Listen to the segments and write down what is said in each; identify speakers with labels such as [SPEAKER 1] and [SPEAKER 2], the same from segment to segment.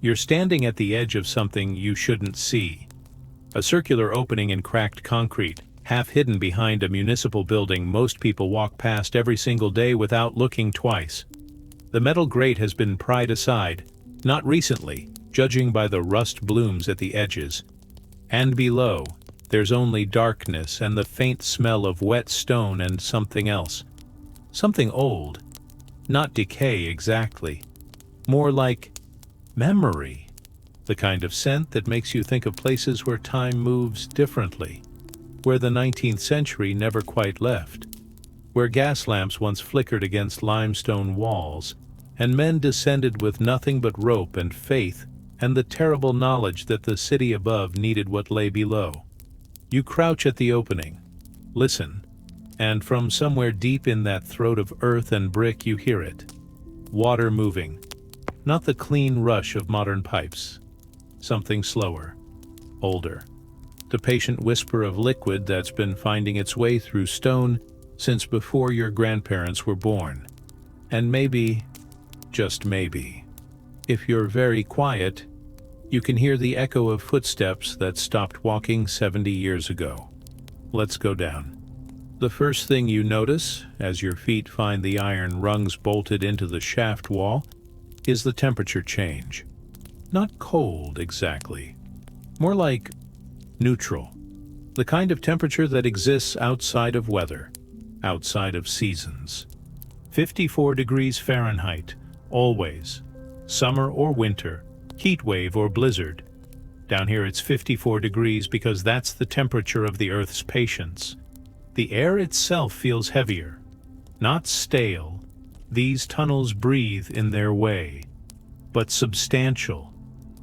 [SPEAKER 1] You're standing at the edge of something you shouldn't see. A circular opening in cracked concrete, half hidden behind a municipal building most people walk past every single day without looking twice. The metal grate has been pried aside, not recently, judging by the rust blooms at the edges. And below, there's only darkness and the faint smell of wet stone and something else. Something old. Not decay exactly. More like memory. The kind of scent that makes you think of places where time moves differently. Where the 19th century never quite left. Where gas lamps once flickered against limestone walls, and men descended with nothing but rope and faith and the terrible knowledge that the city above needed what lay below. You crouch at the opening, listen, and from somewhere deep in that throat of earth and brick you hear it. Water moving. Not the clean rush of modern pipes. Something slower, older. The patient whisper of liquid that's been finding its way through stone since before your grandparents were born. And maybe, just maybe, if you're very quiet, you can hear the echo of footsteps that stopped walking 70 years ago. Let's go down. The first thing you notice, as your feet find the iron rungs bolted into the shaft wall, is the temperature change. Not cold exactly, more like neutral. The kind of temperature that exists outside of weather, outside of seasons. 54 degrees Fahrenheit, always. Summer or winter, heat wave or blizzard. Down here it's 54 degrees because that's the temperature of the Earth's patience. The air itself feels heavier, not stale. These tunnels breathe in their way, but substantial,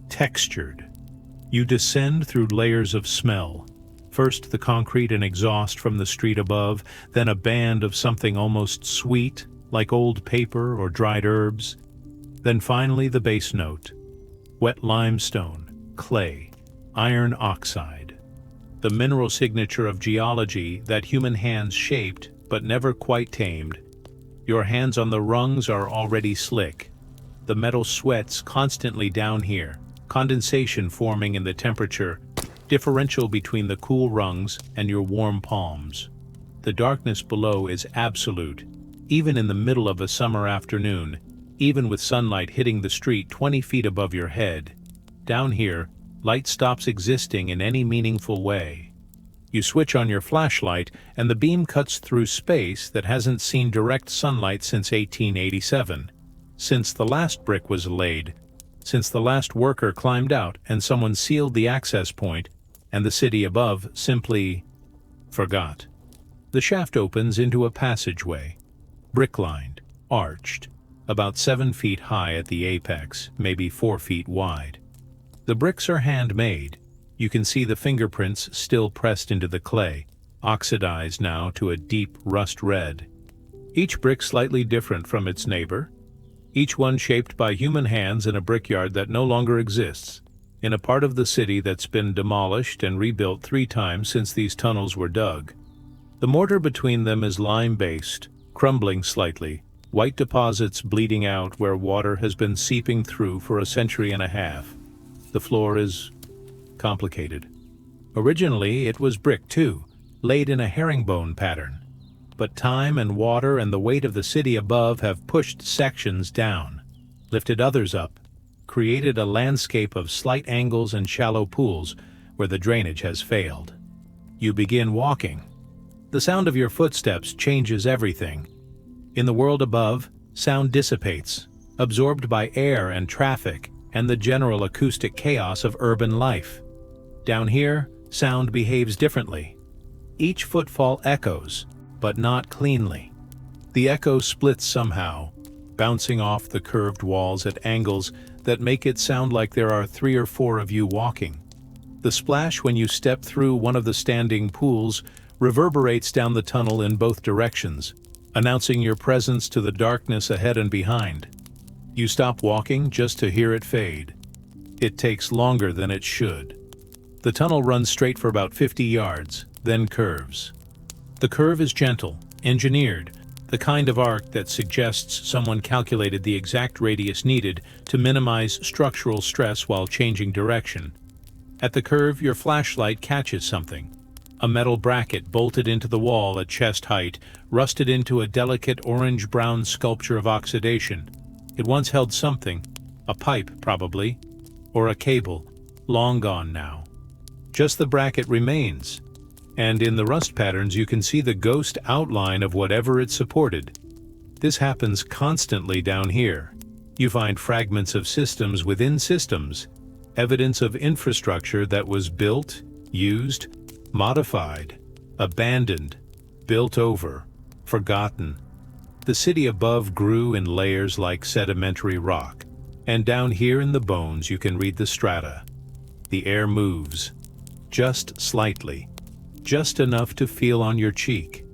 [SPEAKER 1] textured. You descend through layers of smell. First the concrete and exhaust from the street above, then a band of something almost sweet, like old paper or dried herbs. Then finally the bass note. Wet limestone, clay, iron oxide. The mineral signature of geology that human hands shaped but never quite tamed. Your hands on the rungs are already slick. The metal sweats constantly down here, condensation forming in the temperature differential between the cool rungs and your warm palms. The darkness below is absolute, even in the middle of a summer afternoon, even with sunlight hitting the street 20 feet above your head. Down here, light stops existing in any meaningful way. You switch on your flashlight and the beam cuts through space that hasn't seen direct sunlight since 1887, since the last brick was laid, since the last worker climbed out and someone sealed the access point, and the city above simply forgot. The shaft opens into a passageway, brick-lined, arched, about 7 feet high at the apex, maybe 4 feet wide. The bricks are handmade. You can see the fingerprints still pressed into the clay, oxidized now to a deep rust red. Each brick slightly different from its neighbor, each one shaped by human hands in a brickyard that no longer exists, in a part of the city that's been demolished and rebuilt 3 times since these tunnels were dug. The mortar between them is lime-based, crumbling slightly, white deposits bleeding out where water has been seeping through for a century and a half. The floor is complicated. Originally, it was brick too, laid in a herringbone pattern. But time and water and the weight of the city above have pushed sections down, lifted others up, created a landscape of slight angles and shallow pools where the drainage has failed. You begin walking. The sound of your footsteps changes everything. In the world above, sound dissipates, absorbed by air and traffic and the general acoustic chaos of urban life. Down here, sound behaves differently. Each footfall echoes, but not cleanly. The echo splits somehow, bouncing off the curved walls at angles that make it sound like there are 3 or 4 of you walking. The splash when you step through one of the standing pools reverberates down the tunnel in both directions, announcing your presence to the darkness ahead and behind. You stop walking just to hear it fade. It takes longer than it should. The tunnel runs straight for about 50 yards, then curves. The curve is gentle, engineered, The kind of arc that suggests someone calculated the exact radius needed to minimize structural stress while changing direction. At the curve, your flashlight catches something. A metal bracket bolted into the wall at chest height, rusted into a delicate orange-brown sculpture of oxidation. It once held something, a pipe probably, or a cable, long gone now. Just the bracket remains, and in the rust patterns you can see the ghost outline of whatever it supported. This happens constantly down here. You find fragments of systems within systems, evidence of infrastructure that was built, used, modified, abandoned, built over, forgotten. The city above grew in layers like sedimentary rock, and down here in the bones you can read the strata. The air moves, just slightly, just enough to feel on your cheek.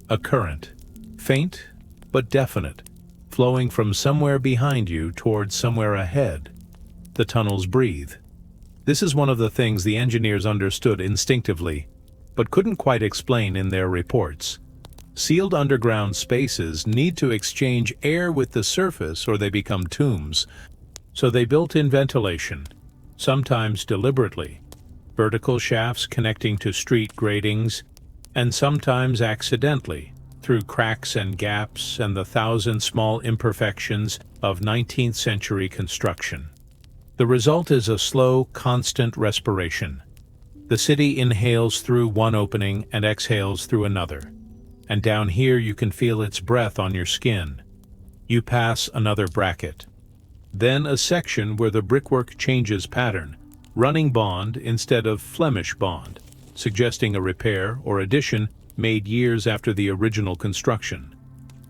[SPEAKER 1] A current, faint but definite, flowing from somewhere behind you towards somewhere ahead. The tunnels breathe. This is one of the things the engineers understood instinctively, but couldn't quite explain in their reports. Sealed underground spaces need to exchange air with the surface or they become tombs, so they built in ventilation, sometimes deliberately, vertical shafts connecting to street gratings, and sometimes accidentally, through cracks and gaps and the thousand small imperfections of 19th century construction. The result is a slow, constant respiration. The city inhales through one opening and exhales through another. And down here you can feel its breath on your skin. You pass another bracket. Then a section where the brickwork changes pattern, running bond instead of Flemish bond, suggesting a repair or addition made years after the original construction.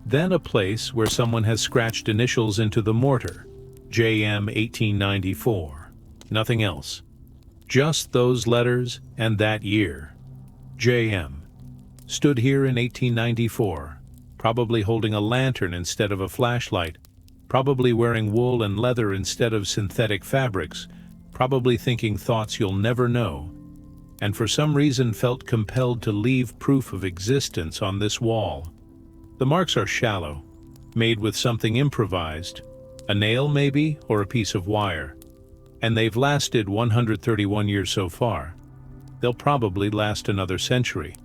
[SPEAKER 1] Then a place where someone has scratched initials into the mortar, JM 1894. Nothing else. Just those letters and that year. JM. Stood here in 1894, probably holding a lantern instead of a flashlight, probably wearing wool and leather instead of synthetic fabrics, probably thinking thoughts you'll never know, and for some reason felt compelled to leave proof of existence on this wall. The marks are shallow, made with something improvised, a nail maybe, or a piece of wire, and they've lasted 131 years so far. They'll probably last another century,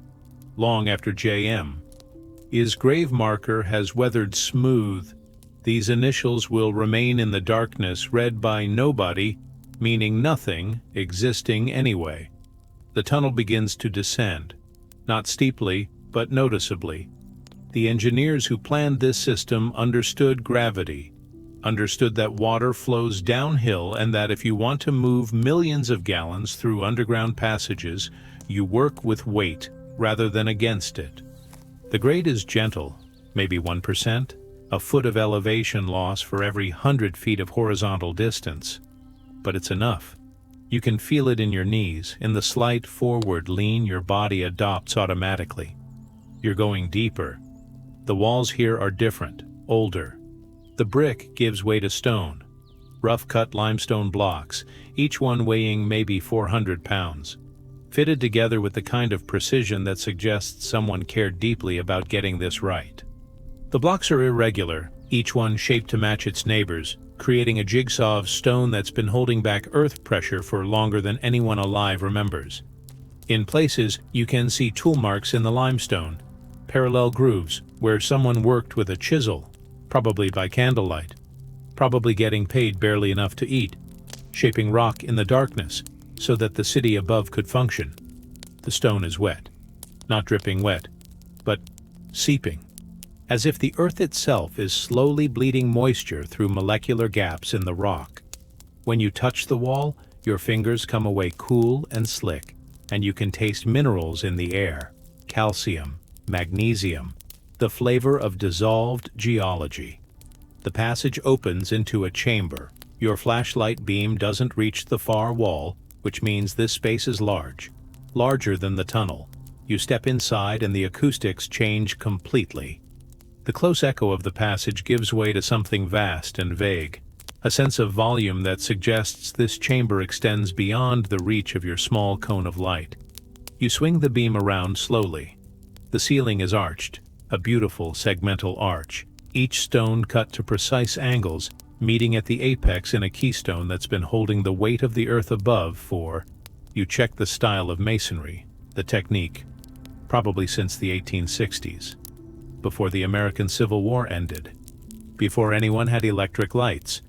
[SPEAKER 1] long after JM. His grave marker has weathered smooth. These initials will remain in the darkness, read by nobody, meaning nothing, existing anyway. The tunnel begins to descend, not steeply, but noticeably. The engineers who planned this system understood gravity, understood that water flows downhill and that if you want to move millions of gallons through underground passages, you work with weight rather than against it. The grade is gentle, maybe 1%, a foot of elevation loss for every 100 feet of horizontal distance. But it's enough. You can feel it in your knees, in the slight forward lean your body adopts automatically. You're going deeper. The walls here are different, older. The brick gives way to stone. Rough-cut limestone blocks, each one weighing maybe 400 pounds. Fitted together with the kind of precision that suggests someone cared deeply about getting this right. The blocks are irregular, each one shaped to match its neighbors, creating a jigsaw of stone that's been holding back earth pressure for longer than anyone alive remembers. In places, you can see tool marks in the limestone, parallel grooves where someone worked with a chisel, probably by candlelight, probably getting paid barely enough to eat, shaping rock in the darkness so that the city above could function. The stone is wet, not dripping wet, but seeping, as if the earth itself is slowly bleeding moisture through molecular gaps in the rock. When you touch the wall, your fingers come away cool and slick, and you can taste minerals in the air, calcium, magnesium, the flavor of dissolved geology. The passage opens into a chamber. Your flashlight beam doesn't reach the far wall, which means this space is large, larger than the tunnel. You step inside and the acoustics change completely. The close echo of the passage gives way to something vast and vague, a sense of volume that suggests this chamber extends beyond the reach of your small cone of light. You swing the beam around slowly. The ceiling is arched, a beautiful segmental arch, each stone cut to precise angles, meeting at the apex in a keystone that's been holding the weight of the earth above for, you check the style of masonry, the technique, probably since the 1860s, before the American Civil War ended, before anyone had electric lights,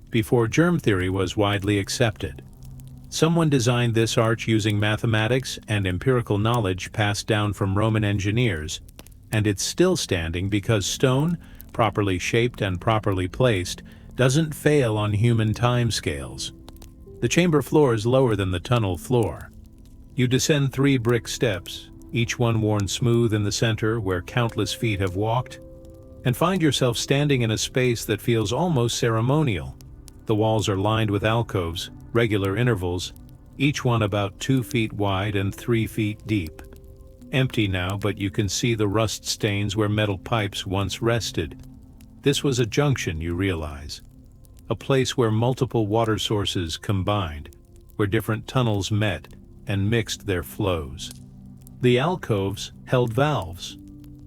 [SPEAKER 1] before germ theory was widely accepted. Someone designed this arch using mathematics and empirical knowledge passed down from Roman engineers, and it's still standing because stone, properly shaped and properly placed, doesn't fail on human timescales. The chamber floor is lower than the tunnel floor. You descend 3 brick steps, each one worn smooth in the center where countless feet have walked, and find yourself standing in a space that feels almost ceremonial. The walls are lined with alcoves, regular intervals, each one about 2 feet wide and 3 feet deep. Empty now, but you can see the rust stains where metal pipes once rested. This was a junction, you realize. A place where multiple water sources combined, where different tunnels met and mixed their flows. The alcoves held valves,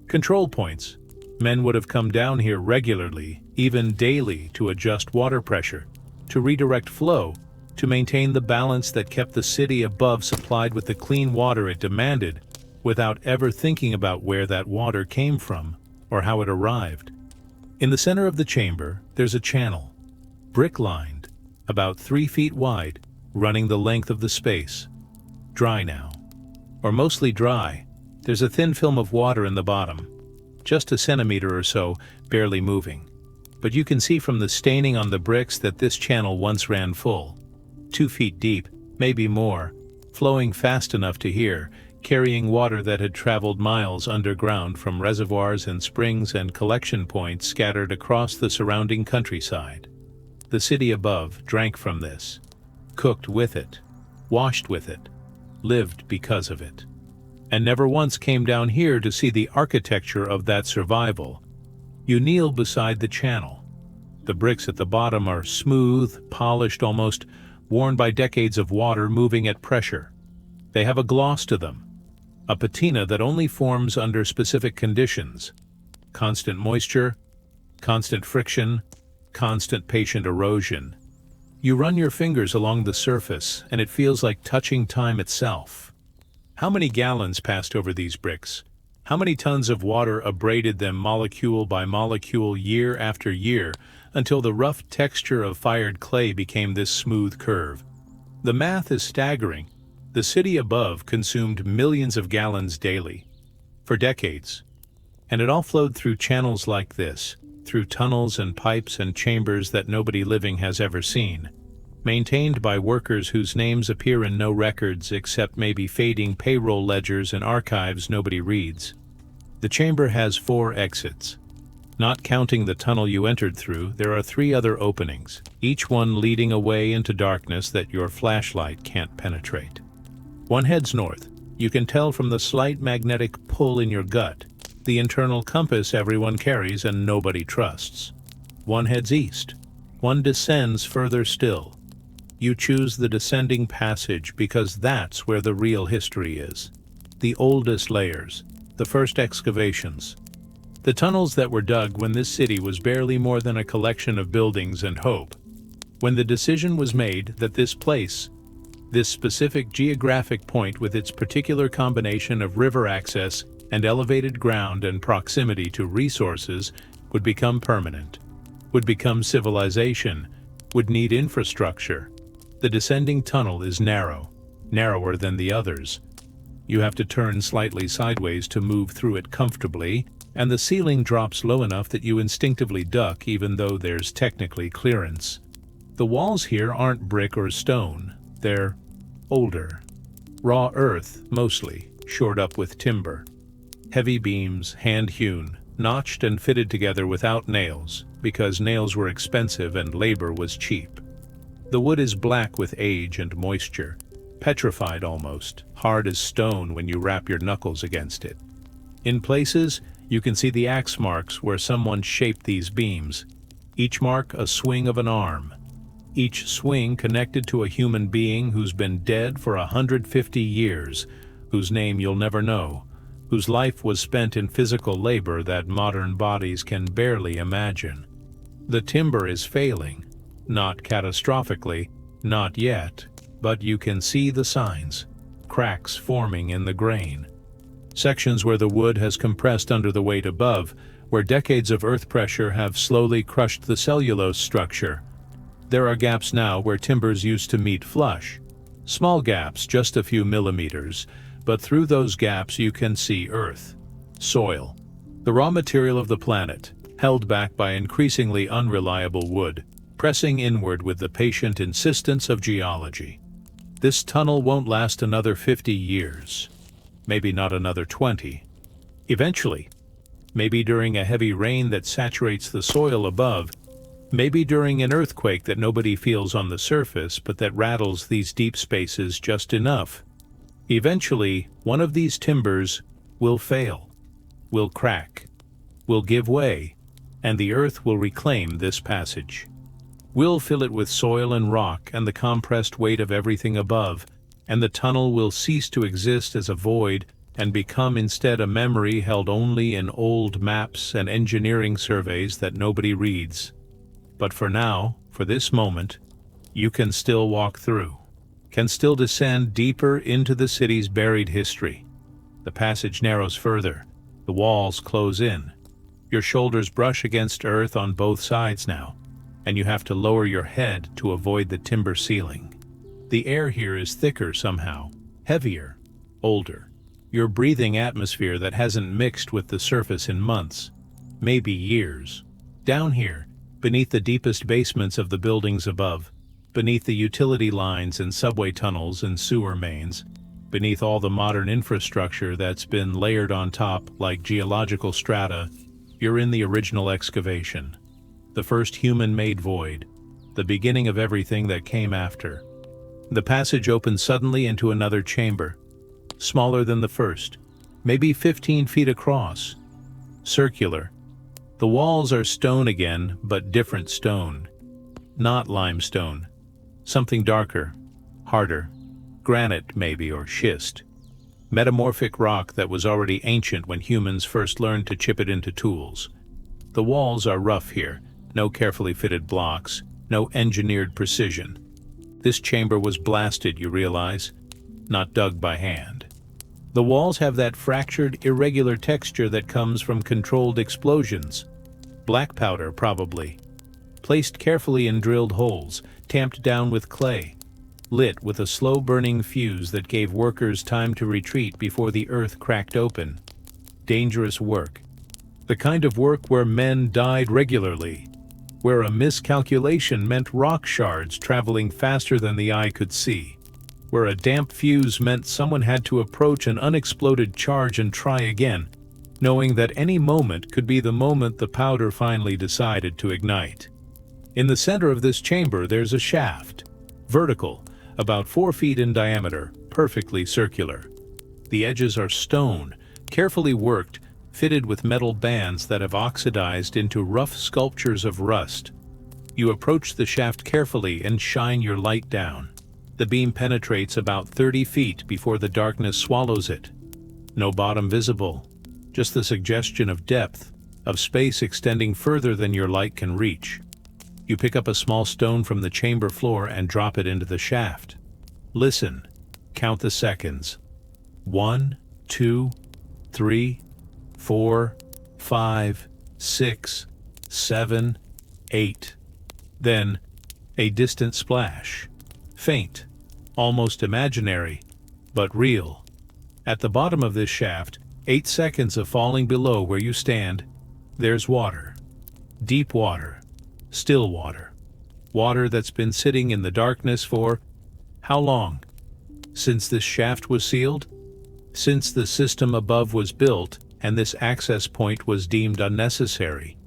[SPEAKER 1] control points. Men would have come down here regularly, even daily, to adjust water pressure, to redirect flow, to maintain the balance that kept the city above supplied with the clean water it demanded, without ever thinking about where that water came from or how it arrived. In the center of the chamber, there's a channel, brick-lined, about 3 feet wide, running the length of the space. Dry now. Or mostly dry. There's a thin film of water in the bottom, just a centimeter or so, barely moving. But you can see from the staining on the bricks that this channel once ran full, 2 feet deep, maybe more, flowing fast enough to hear, carrying water that had traveled miles underground from reservoirs and springs and collection points scattered across the surrounding countryside. The city above drank from this, cooked with it, washed with it, lived because of it, and never once came down here to see the architecture of that survival. You kneel beside the channel. The bricks at the bottom are smooth, polished almost, worn by decades of water moving at pressure. They have a gloss to them, a patina that only forms under specific conditions. Constant moisture, constant friction, constant patient erosion. You run your fingers along the surface, and it feels like touching time itself. How many gallons passed over these bricks? How many tons of water abraded them molecule by molecule year after year, until the rough texture of fired clay became this smooth curve? The math is staggering. The city above consumed millions of gallons daily, for decades. And it all flowed through channels like this, through tunnels and pipes and chambers that nobody living has ever seen, maintained by workers whose names appear in no records except maybe fading payroll ledgers and archives nobody reads. The chamber has 4 exits. Not counting the tunnel you entered through, there are 3 other openings, each one leading away into darkness that your flashlight can't penetrate. One heads north. You can tell from the slight magnetic pull in your gut, the internal compass everyone carries and nobody trusts. One heads east. One descends further still. You choose the descending passage because that's where the real history is. The oldest layers, the first excavations. The tunnels that were dug when this city was barely more than a collection of buildings and hope. When the decision was made that this place, this specific geographic point with its particular combination of river access and elevated ground and proximity to resources, would become permanent, would become civilization, would need infrastructure. The descending tunnel is narrow, narrower than the others. You have to turn slightly sideways to move through it comfortably, and the ceiling drops low enough that you instinctively duck even though there's technically clearance. The walls here aren't brick or stone, they're older. Raw earth, mostly, shored up with timber. Heavy beams, hand-hewn, notched and fitted together without nails, because nails were expensive and labor was cheap. The wood is black with age and moisture, petrified almost, hard as stone when you wrap your knuckles against it. In places, you can see the axe marks where someone shaped these beams, each mark a swing of an arm, each swing connected to a human being who's been dead for 150 years, whose name you'll never know, whose life was spent in physical labor that modern bodies can barely imagine. The timber is failing, not catastrophically, not yet, but you can see the signs, cracks forming in the grain. Sections where the wood has compressed under the weight above, where decades of earth pressure have slowly crushed the cellulose structure. There are gaps now where timbers used to meet flush. Small gaps, just a few millimeters, but through those gaps you can see earth, soil, the raw material of the planet, held back by increasingly unreliable wood, pressing inward with the patient insistence of geology. This tunnel won't last another 50 years, maybe not another 20. Eventually, maybe during a heavy rain that saturates the soil above, maybe during an earthquake that nobody feels on the surface but that rattles these deep spaces just enough. Eventually, one of these timbers will fail, will crack, will give way, and the earth will reclaim this passage. We'll fill it with soil and rock and the compressed weight of everything above, and the tunnel will cease to exist as a void and become instead a memory held only in old maps and engineering surveys that nobody reads. But for now, for this moment, you can still walk through, can still descend deeper into the city's buried history. The passage narrows further, the walls close in. Your shoulders brush against earth on both sides now, and you have to lower your head to avoid the timber ceiling. The air here is thicker somehow, heavier, older. You're breathing atmosphere that hasn't mixed with the surface in months, maybe years. Down here, beneath the deepest basements of the buildings above, beneath the utility lines and subway tunnels and sewer mains, beneath all the modern infrastructure that's been layered on top like geological strata, you're in the original excavation, the first human-made void, the beginning of everything that came after. The passage opens suddenly into another chamber, smaller than the first, maybe 15 feet across, circular. The walls are stone again, but different stone. Not limestone. Something darker, harder. Granite, maybe, or schist. Metamorphic rock that was already ancient when humans first learned to chip it into tools. The walls are rough here, no carefully fitted blocks, no engineered precision. This chamber was blasted, you realize, not dug by hand. The walls have that fractured, irregular texture that comes from controlled explosions. Black powder, probably. Placed carefully in drilled holes, tamped down with clay. Lit with a slow-burning fuse that gave workers time to retreat before the earth cracked open. Dangerous work. The kind of work where men died regularly, where a miscalculation meant rock shards traveling faster than the eye could see, where a damp fuse meant someone had to approach an unexploded charge and try again, knowing that any moment could be the moment the powder finally decided to ignite. In the center of this chamber there's a shaft, vertical, about 4 feet in diameter, perfectly circular. The edges are stone, carefully worked, fitted with metal bands that have oxidized into rough sculptures of rust. You approach the shaft carefully and shine your light down. The beam penetrates about 30 feet before the darkness swallows it. No bottom visible, just the suggestion of depth, of space extending further than your light can reach. You pick up a small stone from the chamber floor and drop it into the shaft. Listen, count the seconds. 1, 2, 3, 4, 5, 6, 7, 8. Then, a distant splash. Faint, almost imaginary, but real. At the bottom of this shaft, 8 seconds of falling below where you stand, there's water. Deep water. Still water. Water that's been sitting in the darkness for how long? Since this shaft was sealed? Since the system above was built and this access point was deemed unnecessary?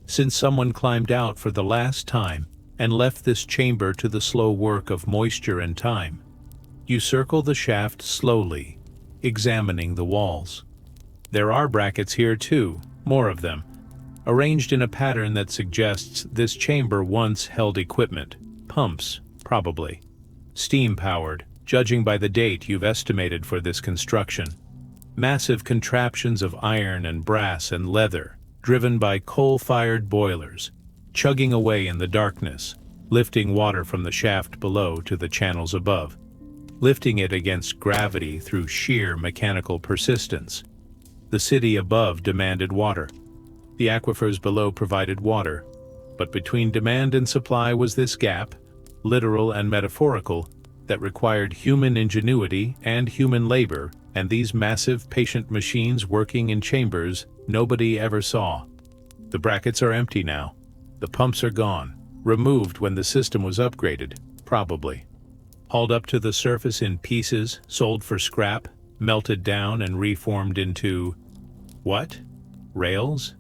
[SPEAKER 1] Since someone climbed out for the last time and left this chamber to the slow work of moisture and time? You circle the shaft slowly, examining the walls. There are brackets here too, more of them, arranged in a pattern that suggests this chamber once held equipment, pumps, probably. Steam-powered, judging by the date you've estimated for this construction. Massive contraptions of iron and brass and leather, driven by coal-fired boilers, chugging away in the darkness, lifting water from the shaft below to the channels above, lifting it against gravity through sheer mechanical persistence. The city above demanded water. The aquifers below provided water, but between demand and supply was this gap, literal and metaphorical, that required human ingenuity and human labor, and these massive patient machines working in chambers nobody ever saw. The brackets are empty now. The pumps are gone, removed when the system was upgraded, probably. Hauled up to the surface in pieces, sold for scrap, melted down and reformed into... what? Rails?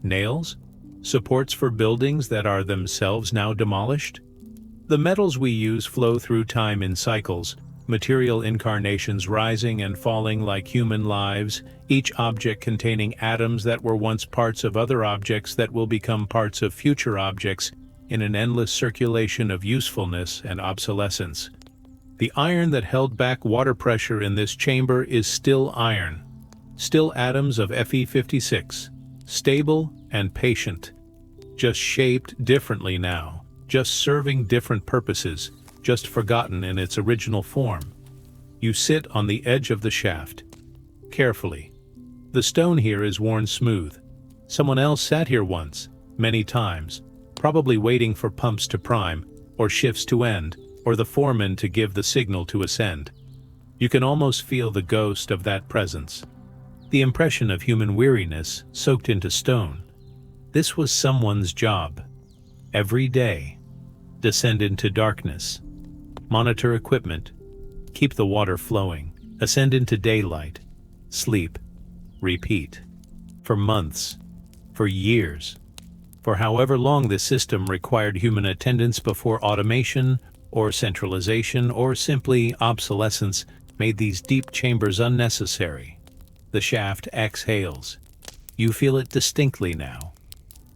[SPEAKER 1] Nails? Supports for buildings that are themselves now demolished? The metals we use flow through time in cycles, material incarnations rising and falling like human lives, each object containing atoms that were once parts of other objects that will become parts of future objects in an endless circulation of usefulness and obsolescence. The iron that held back water pressure in this chamber is still iron, still atoms of Fe56, stable and patient, just shaped differently now. Just serving different purposes, just forgotten in its original form. You sit on the edge of the shaft. Carefully. The stone here is worn smooth. Someone else sat here once, many times, probably waiting for pumps to prime, or shifts to end, or the foreman to give the signal to ascend. You can almost feel the ghost of that presence. The impression of human weariness soaked into stone. This was someone's job. Every day. Descend into darkness, monitor equipment, keep the water flowing, ascend into daylight, sleep, repeat. For months, for years, for however long this system required human attendance before automation or centralization or simply obsolescence made these deep chambers unnecessary. The shaft exhales. You feel it distinctly now.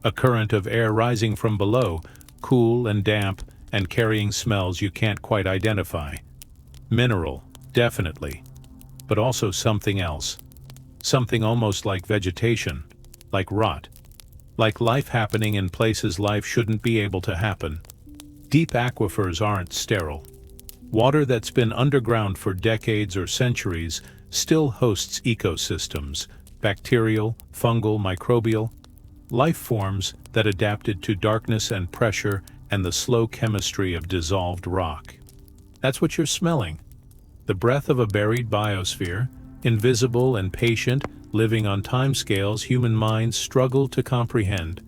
[SPEAKER 1] A current of air rising from below, cool and damp, and carrying smells you can't quite identify. Mineral, definitely, but also something else. Something almost like vegetation, like rot, like life happening in places life shouldn't be able to happen. Deep aquifers aren't sterile. Water that's been underground for decades or centuries still hosts ecosystems, bacterial, fungal, microbial, life forms that adapted to darkness and pressure and the slow chemistry of dissolved rock. That's what you're smelling. The breath of a buried biosphere, invisible and patient, living on timescales human minds struggle to comprehend.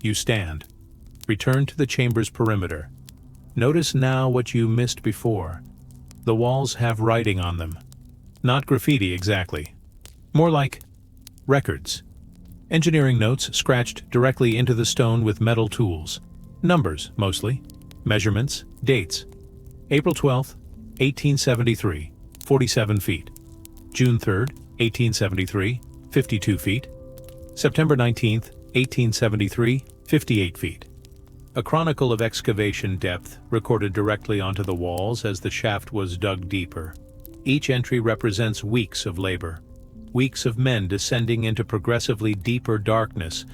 [SPEAKER 1] You stand. Return to the chamber's perimeter. Notice now what you missed before. The walls have writing on them. Not graffiti exactly. More like records. Engineering notes scratched directly into the stone with metal tools. Numbers, mostly. Measurements, dates. April 12th, 1873, 47 feet. June 3rd, 1873, 52 feet. September 19th, 1873, 58 feet. A chronicle of excavation depth recorded directly onto the walls as the shaft was dug deeper. Each entry represents weeks of labor. Weeks of men descending into progressively deeper darkness,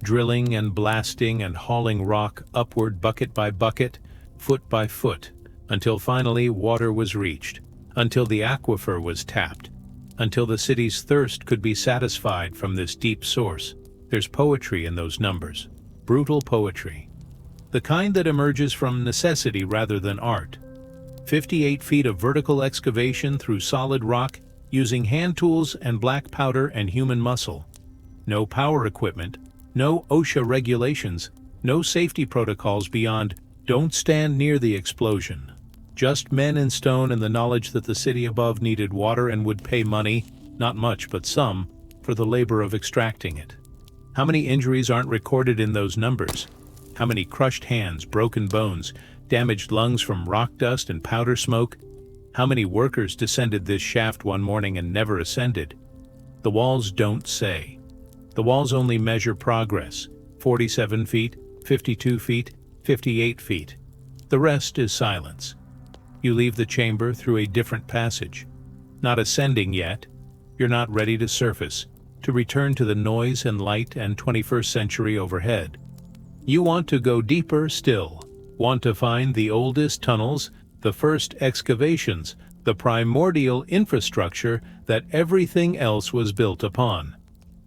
[SPEAKER 1] drilling and blasting and hauling rock upward bucket by bucket, foot by foot, until finally water was reached, until the aquifer was tapped, until the city's thirst could be satisfied from this deep source. There's poetry in those numbers, brutal poetry. The kind that emerges from necessity rather than art. 58 feet of vertical excavation through solid rock, using hand tools and black powder and human muscle. No power equipment, no OSHA regulations, no safety protocols beyond don't stand near the explosion. Just men and stone and the knowledge that the city above needed water and would pay money, not much but some, for the labor of extracting it. How many injuries aren't recorded in those numbers? How many crushed hands, broken bones, damaged lungs from rock dust and powder smoke? How many workers descended this shaft one morning and never ascended? The walls don't say. The walls only measure progress. 47 feet, 52 feet, 58 feet. The rest is silence. You leave the chamber through a different passage. Not ascending yet, You're not ready to surface, to return to the noise and light and 21st century overhead. You want to go deeper still, want to find the oldest tunnels, the first excavations, the primordial infrastructure that everything else was built upon.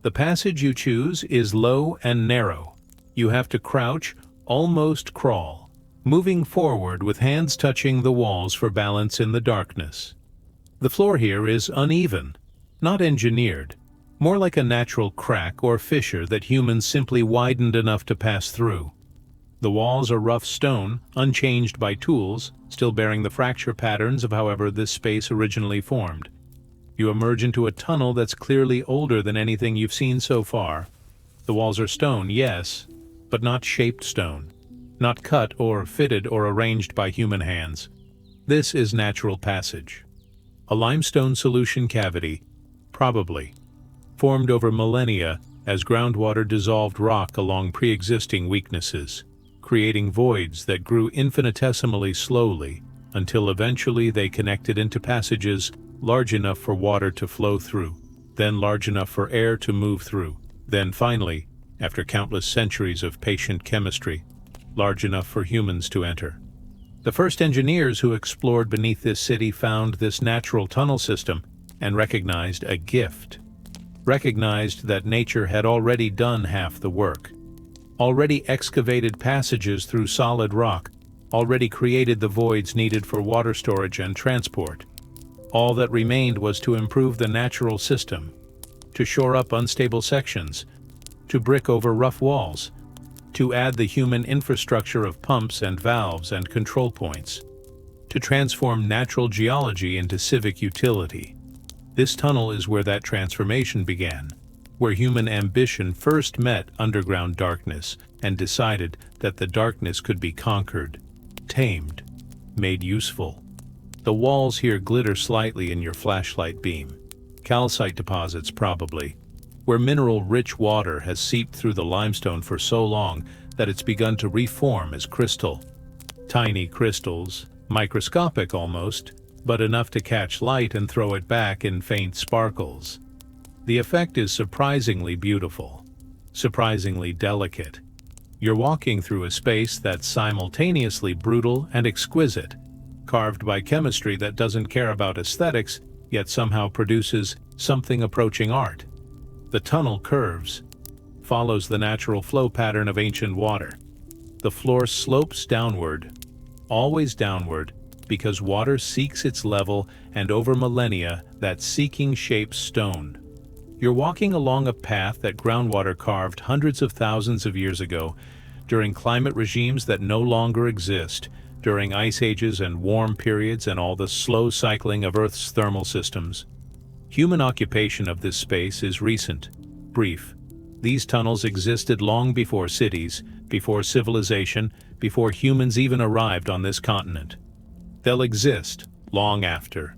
[SPEAKER 1] The passage you choose is low and narrow. You have to crouch, almost crawl, moving forward with hands touching the walls for balance in the darkness. The floor here is uneven, not engineered, more like a natural crack or fissure that humans simply widened enough to pass through. The walls are rough stone, unchanged by tools, still bearing the fracture patterns of however this space originally formed. You emerge into a tunnel that's clearly older than anything you've seen so far. The walls are stone, yes, but not shaped stone, not cut or fitted or arranged by human hands. This is natural passage. A limestone solution cavity, probably, formed over millennia as groundwater dissolved rock along pre-existing weaknesses, creating voids that grew infinitesimally slowly until eventually they connected into passages large enough for water to flow through, then large enough for air to move through, then finally, after countless centuries of patient chemistry, large enough for humans to enter. The first engineers who explored beneath this city found this natural tunnel system and recognized a gift. Recognized that nature had already done half the work, already excavated passages through solid rock, already created the voids needed for water storage and transport. All that remained was to improve the natural system, to shore up unstable sections, to brick over rough walls, to add the human infrastructure of pumps and valves and control points, to transform natural geology into civic utility. This tunnel is where that transformation began, where human ambition first met underground darkness and decided that the darkness could be conquered, tamed, made useful. The walls here glitter slightly in your flashlight beam. Calcite deposits, probably, where mineral-rich water has seeped through the limestone for so long that it's begun to reform as crystal. Tiny crystals, microscopic almost, but enough to catch light and throw it back in faint sparkles. The effect is surprisingly beautiful, surprisingly delicate. You're walking through a space that's simultaneously brutal and exquisite, carved by chemistry that doesn't care about aesthetics, yet somehow produces something approaching art. The tunnel curves, follows the natural flow pattern of ancient water. The floor slopes downward, always downward, because water seeks its level, and over millennia that seeking shapes stone. You're walking along a path that groundwater carved hundreds of thousands of years ago, during climate regimes that no longer exist, during ice ages and warm periods and all the slow cycling of Earth's thermal systems. Human occupation of this space is recent, brief. These tunnels existed long before cities, before civilization, before humans even arrived on this continent. They'll exist long after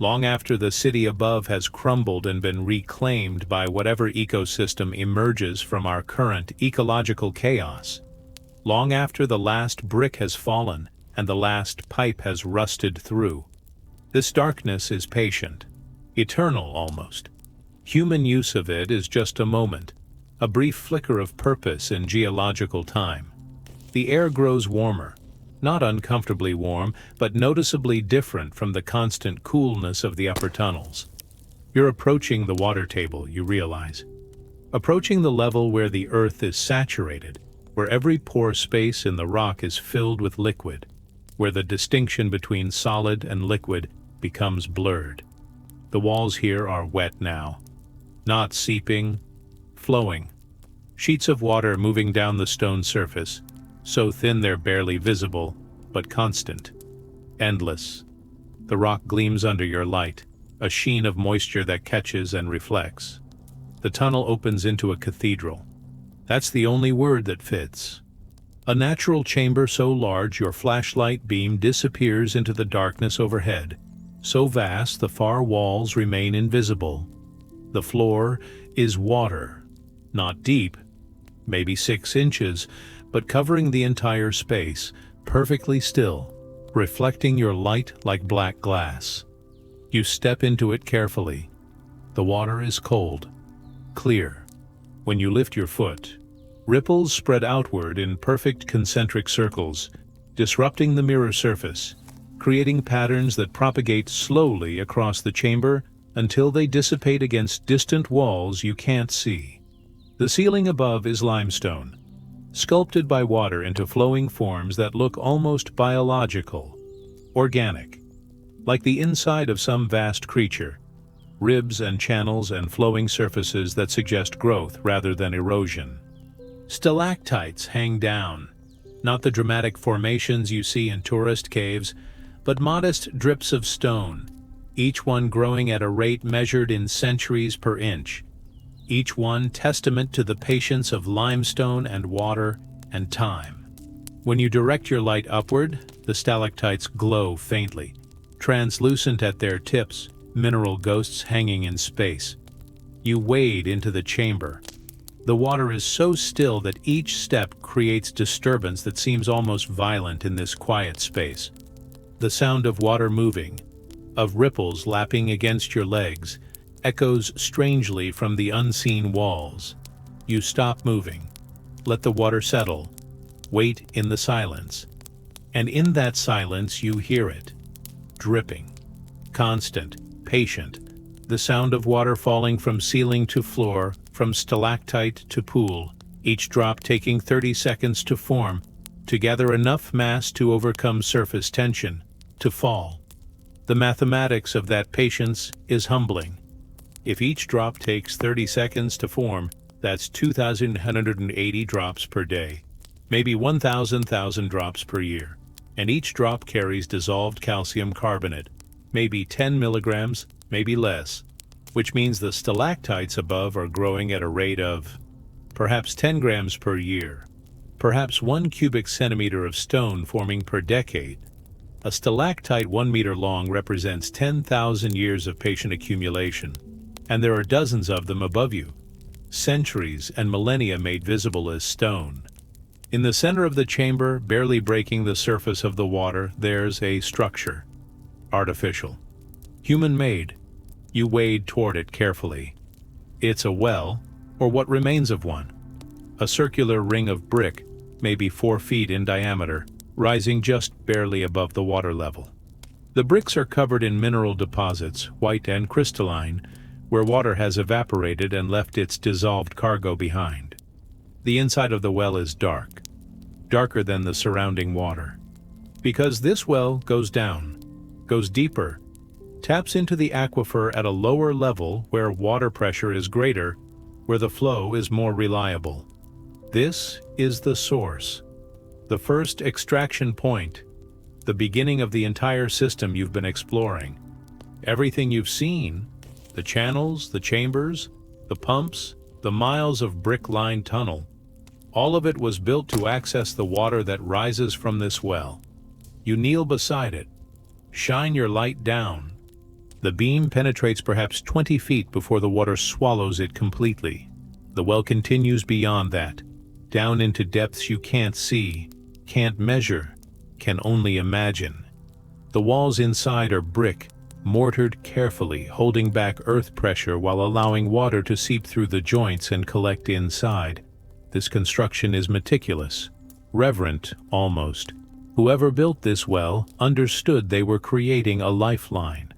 [SPEAKER 1] the city above has crumbled and been reclaimed by whatever ecosystem emerges from our current ecological chaos. Long after the last brick has fallen and the last pipe has rusted through. This darkness is patient, eternal almost. Human use of it is just a moment, a brief flicker of purpose in geological time. The air grows warmer, not uncomfortably warm, but noticeably different from the constant coolness of the upper tunnels. You're approaching the water table, you realize. Approaching the level where the earth is saturated, where every pore space in the rock is filled with liquid, where the distinction between solid and liquid becomes blurred. The walls here are wet now, not seeping, flowing. Sheets of water moving down the stone surface, so thin they're barely visible, but constant, endless. The rock gleams under your light, a sheen of moisture that catches and reflects. The tunnel opens into a cathedral. That's the only word that fits. A natural chamber so large your flashlight beam disappears into the darkness overhead, so vast the far walls remain invisible. The floor is water, not deep, maybe 6 inches, but covering the entire space, perfectly still, reflecting your light like black glass. You step into it carefully. The water is cold, clear. When you lift your foot, ripples spread outward in perfect concentric circles, disrupting the mirror surface, creating patterns that propagate slowly across the chamber until they dissipate against distant walls you can't see. The ceiling above is limestone, sculpted by water into flowing forms that look almost biological, organic, like the inside of some vast creature, ribs and channels and flowing surfaces that suggest growth rather than erosion. Stalactites hang down, not the dramatic formations you see in tourist caves, but modest drips of stone, each one growing at a rate measured in centuries per inch, each one testament to the patience of limestone and water and time. When you direct your light upward, the stalactites glow faintly, translucent at their tips, mineral ghosts hanging in space. You wade into the chamber. The water is so still that each step creates disturbance that seems almost violent in this quiet space. The sound of water moving, of ripples lapping against your legs, echoes strangely from the unseen walls. You stop moving, let the water settle, wait in the silence. And in that silence you hear it, dripping, constant, patient, the sound of water falling from ceiling to floor, from stalactite to pool, each drop taking 30 seconds to form, to gather enough mass to overcome surface tension, to fall. The mathematics of that patience is humbling. If each drop takes 30 seconds to form, that's 2,180 drops per day, maybe 1,000 drops per year, and each drop carries dissolved calcium carbonate, maybe 10 milligrams, maybe less, which means the stalactites above are growing at a rate of perhaps 10 grams per year, perhaps 1 cubic centimeter of stone forming per decade. A stalactite 1 meter long represents 10,000 years of patient accumulation, and there are dozens of them above you, centuries and millennia made visible as stone. In the center of the chamber, barely breaking the surface of the water, there's a structure. Artificial. Human-made. You wade toward it carefully. It's a well, or what remains of one. A circular ring of brick, maybe 4 feet in diameter, rising just barely above the water level. The bricks are covered in mineral deposits, white and crystalline, where water has evaporated and left its dissolved cargo behind. The inside of the well is dark, darker than the surrounding water. Because this well goes down, goes deeper, taps into the aquifer at a lower level where water pressure is greater, where the flow is more reliable. This is the source, the first extraction point, the beginning of the entire system you've been exploring. Everything you've seen, the channels, the chambers, the pumps, the miles of brick-lined tunnel, all of it was built to access the water that rises from this well. You kneel beside it, shine your light down. The beam penetrates perhaps 20 feet before the water swallows it completely. The well continues beyond that, down into depths you can't see, can't measure, can only imagine. The walls inside are brick, mortared carefully, holding back earth pressure while allowing water to seep through the joints and collect inside. This construction is meticulous, reverent almost. Whoever built this well understood they were creating a lifeline.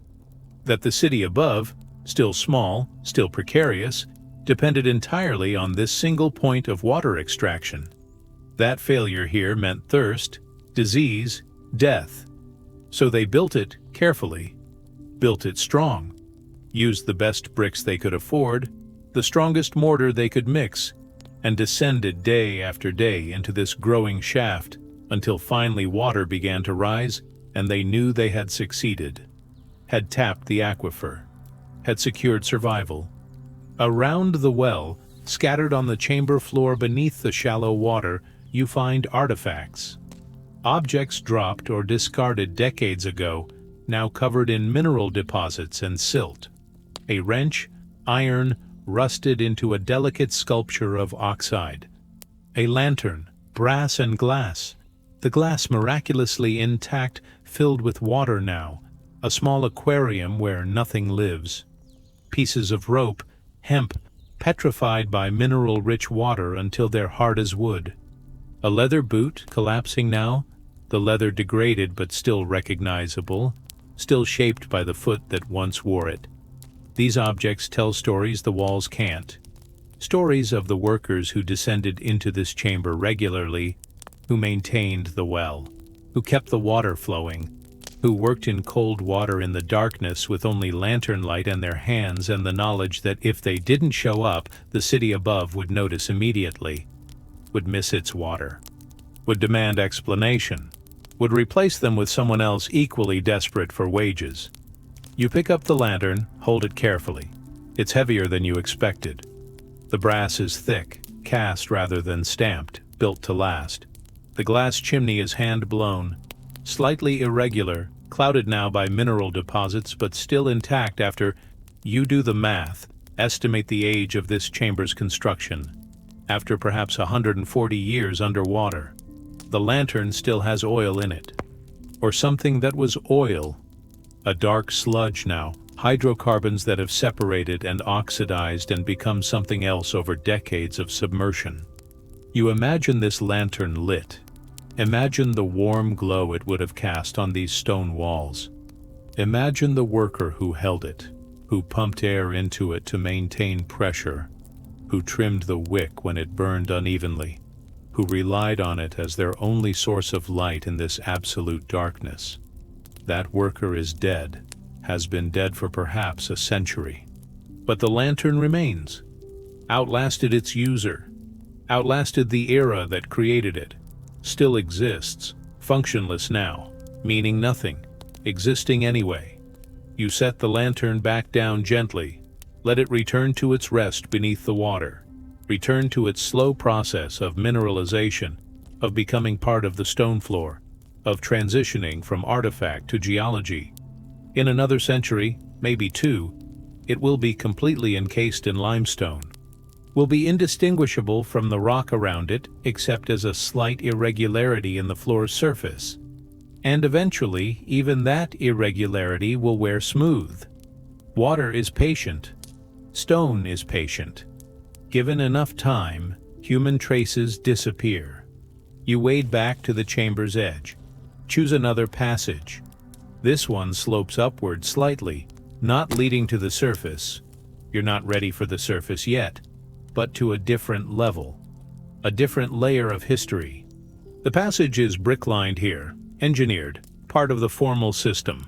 [SPEAKER 1] That the city above, still small, still precarious, depended entirely on this single point of water extraction. That failure here meant thirst, disease, death. So they built it carefully, built it strong, used the best bricks they could afford, the strongest mortar they could mix, and descended day after day into this growing shaft until finally water began to rise and they knew they had succeeded, had tapped the aquifer, had secured survival. Around the well, scattered on the chamber floor beneath the shallow water, you find artifacts. Objects dropped or discarded decades ago, now covered in mineral deposits and silt. A wrench, iron, rusted into a delicate sculpture of oxide. A lantern, brass and glass. The glass miraculously intact, filled with water now. A small aquarium where nothing lives. pieces of rope, hemp, petrified by mineral-rich water until they're hard as wood. A leather boot, collapsing now, the leather degraded but still recognizable, still shaped by the foot that once wore it. These objects tell stories the walls can't. Stories of the workers who descended into this chamber regularly, who maintained the well, who kept the water flowing, who worked in cold water in the darkness with only lantern light in their hands and the knowledge that if they didn't show up, the city above would notice immediately, would miss its water, would demand explanation, would replace them with someone else equally desperate for wages. You pick up the lantern, hold it carefully. It's heavier than you expected. The brass is thick, cast rather than stamped, built to last. The glass chimney is hand-blown, slightly irregular, clouded now by mineral deposits but still intact after you do the math, estimate the age of this chamber's construction. After perhaps 140 years underwater, the lantern still has oil in it. Or something that was oil. A dark sludge now, hydrocarbons that have separated and oxidized and become something else over decades of submersion. You imagine this lantern lit. Imagine the warm glow it would have cast on these stone walls. Imagine the worker who held it, who pumped air into it to maintain pressure, who trimmed the wick when it burned unevenly, who relied on it as their only source of light in this absolute darkness. That worker is dead, has been dead for perhaps a century. But the lantern remains, outlasted its user, outlasted the era that created it, still exists, functionless now, meaning nothing, existing anyway. You set the lantern back down gently, let it return to its rest beneath the water, return to its slow process of mineralization, of becoming part of the stone floor, of transitioning from artifact to geology. In another century, maybe two, it will be completely encased in limestone, will be indistinguishable from the rock around it except as a slight irregularity in the floor's surface. And eventually, even that irregularity will wear smooth. Water is patient. Stone is patient. Given enough time, human traces disappear. You wade back to the chamber's edge. Choose another passage. This one slopes upward slightly, not leading to the surface. You're not ready for the surface yet, but to a different level, a different layer of history. The passage is brick-lined here, engineered, part of the formal system.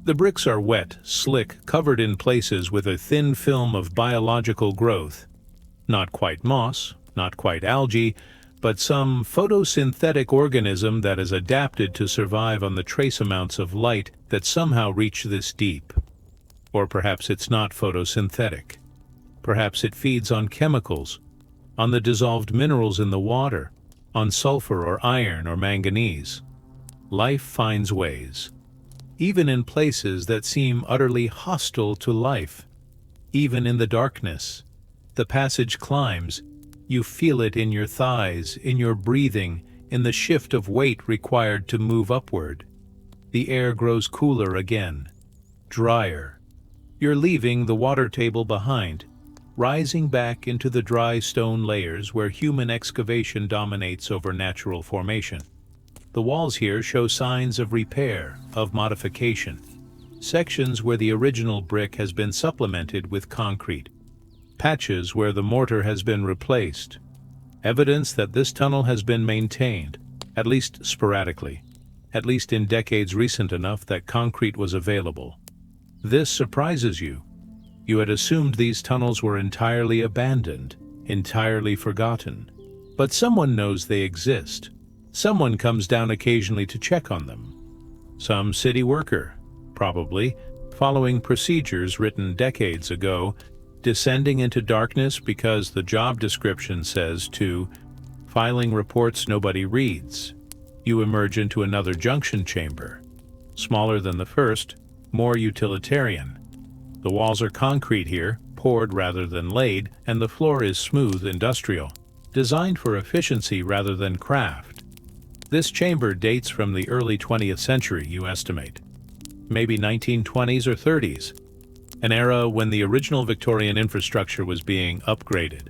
[SPEAKER 1] The bricks are wet, slick, covered in places with a thin film of biological growth. Not quite moss, not quite algae, but some photosynthetic organism that is adapted to survive on the trace amounts of light that somehow reach this deep. Or perhaps it's not photosynthetic. Perhaps it feeds on chemicals, on the dissolved minerals in the water, on sulfur or iron or manganese. Life finds ways, even in places that seem utterly hostile to life. Even in the darkness, the passage climbs. You feel it in your thighs, in your breathing, in the shift of weight required to move upward. The air grows cooler again, drier. You're leaving the water table behind, rising back into the dry stone layers where human excavation dominates over natural formation. The walls here show signs of repair, of modification. Sections where the original brick has been supplemented with concrete. Patches where the mortar has been replaced. Evidence that this tunnel has been maintained, at least sporadically, at least in decades recent enough that concrete was available. This surprises you. You had assumed these tunnels were entirely abandoned, entirely forgotten. But someone knows they exist. Someone comes down occasionally to check on them. Some city worker, probably, following procedures written decades ago, descending into darkness because the job description says to, filing reports nobody reads. You emerge into another junction chamber, smaller than the first, more utilitarian. The walls are concrete here, poured rather than laid, and the floor is smooth industrial, designed for efficiency rather than craft. This chamber dates from the early 20th century, you estimate. Maybe 1920s or 30s. An era when the original Victorian infrastructure was being upgraded,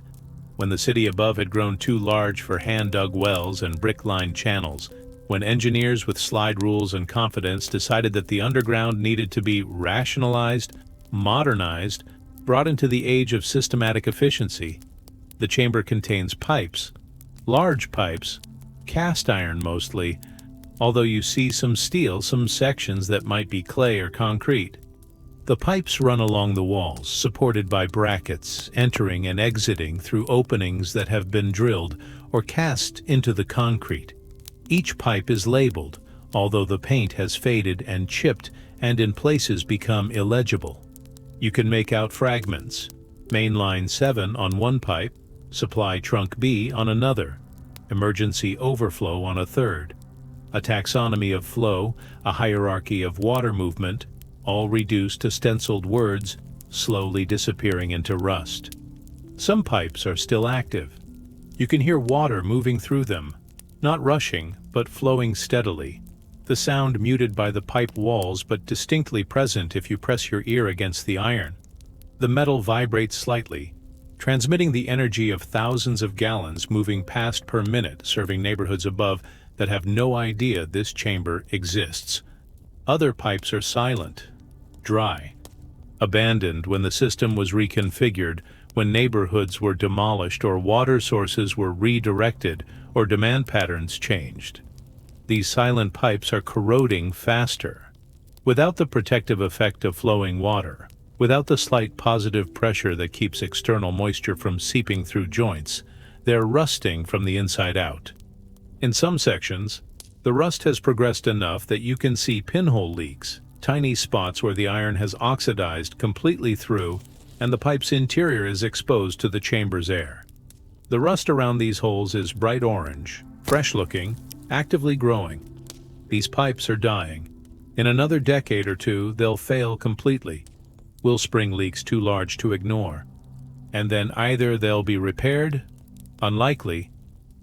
[SPEAKER 1] when the city above had grown too large for hand-dug wells and brick-lined channels, when engineers with slide rules and confidence decided that the underground needed to be rationalized, modernized, brought into the age of systematic efficiency. The chamber contains pipes, large pipes, cast iron mostly, although you see some steel, some sections that might be clay or concrete. The pipes run along the walls, supported by brackets, entering and exiting through openings that have been drilled or cast into the concrete. Each pipe is labeled, although the paint has faded and chipped and in places become illegible. You can make out fragments: main line 7 on one pipe, supply trunk B on another, emergency overflow on a third, a taxonomy of flow, a hierarchy of water movement, all reduced to stenciled words, slowly disappearing into rust. Some pipes are still active. You can hear water moving through them, not rushing, but flowing steadily. The sound muted by the pipe walls, but distinctly present if you press your ear against the iron. The metal vibrates slightly, transmitting the energy of thousands of gallons moving past per minute, serving neighborhoods above that have no idea this chamber exists. Other pipes are silent, dry, abandoned when the system was reconfigured, when neighborhoods were demolished or water sources were redirected or demand patterns changed. These silent pipes are corroding faster. Without the protective effect of flowing water, without the slight positive pressure that keeps external moisture from seeping through joints, they're rusting from the inside out. In some sections, the rust has progressed enough that you can see pinhole leaks, tiny spots where the iron has oxidized completely through and the pipe's interior is exposed to the chamber's air. The rust around these holes is bright orange, fresh-looking, actively growing. These pipes are dying. In another decade or two, they'll fail completely. Will spring leaks too large to ignore. And then either they'll be repaired, unlikely,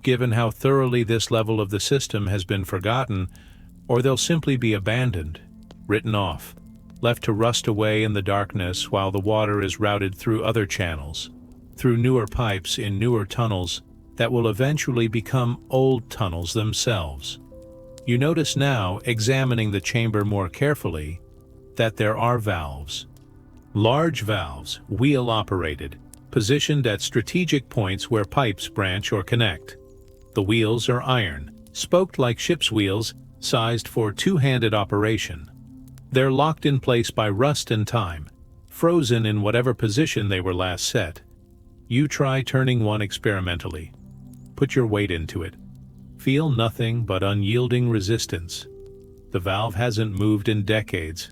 [SPEAKER 1] given how thoroughly this level of the system has been forgotten, or they'll simply be abandoned, written off, left to rust away in the darkness while the water is routed through other channels, through newer pipes in newer tunnels that will eventually become old tunnels themselves. You notice now, examining the chamber more carefully, that there are valves. Large valves, wheel-operated, positioned at strategic points where pipes branch or connect. The wheels are iron, spoked like ship's wheels, sized for two-handed operation. They're locked in place by rust and time, frozen in whatever position they were last set. You try turning one experimentally. Put your weight into it. Feel nothing but unyielding resistance. The valve hasn't moved in decades,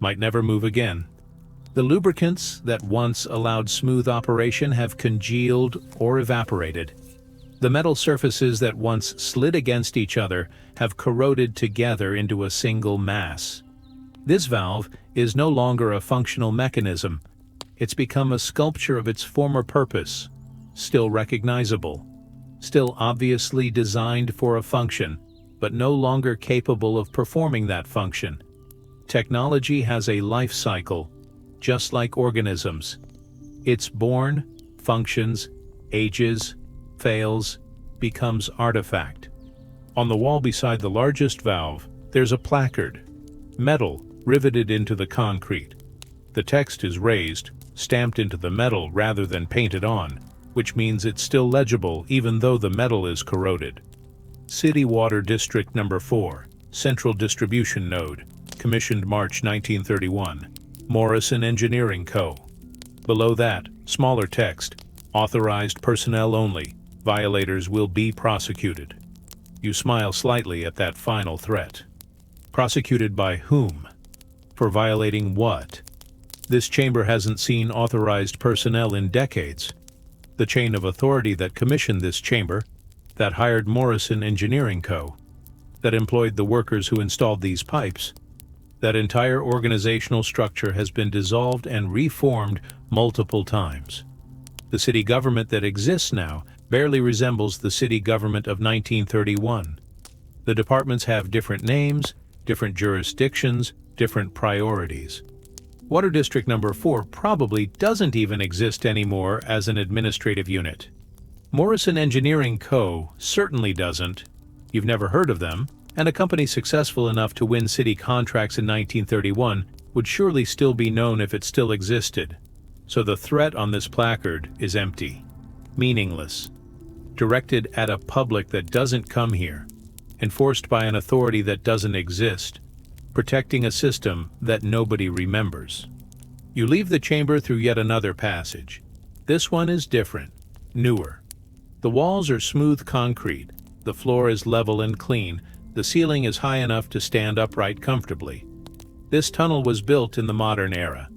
[SPEAKER 1] might never move again. The lubricants that once allowed smooth operation have congealed or evaporated. The metal surfaces that once slid against each other have corroded together into a single mass. This valve is no longer a functional mechanism. It's become a sculpture of its former purpose, still recognizable, still obviously designed for a function, but no longer capable of performing that function. Technology has a life cycle, just like organisms. It's born, functions, ages, fails, becomes artifact. On the wall beside the largest valve, there's a placard, metal riveted into the concrete. The text is raised, stamped into the metal rather than painted on, which means it's still legible even though the metal is corroded. City Water District Number 4, Central Distribution Node, commissioned March 1931, Morrison Engineering Co. Below that, smaller text, authorized personnel only, violators will be prosecuted. You smile slightly at that final threat. Prosecuted by whom? For violating what? This chamber hasn't seen authorized personnel in decades. The chain of authority that commissioned this chamber, that hired Morrison Engineering Co., that employed the workers who installed these pipes, that entire organizational structure has been dissolved and reformed multiple times. The city government that exists now barely resembles the city government of 1931. The departments have different names, different jurisdictions, different priorities. Water District Number 4 probably doesn't even exist anymore as an administrative unit. Morrison Engineering Co. certainly doesn't. You've never heard of them, and a company successful enough to win city contracts in 1931 would surely still be known if it still existed. So the threat on this placard is empty, meaningless, directed at a public that doesn't come here, enforced by an authority that doesn't exist, protecting a system that nobody remembers. You leave the chamber through yet another passage. This one is different, newer. The walls are smooth concrete, the floor is level and clean, the ceiling is high enough to stand upright comfortably. This tunnel was built in the modern era,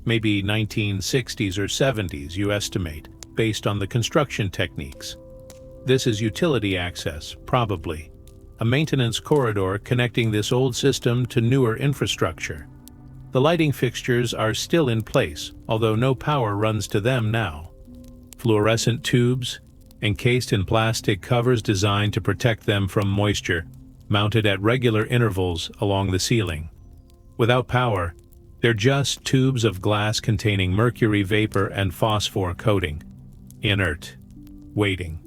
[SPEAKER 1] maybe 1960s or 70s you estimate, based on the construction techniques. This is utility access, probably. A maintenance corridor connecting this old system to newer infrastructure. The lighting fixtures are still in place, although no power runs to them now. Fluorescent tubes, encased in plastic covers designed to protect them from moisture, mounted at regular intervals along the ceiling. Without power, they're just tubes of glass containing mercury vapor and phosphor coating. Inert. Waiting.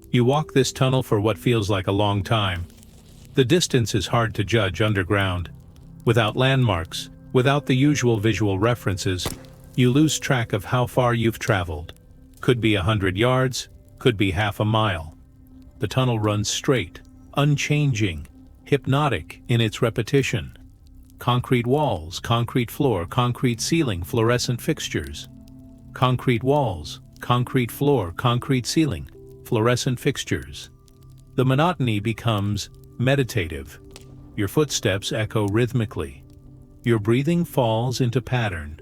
[SPEAKER 1] You walk this tunnel for what feels like a long time. The distance is hard to judge underground. Without landmarks, without the usual visual references, you lose track of how far you've traveled. Could be 100 yards, could be half a mile. The tunnel runs straight, unchanging, hypnotic in its repetition. Concrete walls, concrete floor, concrete ceiling, fluorescent fixtures. Concrete walls, concrete floor, concrete ceiling, fluorescent fixtures. The monotony becomes meditative. Your footsteps echo rhythmically. Your breathing falls into pattern.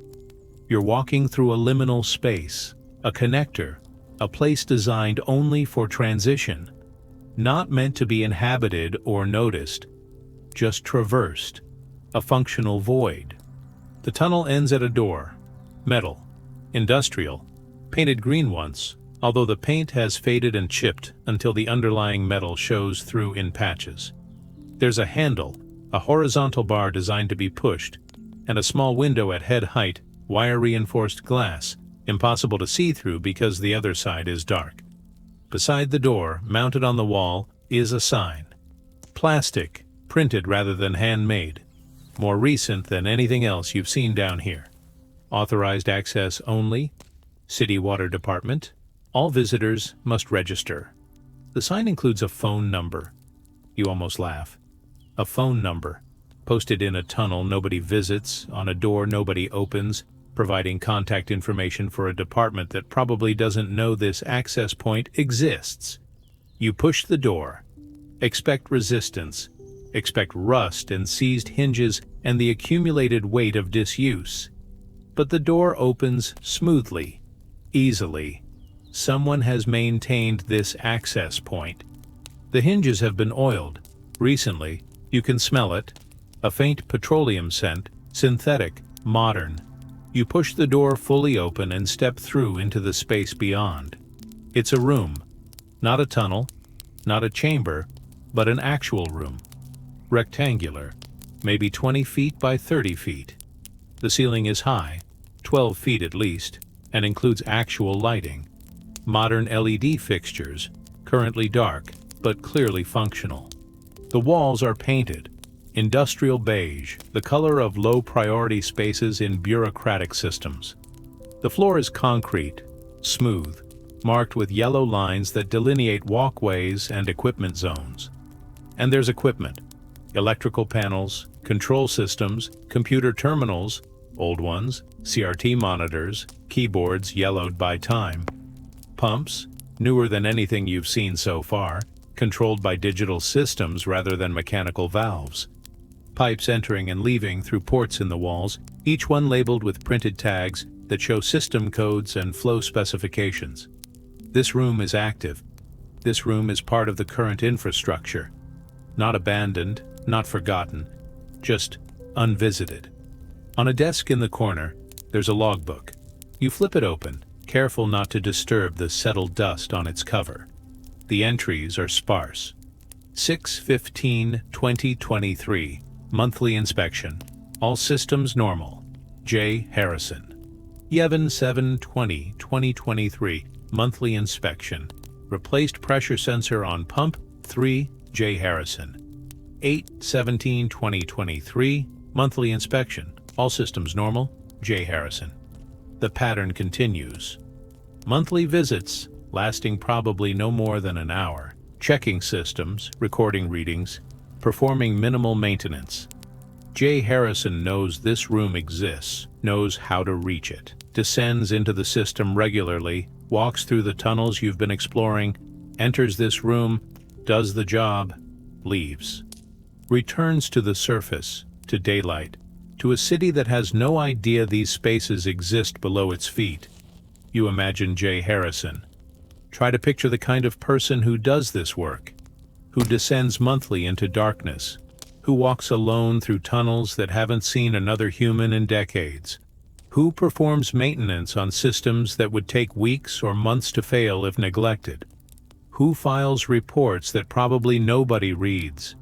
[SPEAKER 1] You're walking through a liminal space, a connector, a place designed only for transition, not meant to be inhabited or noticed, just traversed, a functional void. The tunnel ends at a door, metal, industrial, painted green once, although the paint has faded and chipped until the underlying metal shows through in patches. There's a handle, a horizontal bar designed to be pushed, and a small window at head height, wire-reinforced glass, impossible to see through because the other side is dark. Beside the door, mounted on the wall, is a sign. Plastic, printed rather than handmade. More recent than anything else you've seen down here. Authorized access only. City Water Department. All visitors must register. The sign includes a phone number. You almost laugh. A phone number, posted in a tunnel nobody visits, on a door nobody opens, providing contact information for a department that probably doesn't know this access point exists. You push the door. Expect resistance. Expect rust and seized hinges and the accumulated weight of disuse. But the door opens smoothly, easily. Someone has maintained this access point. The hinges have been oiled. Recently, you can smell it. A faint petroleum scent, synthetic, modern. You push the door fully open and step through into the space beyond. It's a room. Not a tunnel, not a chamber, but an actual room. Rectangular, maybe 20 feet by 30 feet. The ceiling is high, 12 feet at least, and includes actual lighting. Modern LED fixtures, currently dark, but clearly functional. The walls are painted, industrial beige, the color of low-priority spaces in bureaucratic systems. The floor is concrete, smooth, marked with yellow lines that delineate walkways and equipment zones. And there's equipment. Electrical panels, control systems, computer terminals, old ones, CRT monitors, keyboards yellowed by time. Pumps, newer than anything you've seen so far, controlled by digital systems rather than mechanical valves. Pipes entering and leaving through ports in the walls, each one labeled with printed tags that show system codes and flow specifications. This room is active. This room is part of the current infrastructure. Not abandoned, not forgotten, just unvisited. On a desk in the corner, there's a logbook. You flip it open, careful not to disturb the settled dust on its cover. The entries are sparse. 6/15/2023, monthly inspection. All systems normal. J. Harrison. Yevon 7/20/2023. Monthly inspection. Replaced pressure sensor on pump. 3. J. Harrison. 8/17/2023. Monthly inspection. All systems normal. J. Harrison. The pattern continues. Monthly visits, lasting probably no more than an hour. Checking systems, recording readings, performing minimal maintenance. J. Harrison knows this room exists, knows how to reach it, descends into the system regularly, walks through the tunnels you've been exploring, enters this room, does the job, leaves. Returns to the surface, to daylight, to a city that has no idea these spaces exist below its feet. You imagine J. Harrison. Try to picture the kind of person who does this work, who descends monthly into darkness, who walks alone through tunnels that haven't seen another human in decades, who performs maintenance on systems that would take weeks or months to fail if neglected, who files reports that probably nobody reads.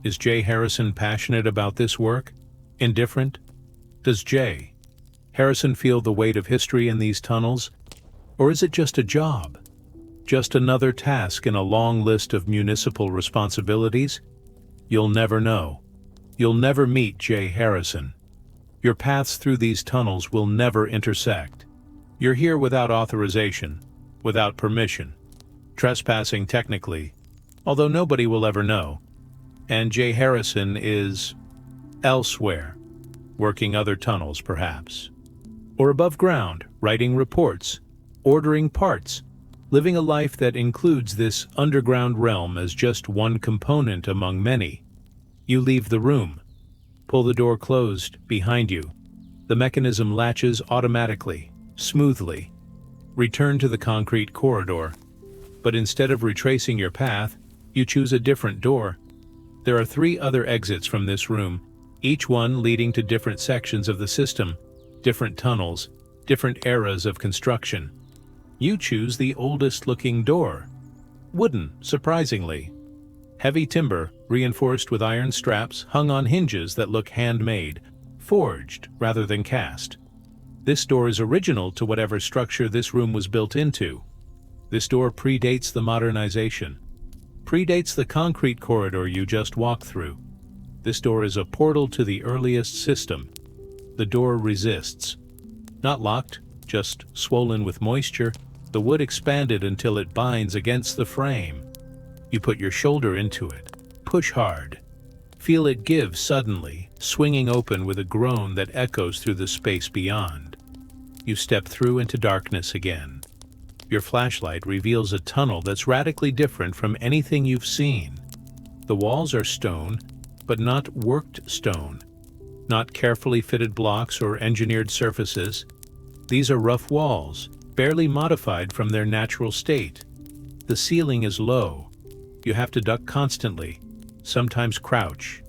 [SPEAKER 1] Is J. Harrison passionate about this work? Indifferent? Does J. Harrison feel the weight of history in these tunnels? Or is it just a job? Just another task in a long list of municipal responsibilities? You'll never know. You'll never meet J. Harrison. Your paths through these tunnels will never intersect. You're here without authorization, without permission, trespassing technically, although nobody will ever know. And J. Harrison is elsewhere, working other tunnels perhaps. Or above ground, writing reports, ordering parts, living a life that includes this underground realm as just one component among many. You leave the room, pull the door closed behind you. The mechanism latches automatically, smoothly. Return to the concrete corridor. But instead of retracing your path, you choose a different door. There are 3 other exits from this room, each one leading to different sections of the system, different tunnels, different eras of construction. You choose the oldest-looking door. Wooden, surprisingly. Heavy timber, reinforced with iron straps, hung on hinges that look handmade, forged rather than cast. This door is original to whatever structure this room was built into. This door predates the modernization, predates the concrete corridor you just walked through. This door is a portal to the earliest system. The door resists. Not locked, just swollen with moisture, the wood expanded until it binds against the frame. You put your shoulder into it, push hard. Feel it give suddenly, swinging open with a groan that echoes through the space beyond. You step through into darkness again. Your flashlight reveals a tunnel that's radically different from anything you've seen. The walls are stone, but not worked stone. Not carefully fitted blocks or engineered surfaces. These are rough walls, barely modified from their natural state. The ceiling is low. You have to duck constantly, sometimes crouch.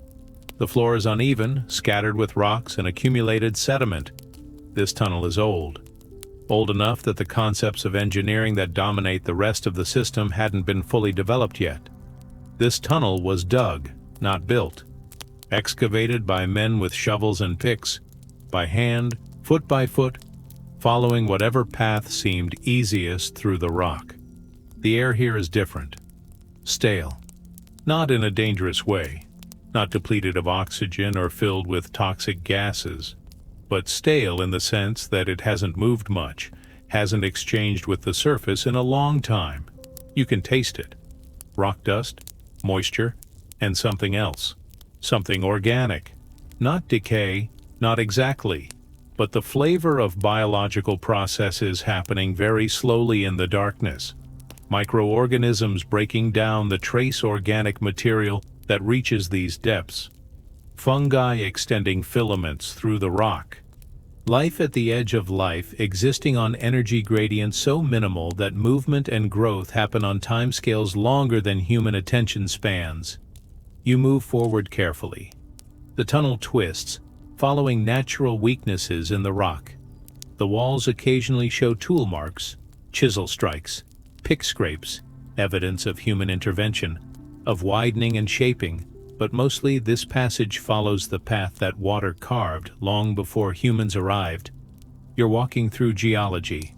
[SPEAKER 1] The floor is uneven, scattered with rocks and accumulated sediment. This tunnel is old. Old enough that the concepts of engineering that dominate the rest of the system hadn't been fully developed yet. This tunnel was dug, not built. Excavated by men with shovels and picks, by hand, foot by foot, following whatever path seemed easiest through the rock. The air here is different. Stale. Not in a dangerous way, not depleted of oxygen or filled with toxic gases, but stale in the sense that it hasn't moved much, hasn't exchanged with the surface in a long time. You can taste it. Rock dust, moisture, and something else. Something organic. Not decay, not exactly, but the flavor of biological processes happening very slowly in the darkness. Microorganisms breaking down the trace organic material that reaches these depths. Fungi extending filaments through the rock. Life at the edge of life, existing on energy gradients so minimal that movement and growth happen on timescales longer than human attention spans. You move forward carefully. The tunnel twists, following natural weaknesses in the rock. The walls occasionally show tool marks, chisel strikes, pick scrapes, evidence of human intervention, of widening and shaping, but mostly this passage follows the path that water carved long before humans arrived. You're walking through geology,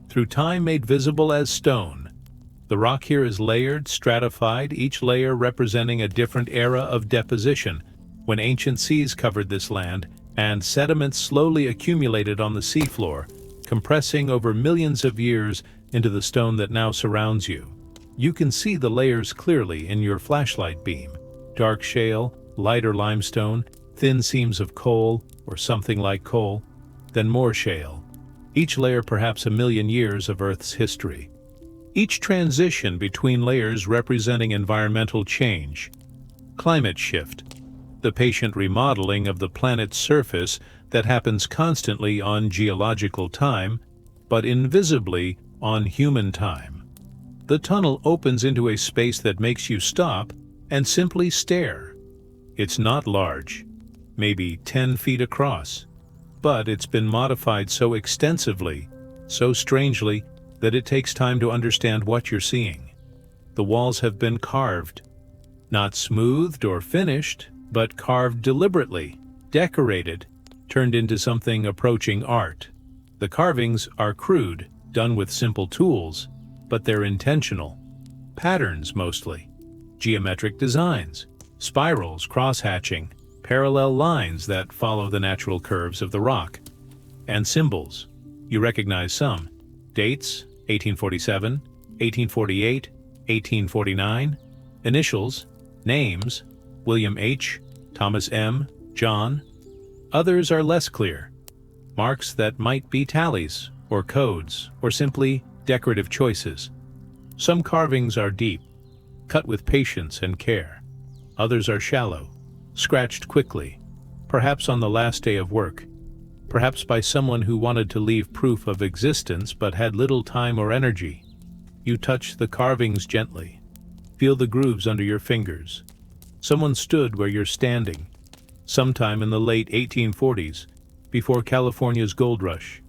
[SPEAKER 1] through time made visible as stone. The rock here is layered, stratified, each layer representing a different era of deposition, when ancient seas covered this land, and sediments slowly accumulated on the seafloor, compressing over millions of years into the stone that now surrounds you. You can see the layers clearly in your flashlight beam. Dark shale, lighter limestone, thin seams of coal, or something like coal, then more shale. Each layer perhaps a million years of Earth's history. Each transition between layers representing environmental change, climate shift, the patient remodeling of the planet's surface that happens constantly on geological time, but invisibly on human time. The tunnel opens into a space that makes you stop and simply stare. It's not large, maybe 10 feet across, but it's been modified so extensively, so strangely, that it takes time to understand what you're seeing. The walls have been carved, not smoothed or finished, but carved deliberately, decorated, turned into something approaching art. The carvings are crude, done with simple tools, but they're intentional. Patterns mostly. Geometric designs, spirals, cross-hatching, parallel lines that follow the natural curves of the rock. And symbols. You recognize some. Dates, 1847, 1848, 1849. Initials, names, William H., Thomas M., John. Others are less clear. Marks that might be tallies, or codes, or simply decorative choices. Some carvings are deep, cut with patience and care. Others are shallow, scratched quickly, perhaps on the last day of work, perhaps by someone who wanted to leave proof of existence but had little time or energy. You touch the carvings gently. Feel the grooves under your fingers. Someone stood where you're standing, sometime in the late 1840s, before California's gold rush,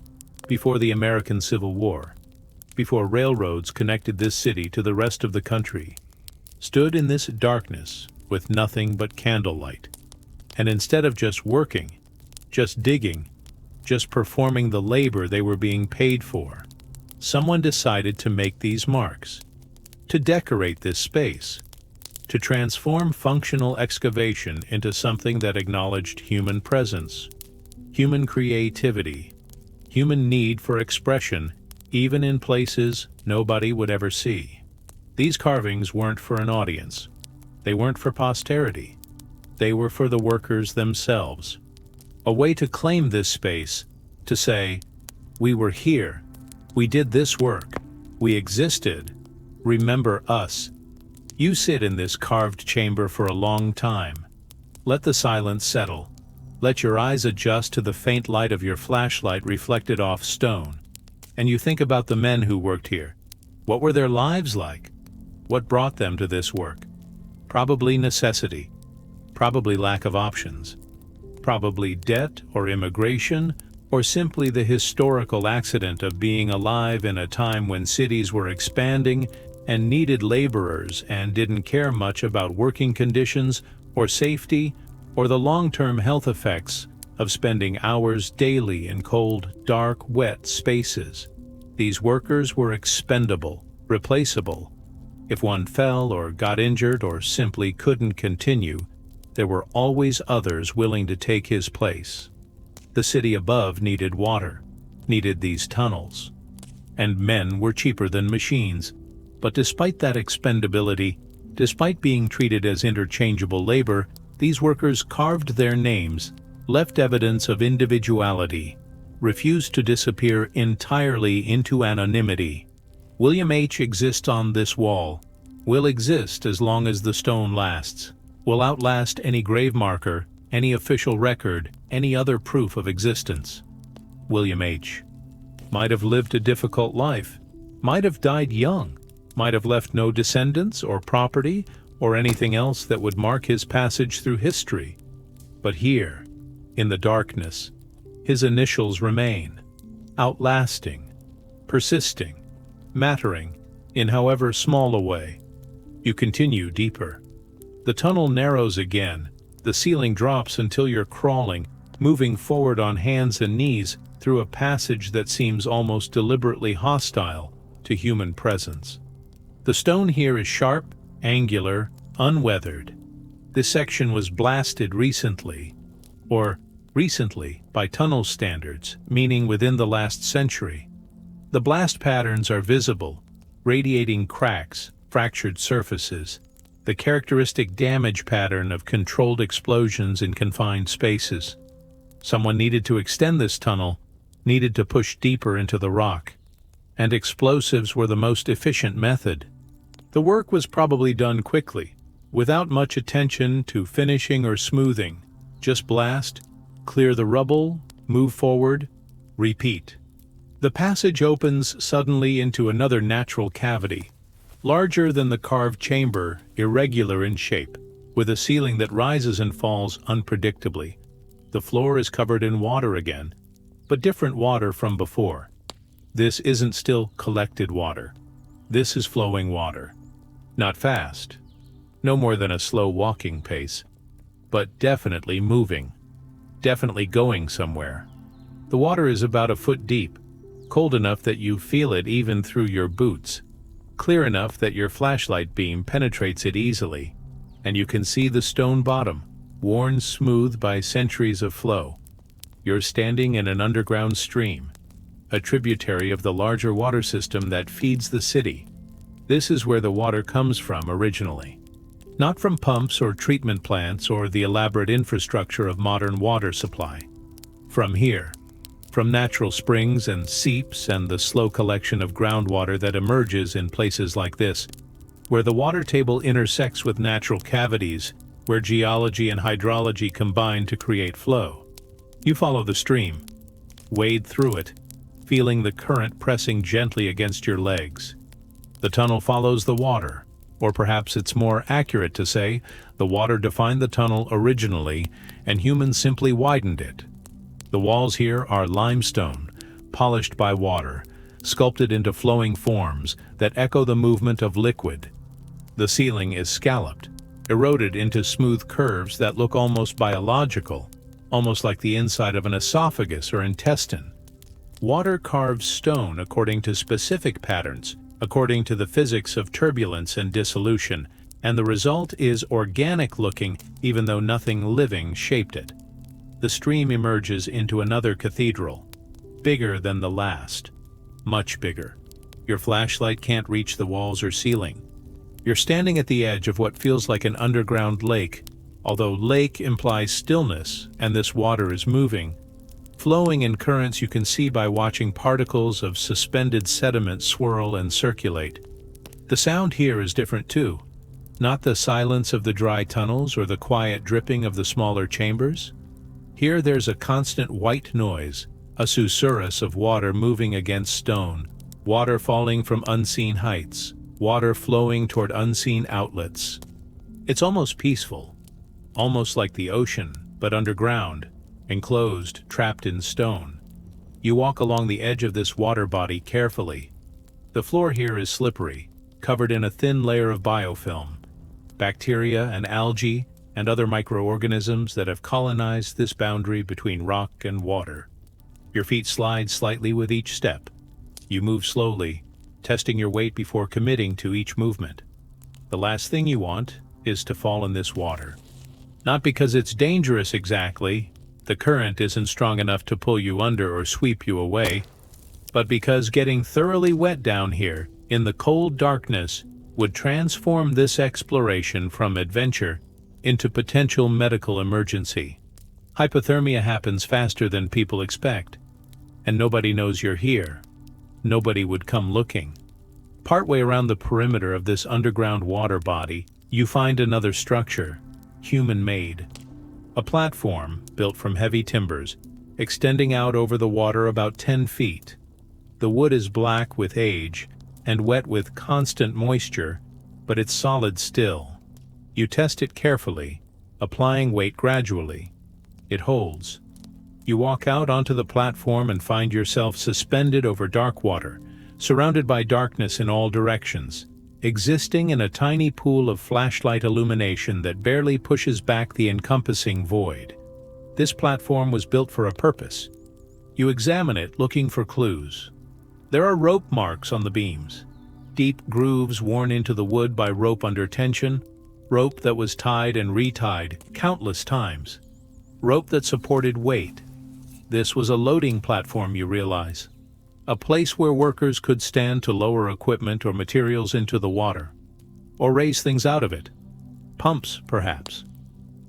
[SPEAKER 1] before the American Civil War, before railroads connected this city to the rest of the country, stood in this darkness with nothing but candlelight. And instead of just working, just digging, just performing the labor they were being paid for, someone decided to make these marks, to decorate this space, to transform functional excavation into something that acknowledged human presence, human creativity, human need for expression, even in places nobody would ever see. These carvings weren't for an audience. They weren't for posterity. They were for the workers themselves. A way to claim this space, to say, we were here, we did this work, we existed, remember us. You sit in this carved chamber for a long time. Let the silence settle. Let your eyes adjust to the faint light of your flashlight reflected off stone. And you think about the men who worked here. What were their lives like? What brought them to this work? Probably necessity. Probably lack of options. Probably debt or immigration, or simply the historical accident of being alive in a time when cities were expanding and needed laborers and didn't care much about working conditions or safety or the long-term health effects of spending hours daily in cold, dark, wet spaces. These workers were expendable, replaceable. If one fell or got injured or simply couldn't continue, there were always others willing to take his place. The city above needed water, needed these tunnels. And men were cheaper than machines. But despite that expendability, despite being treated as interchangeable labor, these workers carved their names, left evidence of individuality, refused to disappear entirely into anonymity. William H. exists on this wall, will exist as long as the stone lasts, will outlast any grave marker, any official record, any other proof of existence. William H. might have lived a difficult life, might have died young, might have left no descendants or property or anything else that would mark his passage through history. But here, in the darkness, his initials remain, outlasting, persisting, mattering, in however small a way. You continue deeper. The tunnel narrows again, the ceiling drops until you're crawling, moving forward on hands and knees through a passage that seems almost deliberately hostile to human presence. The stone here is sharp, angular, unweathered. This section was blasted recently, by tunnel standards, meaning within the last century. The blast patterns are visible, radiating cracks, fractured surfaces, the characteristic damage pattern of controlled explosions in confined spaces. Someone needed to extend this tunnel, needed to push deeper into the rock, and explosives were the most efficient method. The work was probably done quickly, without much attention to finishing or smoothing. Just blast, clear the rubble, move forward, repeat. The passage opens suddenly into another natural cavity, larger than the carved chamber, irregular in shape, with a ceiling that rises and falls unpredictably. The floor is covered in water again, but different water from before. This isn't still collected water. This is flowing water. Not fast, no more than a slow walking pace, but definitely moving, definitely going somewhere. The water is about a foot deep, cold enough that you feel it even through your boots, clear enough that your flashlight beam penetrates it easily, and you can see the stone bottom, worn smooth by centuries of flow. You're standing in an underground stream, a tributary of the larger water system that feeds the city. This is where the water comes from originally. Not from pumps or treatment plants or the elaborate infrastructure of modern water supply. From here, from natural springs and seeps and the slow collection of groundwater that emerges in places like this, where the water table intersects with natural cavities, where geology and hydrology combine to create flow. You follow the stream, wade through it, feeling the current pressing gently against your legs. The tunnel follows the water, or perhaps it's more accurate to say, the water defined the tunnel originally, and humans simply widened it. The walls here are limestone, polished by water, sculpted into flowing forms that echo the movement of liquid. The ceiling is scalloped, eroded into smooth curves that look almost biological, almost like the inside of an esophagus or intestine. Water carves stone according to specific patterns, according to the physics of turbulence and dissolution, and the result is organic looking even though nothing living shaped it. The stream emerges into another cathedral, bigger than the last, much bigger. Your flashlight can't reach the walls or ceiling. You're standing at the edge of what feels like an underground lake, although lake implies stillness and this water is moving, flowing in currents you can see by watching particles of suspended sediment swirl and circulate. The sound here is different too, not the silence of the dry tunnels or the quiet dripping of the smaller chambers. Here there's a constant white noise, a susurrus of water moving against stone, water falling from unseen heights, water flowing toward unseen outlets. It's almost peaceful, almost like the ocean, but underground, enclosed, trapped in stone. You walk along the edge of this water body carefully. The floor here is slippery, covered in a thin layer of biofilm, bacteria and algae and other microorganisms that have colonized this boundary between rock and water. Your feet slide slightly with each step. You move slowly, testing your weight before committing to each movement. The last thing you want is to fall in this water. Not because it's dangerous exactly, the current isn't strong enough to pull you under or sweep you away, but because getting thoroughly wet down here in the cold darkness would transform this exploration from adventure into potential medical emergency. Hypothermia happens faster than people expect, and nobody knows you're here. Nobody would come looking. Partway around the perimeter of this underground water body, you find another structure, human-made. A platform built from heavy timbers, extending out over the water about 10 feet. The wood is black with age and wet with constant moisture, but it's solid still. You test it carefully, applying weight gradually. It holds. You walk out onto the platform and find yourself suspended over dark water, surrounded by darkness in all directions, existing in a tiny pool of flashlight illumination that barely pushes back the encompassing void. This platform was built for a purpose. You examine it looking for clues. There are rope marks on the beams, deep grooves worn into the wood by rope under tension, rope that was tied and retied countless times, rope that supported weight. This was a loading platform, you realize. A place where workers could stand to lower equipment or materials into the water, or raise things out of it. Pumps, perhaps,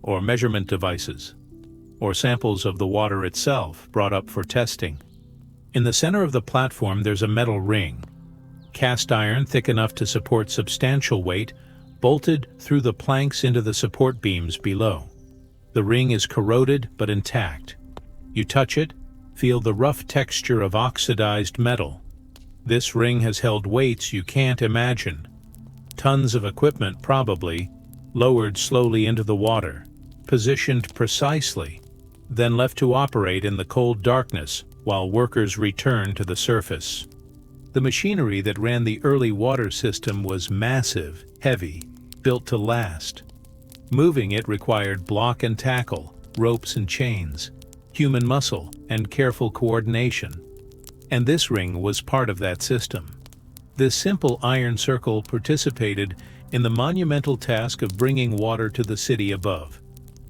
[SPEAKER 1] or measurement devices, or samples of the water itself brought up for testing. In the center of the platform there's a metal ring, cast iron thick enough to support substantial weight, bolted through the planks into the support beams below. The ring is corroded but intact. You touch it, feel the rough texture of oxidized metal. This ring has held weights you can't imagine. Tons of equipment probably, lowered slowly into the water, positioned precisely, then left to operate in the cold darkness while workers return to the surface. The machinery that ran the early water system was massive, heavy, built to last. Moving it required block and tackle, ropes and chains, human muscle, and careful coordination. And this ring was part of that system. This simple iron circle participated in the monumental task of bringing water to the city above.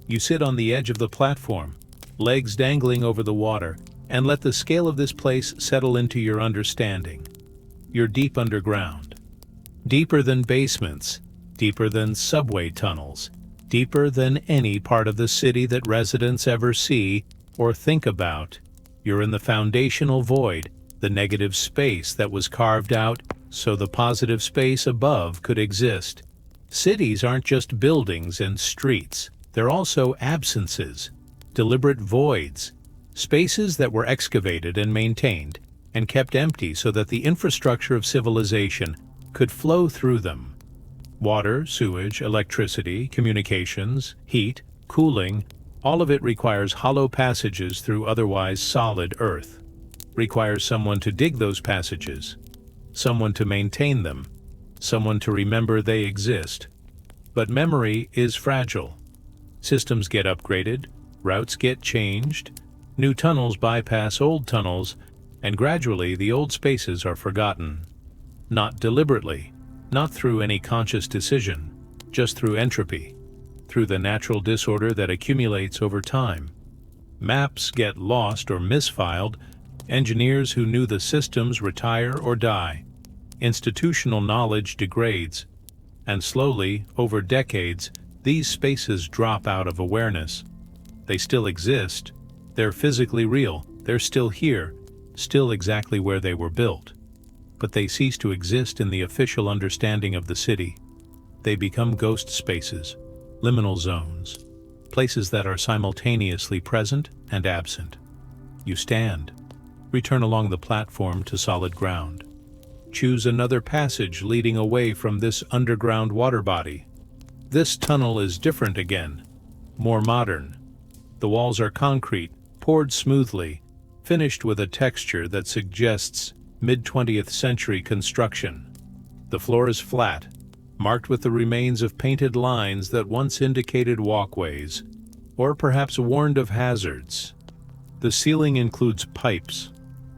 [SPEAKER 1] You sit on the edge of the platform, legs dangling over the water, and let the scale of this place settle into your understanding. You're deep underground. Deeper than basements, deeper than subway tunnels, deeper than any part of the city that residents ever see or think about. You're in the foundational void, the negative space that was carved out so the positive space above could exist. Cities aren't just buildings and streets, they're also absences, deliberate voids, spaces that were excavated and maintained and kept empty so that the infrastructure of civilization could flow through them. Water, sewage, electricity, communications, heat, cooling, all of it requires hollow passages through otherwise solid earth. Requires someone to dig those passages, someone to maintain them, someone to remember they exist. But memory is fragile. Systems get upgraded, routes get changed, new tunnels bypass old tunnels, and gradually the old spaces are forgotten. Not deliberately, not through any conscious decision, just through entropy, through the natural disorder that accumulates over time. Maps get lost or misfiled, engineers who knew the systems retire or die, institutional knowledge degrades, and slowly, over decades, these spaces drop out of awareness. They still exist, they're physically real, they're still here, still exactly where they were built. But they cease to exist in the official understanding of the city. They become ghost spaces, liminal zones, places that are simultaneously present and absent. You stand, return along the platform to solid ground. Choose another passage leading away from this underground water body. This tunnel is different again, more modern. The walls are concrete, poured smoothly, finished with a texture that suggests mid-20th century construction. The floor is flat, marked with the remains of painted lines that once indicated walkways, or perhaps warned of hazards. The ceiling includes pipes,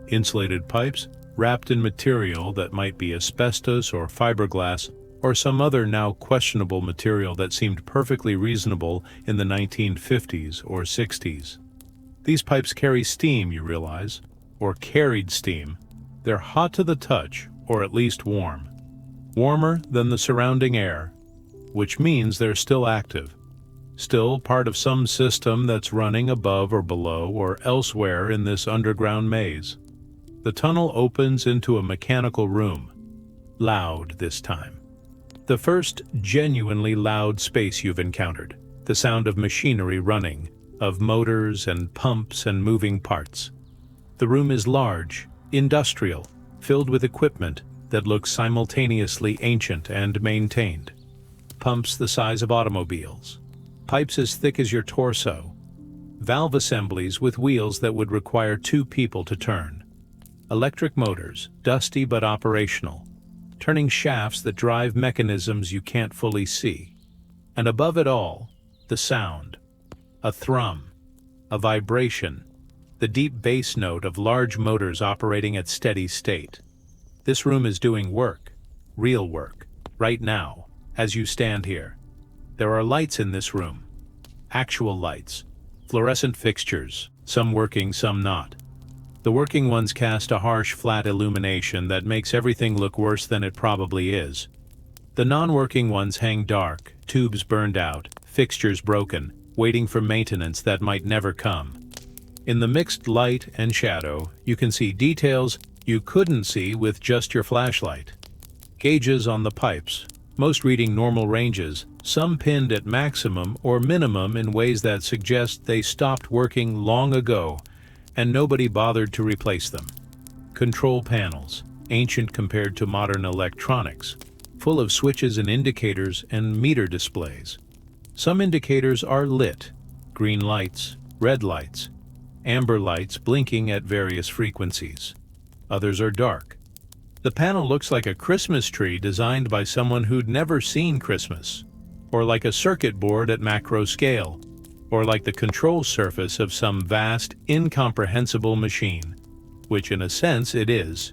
[SPEAKER 1] insulated pipes wrapped in material that might be asbestos or fiberglass or some other now questionable material that seemed perfectly reasonable in the 1950s or 60s. These pipes carry steam, you realize, or carried steam. They're hot to the touch, or at least warm. Warmer than the surrounding air, which means they're still active, still part of some system that's running above or below or elsewhere in this underground maze. The tunnel opens into a mechanical room, loud this time. The first genuinely loud space you've encountered, the sound of machinery running, of motors and pumps and moving parts. The room is large, industrial, filled with equipment that looks simultaneously ancient and maintained. Pumps the size of automobiles, pipes as thick as your torso, valve assemblies with wheels that would require 2 people to turn, electric motors, dusty but operational, turning shafts that drive mechanisms you can't fully see. And above it all, the sound. A thrum, a vibration, the deep bass note of large motors operating at steady state. This room is doing work, real work, right now, as you stand here. There are lights in this room. Actual lights. Fluorescent fixtures, some working, some not. The working ones cast a harsh, flat illumination that makes everything look worse than it probably is. The non-working ones hang dark, tubes burned out, fixtures broken, waiting for maintenance that might never come. In the mixed light and shadow, you can see details you couldn't see with just your flashlight. Gauges on the pipes, most reading normal ranges, some pinned at maximum or minimum in ways that suggest they stopped working long ago and nobody bothered to replace them. Control panels, ancient compared to modern electronics, full of switches and indicators and meter displays. Some indicators are lit, green lights, red lights, amber lights blinking at various frequencies. Others are dark. The panel looks like a Christmas tree designed by someone who'd never seen Christmas, or like a circuit board at macro scale, or like the control surface of some vast, incomprehensible machine, which in a sense it is.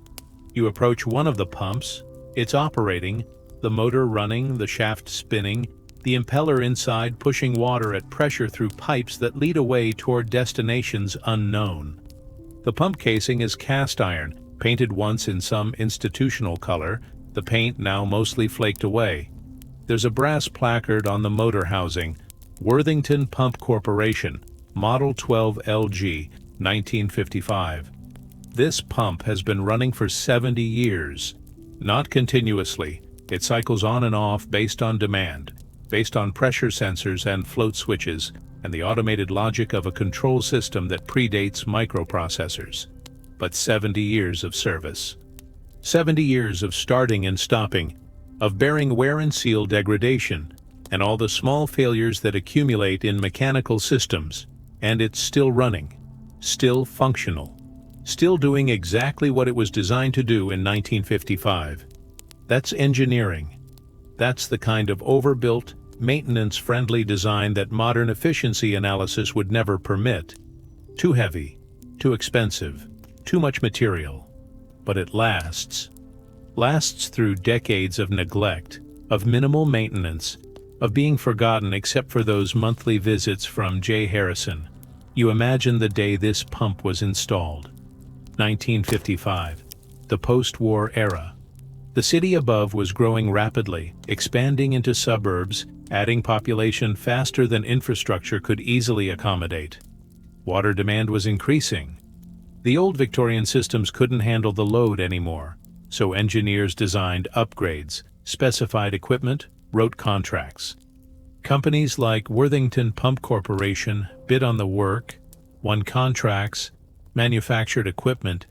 [SPEAKER 1] You approach one of the pumps, it's operating, the motor running, the shaft spinning, the impeller inside pushing water at pressure through pipes that lead away toward destinations unknown. The pump casing is cast iron, painted once in some institutional color, the paint now mostly flaked away. There's a brass placard on the motor housing, Worthington Pump Corporation, Model 12 LG, 1955. This pump has been running for 70 years. Not continuously, it cycles on and off based on demand, based on pressure sensors and float switches, and the automated logic of a control system that predates microprocessors. But 70 years of service. 70 years of starting and stopping, of bearing wear and seal degradation, and all the small failures that accumulate in mechanical systems, and it's still running, still functional, still doing exactly what it was designed to do in 1955. That's engineering. That's the kind of overbuilt, maintenance-friendly design that modern efficiency analysis would never permit. Too heavy, too expensive, too much material. But it lasts. Lasts through decades of neglect, of minimal maintenance, of being forgotten except for those monthly visits from Jay Harrison. You imagine the day this pump was installed. 1955, the post-war era. The city above was growing rapidly, expanding into suburbs, adding population faster than infrastructure could easily accommodate. Water demand was increasing. The old Victorian systems couldn't handle the load anymore, so engineers designed upgrades, specified equipment, wrote contracts. Companies like Worthington Pump Corporation bid on the work, won contracts, manufactured equipment,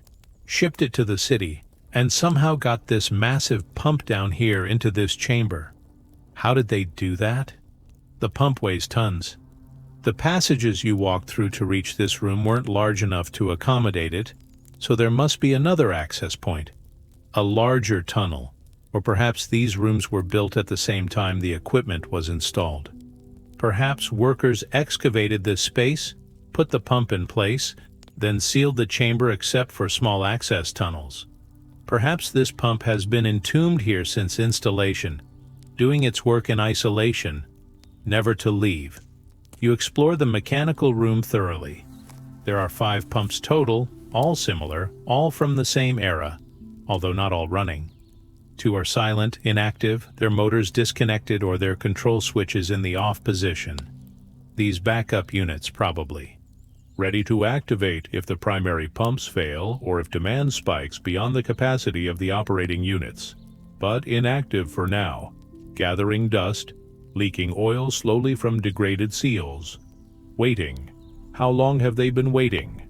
[SPEAKER 1] shipped it to the city, and somehow got this massive pump down here into this chamber. How did they do that? The pump weighs tons. The passages you walked through to reach this room weren't large enough to accommodate it, so there must be another access point, a larger tunnel, or perhaps these rooms were built at the same time the equipment was installed. Perhaps workers excavated this space, put the pump in place, then sealed the chamber except for small access tunnels. Perhaps this pump has been entombed here since installation, doing its work in isolation, never to leave. You explore the mechanical room thoroughly. There are 5 pumps total, all similar, all from the same era, although not all running. 2 are silent, inactive, their motors disconnected or their control switches in the off position. These backup units probably. Ready to activate if the primary pumps fail or if demand spikes beyond the capacity of the operating units. But inactive for now, gathering dust, leaking oil slowly from degraded seals. Waiting. How long have they been waiting?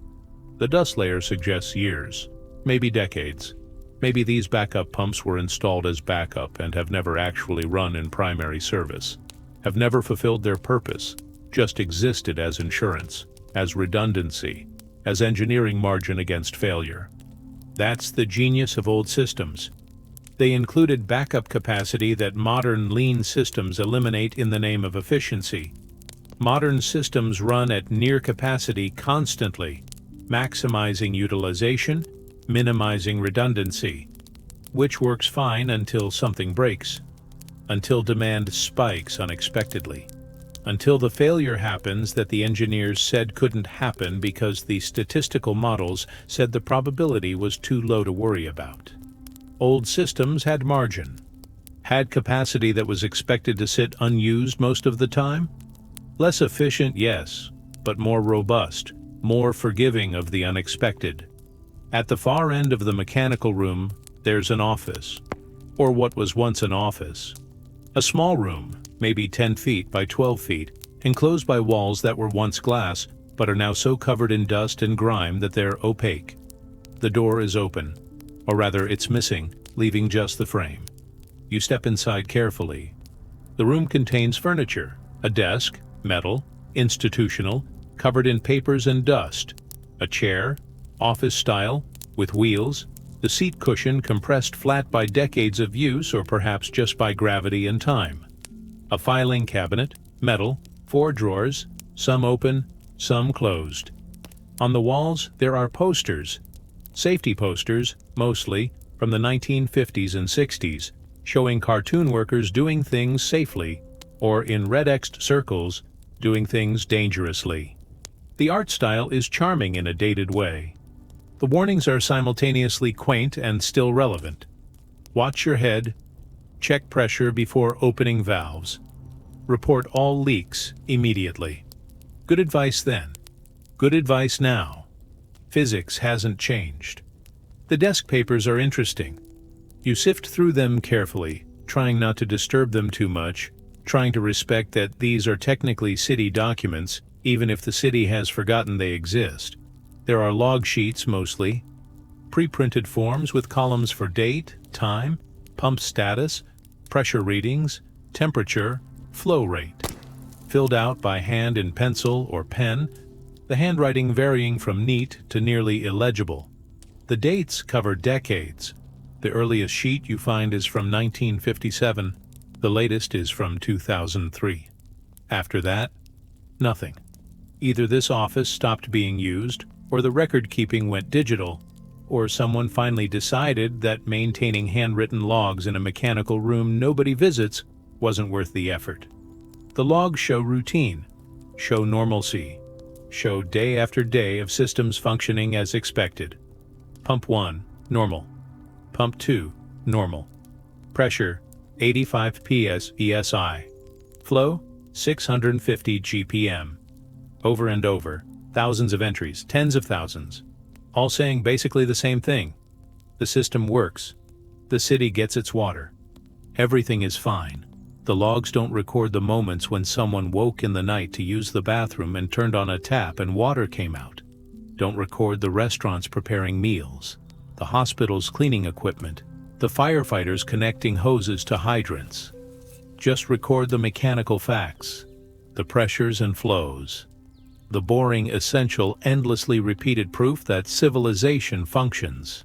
[SPEAKER 1] The dust layer suggests years, maybe decades. Maybe these backup pumps were installed as backup and have never actually run in primary service, have never fulfilled their purpose, just existed as insurance, as redundancy, as engineering margin against failure. That's the genius of old systems. They included backup capacity that modern lean systems eliminate in the name of efficiency. Modern systems run at near capacity constantly, maximizing utilization, minimizing redundancy, which works fine until something breaks, until demand spikes unexpectedly, until the failure happens that the engineers said couldn't happen because the statistical models said the probability was too low to worry about. Old systems had margin, had capacity that was expected to sit unused most of the time. Less efficient, yes, but more robust, more forgiving of the unexpected. At the far end of the mechanical room, there's an office, or what was once an office. A small room, maybe 10 feet by 12 feet, enclosed by walls that were once glass, but are now so covered in dust and grime that they're opaque. The door is open, or rather it's missing, leaving just the frame. You step inside carefully. The room contains furniture, a desk, metal, institutional, covered in papers and dust, a chair, office style, with wheels, the seat cushion compressed flat by decades of use or perhaps just by gravity and time. A filing cabinet, metal, 4 drawers, some open, some closed. On the walls there are posters, safety posters, mostly, from the 1950s and 60s, showing cartoon workers doing things safely, or in red-Xed circles, doing things dangerously. The art style is charming in a dated way. The warnings are simultaneously quaint and still relevant. Watch your head, check pressure before opening valves, report all leaks immediately. Good advice then. Good advice now. Physics hasn't changed. The desk papers are interesting. You sift through them carefully, trying not to disturb them too much, trying to respect that these are technically city documents, even if the city has forgotten they exist. There are log sheets mostly, pre-printed forms with columns for date, time, pump status, pressure readings, temperature, flow rate, filled out by hand in pencil or pen, the handwriting varying from neat to nearly illegible. The dates cover decades. The earliest sheet you find is from 1957. The latest is from 2003. After that, nothing. Either this office stopped being used, or the record-keeping went digital, or someone finally decided that maintaining handwritten logs in a mechanical room nobody visits wasn't worth the effort. The logs show routine, show normalcy, show day after day of systems functioning as expected. Pump 1, normal. Pump 2, normal. Pressure, 85 psi. Flow, 650 GPM. Over and over, thousands of entries, tens of thousands, all saying basically the same thing. The system works. The city gets its water. Everything is fine. The logs don't record the moments when someone woke in the night to use the bathroom and turned on a tap and water came out. Don't record the restaurants preparing meals, the hospital's cleaning equipment, the firefighters connecting hoses to hydrants. Just record the mechanical facts, the pressures and flows, the boring, essential, endlessly repeated proof that civilization functions.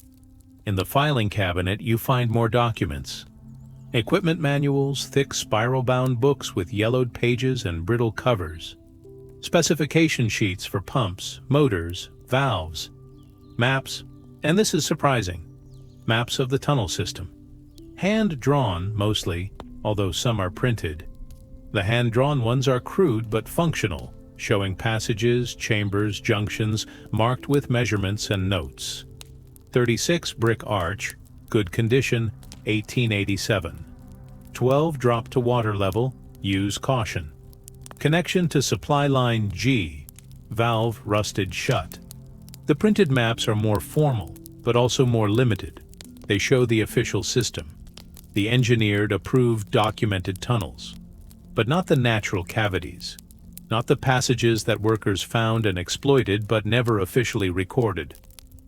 [SPEAKER 1] In the filing cabinet you find more documents. Equipment manuals, thick spiral-bound books with yellowed pages and brittle covers. Specification sheets for pumps, motors, valves. Maps, and this is surprising, maps of the tunnel system. Hand-drawn, mostly, although some are printed. The hand-drawn ones are crude but functional, showing passages, chambers, junctions, marked with measurements and notes. 36 brick arch, good condition, 1887. 12 drop to water level, use caution. Connection to supply line G, valve rusted shut. The printed maps are more formal, but also more limited. They show the official system, the engineered, approved, documented tunnels, but not the natural cavities, not the passages that workers found and exploited but never officially recorded,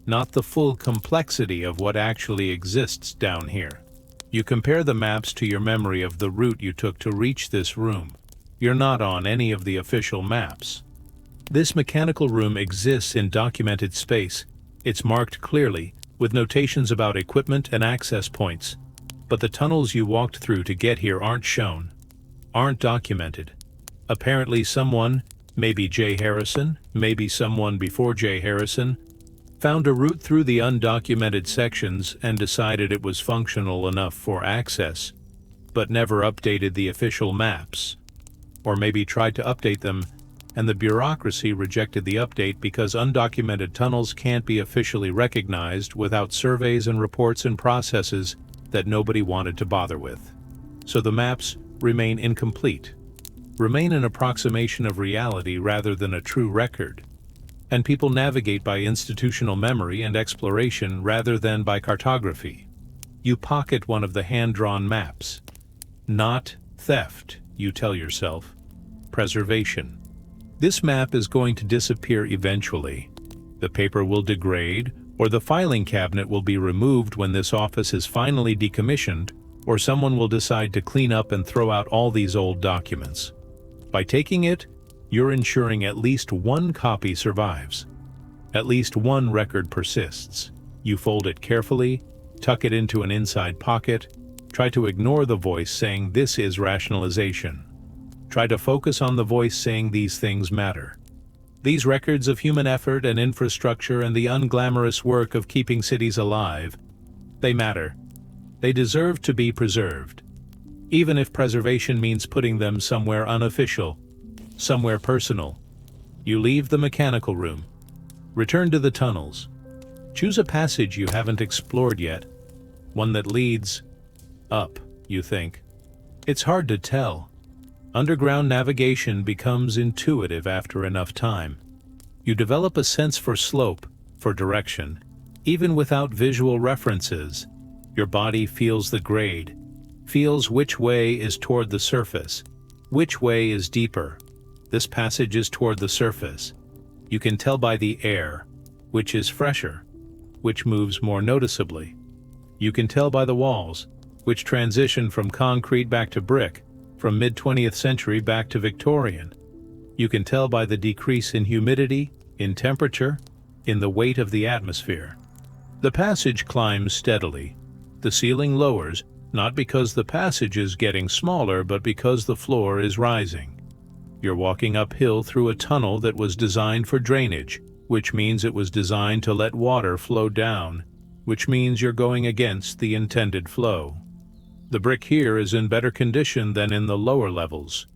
[SPEAKER 1] not the full complexity of what actually exists down here. You compare the maps to your memory of the route you took to reach this room. You're not on any of the official maps. This mechanical room exists in documented space. It's marked clearly, with notations about equipment and access points. But the tunnels you walked through to get here aren't shown, aren't documented. Apparently someone, maybe Jay Harrison, maybe someone before Jay Harrison, found a route through the undocumented sections and decided it was functional enough for access, but never updated the official maps. Or maybe tried to update them, and the bureaucracy rejected the update because undocumented tunnels can't be officially recognized without surveys and reports and processes that nobody wanted to bother with. So the maps remain incomplete, remain an approximation of reality rather than a true record, and people navigate by institutional memory and exploration rather than by cartography. You pocket one of the hand-drawn maps. Not theft, you tell yourself. Preservation. This map is going to disappear eventually. The paper will degrade, or the filing cabinet will be removed when this office is finally decommissioned, or someone will decide to clean up and throw out all these old documents. By taking it, you're ensuring at least one copy survives. At least one record persists. You fold it carefully, tuck it into an inside pocket, try to ignore the voice saying this is rationalization. Try to focus on the voice saying these things matter. These records of human effort and infrastructure and the unglamorous work of keeping cities alive, they matter. They deserve to be preserved. Even if preservation means putting them somewhere unofficial, somewhere personal. You leave the mechanical room. Return to the tunnels. Choose a passage you haven't explored yet. One that leads up, you think. It's hard to tell. Underground navigation becomes intuitive after enough time. You develop a sense for slope, for direction. Even without visual references, your body feels the grade, feels which way is toward the surface, which way is deeper. This passage is toward the surface. You can tell by the air, which is fresher, which moves more noticeably. You can tell by the walls, which transition from concrete back to brick, from mid-20th century back to Victorian. You can tell by the decrease in humidity, in temperature, in the weight of the atmosphere. The passage climbs steadily. The ceiling lowers, not because the passage is getting smaller, but because the floor is rising. You're walking uphill through a tunnel that was designed for drainage, which means it was designed to let water flow down, which means you're going against the intended flow. The brick here is in better condition than in the lower levels.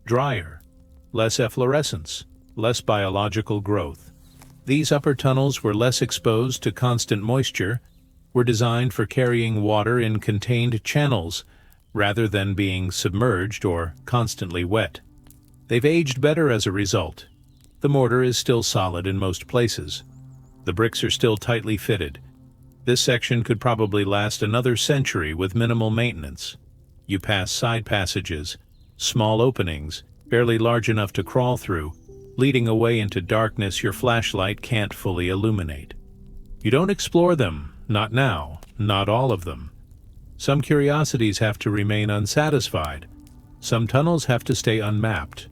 [SPEAKER 1] Drier, less efflorescence, less biological growth. These upper tunnels were less exposed to constant moisture, were designed for carrying water in contained channels, rather than being submerged or constantly wet. They've aged better as a result. The mortar is still solid in most places. The bricks are still tightly fitted. This section could probably last another century with minimal maintenance. You pass side passages, small openings, barely large enough to crawl through, leading away into darkness your flashlight can't fully illuminate. You don't explore them, not now, not all of them. Some curiosities have to remain unsatisfied. Some tunnels have to stay unmapped.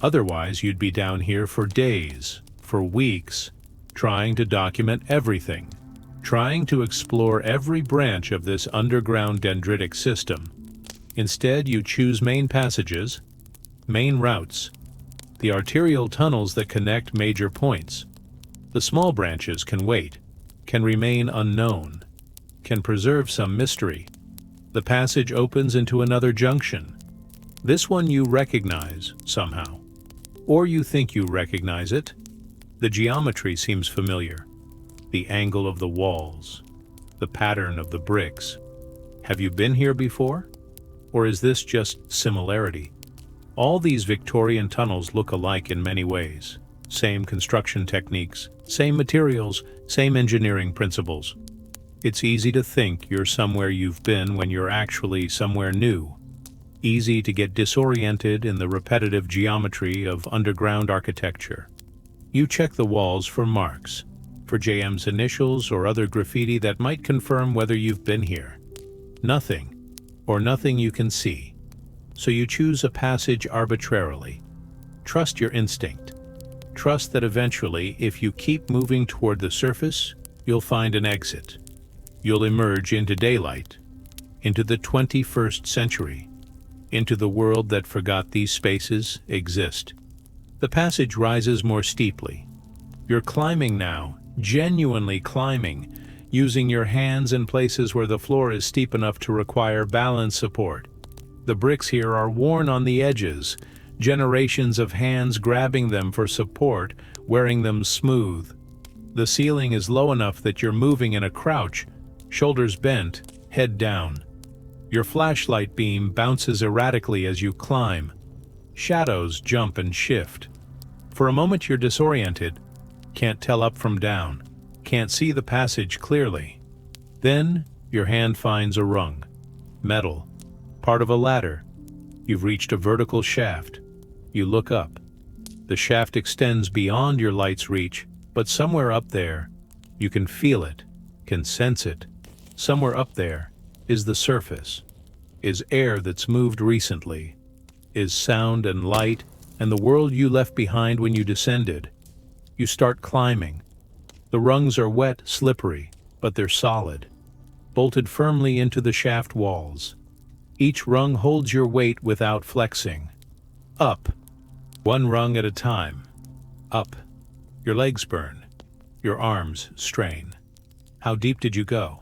[SPEAKER 1] Otherwise, you'd be down here for days, for weeks, trying to document everything. Trying to explore every branch of this underground dendritic system. Instead, you choose main passages, main routes, the arterial tunnels that connect major points. The small branches can wait, can remain unknown, can preserve some mystery. The passage opens into another junction. This one you recognize, somehow. Or you think you recognize it. The geometry seems familiar. The angle of the walls, the pattern of the bricks. Have you been here before? Or is this just similarity? All these Victorian tunnels look alike in many ways. Same construction techniques, same materials, same engineering principles. It's easy to think you're somewhere you've been when you're actually somewhere new. Easy to get disoriented in the repetitive geometry of underground architecture. You check the walls for marks, for JM's initials or other graffiti that might confirm whether you've been here. Nothing, or nothing you can see. So you choose a passage arbitrarily. Trust your instinct. Trust that eventually, if you keep moving toward the surface, you'll find an exit. You'll emerge into daylight. into the 21st century, into the world that forgot these spaces exist. The passage rises more steeply. You're climbing now, genuinely climbing, using your hands in places where the floor is steep enough to require balance support. The bricks here are worn on the edges, generations of hands grabbing them for support, wearing them smooth. The ceiling is low enough that you're moving in a crouch, shoulders bent, head down. Your flashlight beam bounces erratically as you climb. Shadows jump and shift. For a moment you're disoriented, can't tell up from down, can't see the passage clearly. Then your hand finds a rung. Metal. Part of a ladder. You've reached a vertical shaft. You look up. The shaft extends beyond your light's reach, but somewhere up there, you can feel it, can sense it. Somewhere up there is the surface, is air that's moved recently, is sound and light and the world you left behind when you descended. You start climbing. The rungs are wet, slippery, but they're solid, bolted firmly into the shaft walls. Each rung holds your weight without flexing. Up. One rung at a time. Up. Your legs burn. Your arms strain. How deep did you go?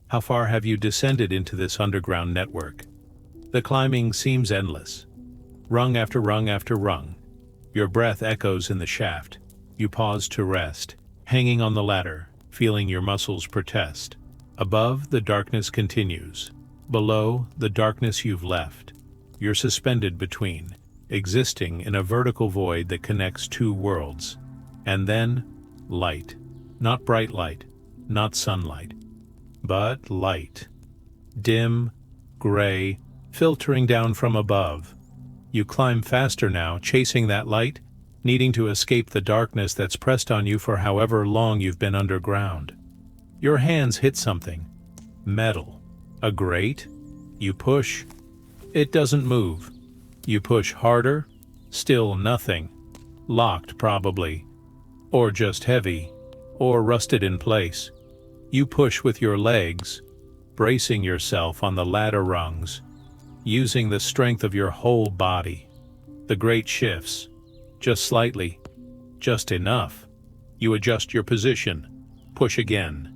[SPEAKER 1] How far have you descended into this underground network? The climbing seems endless. Rung after rung after rung. Your breath echoes in the shaft. You pause to rest, hanging on the ladder, feeling your muscles protest. Above, the darkness continues. Below, the darkness you've left. You're suspended between, existing in a vertical void that connects two worlds. And then, light. Not bright light, not sunlight, but light. Dim, gray, filtering down from above. You climb faster now, chasing that light, needing to escape the darkness that's pressed on you for however long you've been underground. Your hands hit something. Metal. A grate? You push. It doesn't move. You push harder. Still nothing. Locked, probably. Or just heavy. Or rusted in place. You push with your legs, bracing yourself on the ladder rungs, using the strength of your whole body. The grate shifts. Just slightly. Just enough. You adjust your position. Push again.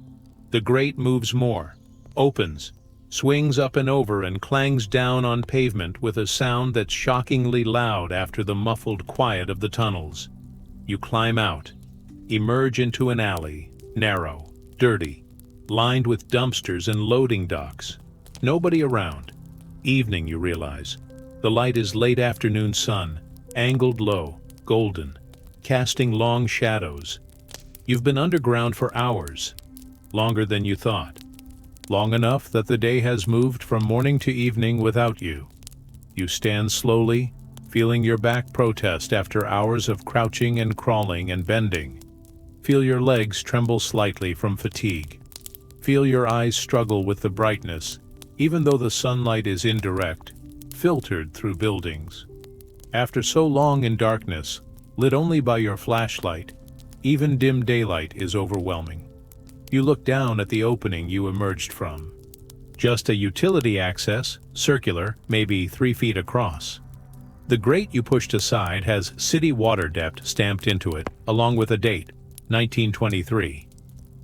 [SPEAKER 1] The grate moves more. Opens. Swings up and over and clangs down on pavement with a sound that's shockingly loud after the muffled quiet of the tunnels. You climb out, emerge into an alley, narrow, dirty, lined with dumpsters and loading docks. Nobody around. Evening, you realize. The light is late afternoon sun, angled low, golden, casting long shadows. You've been underground for hours, longer than you thought. Long enough that the day has moved from morning to evening without you. You stand slowly, feeling your back protest after hours of crouching and crawling and bending. Feel your legs tremble slightly from fatigue. Feel your eyes struggle with the brightness, even though the sunlight is indirect, filtered through buildings. After so long in darkness, lit only by your flashlight, even dim daylight is overwhelming. You look down at the opening you emerged from. Just a utility access, circular, maybe 3 feet across. The grate you pushed aside has city water depth stamped into it, along with a date, 1923.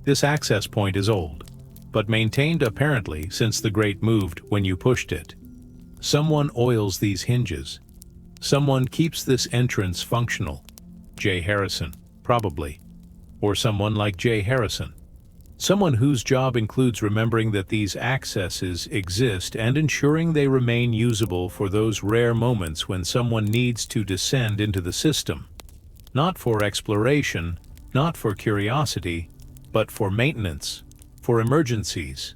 [SPEAKER 1] This access point is old, but maintained apparently since the grate moved when you pushed it. Someone oils these hinges. Someone keeps this entrance functional. Jay Harrison, probably. Or someone like Jay Harrison. Someone whose job includes remembering that these accesses exist and ensuring they remain usable for those rare moments when someone needs to descend into the system. Not for exploration, not for curiosity, but for maintenance, for emergencies,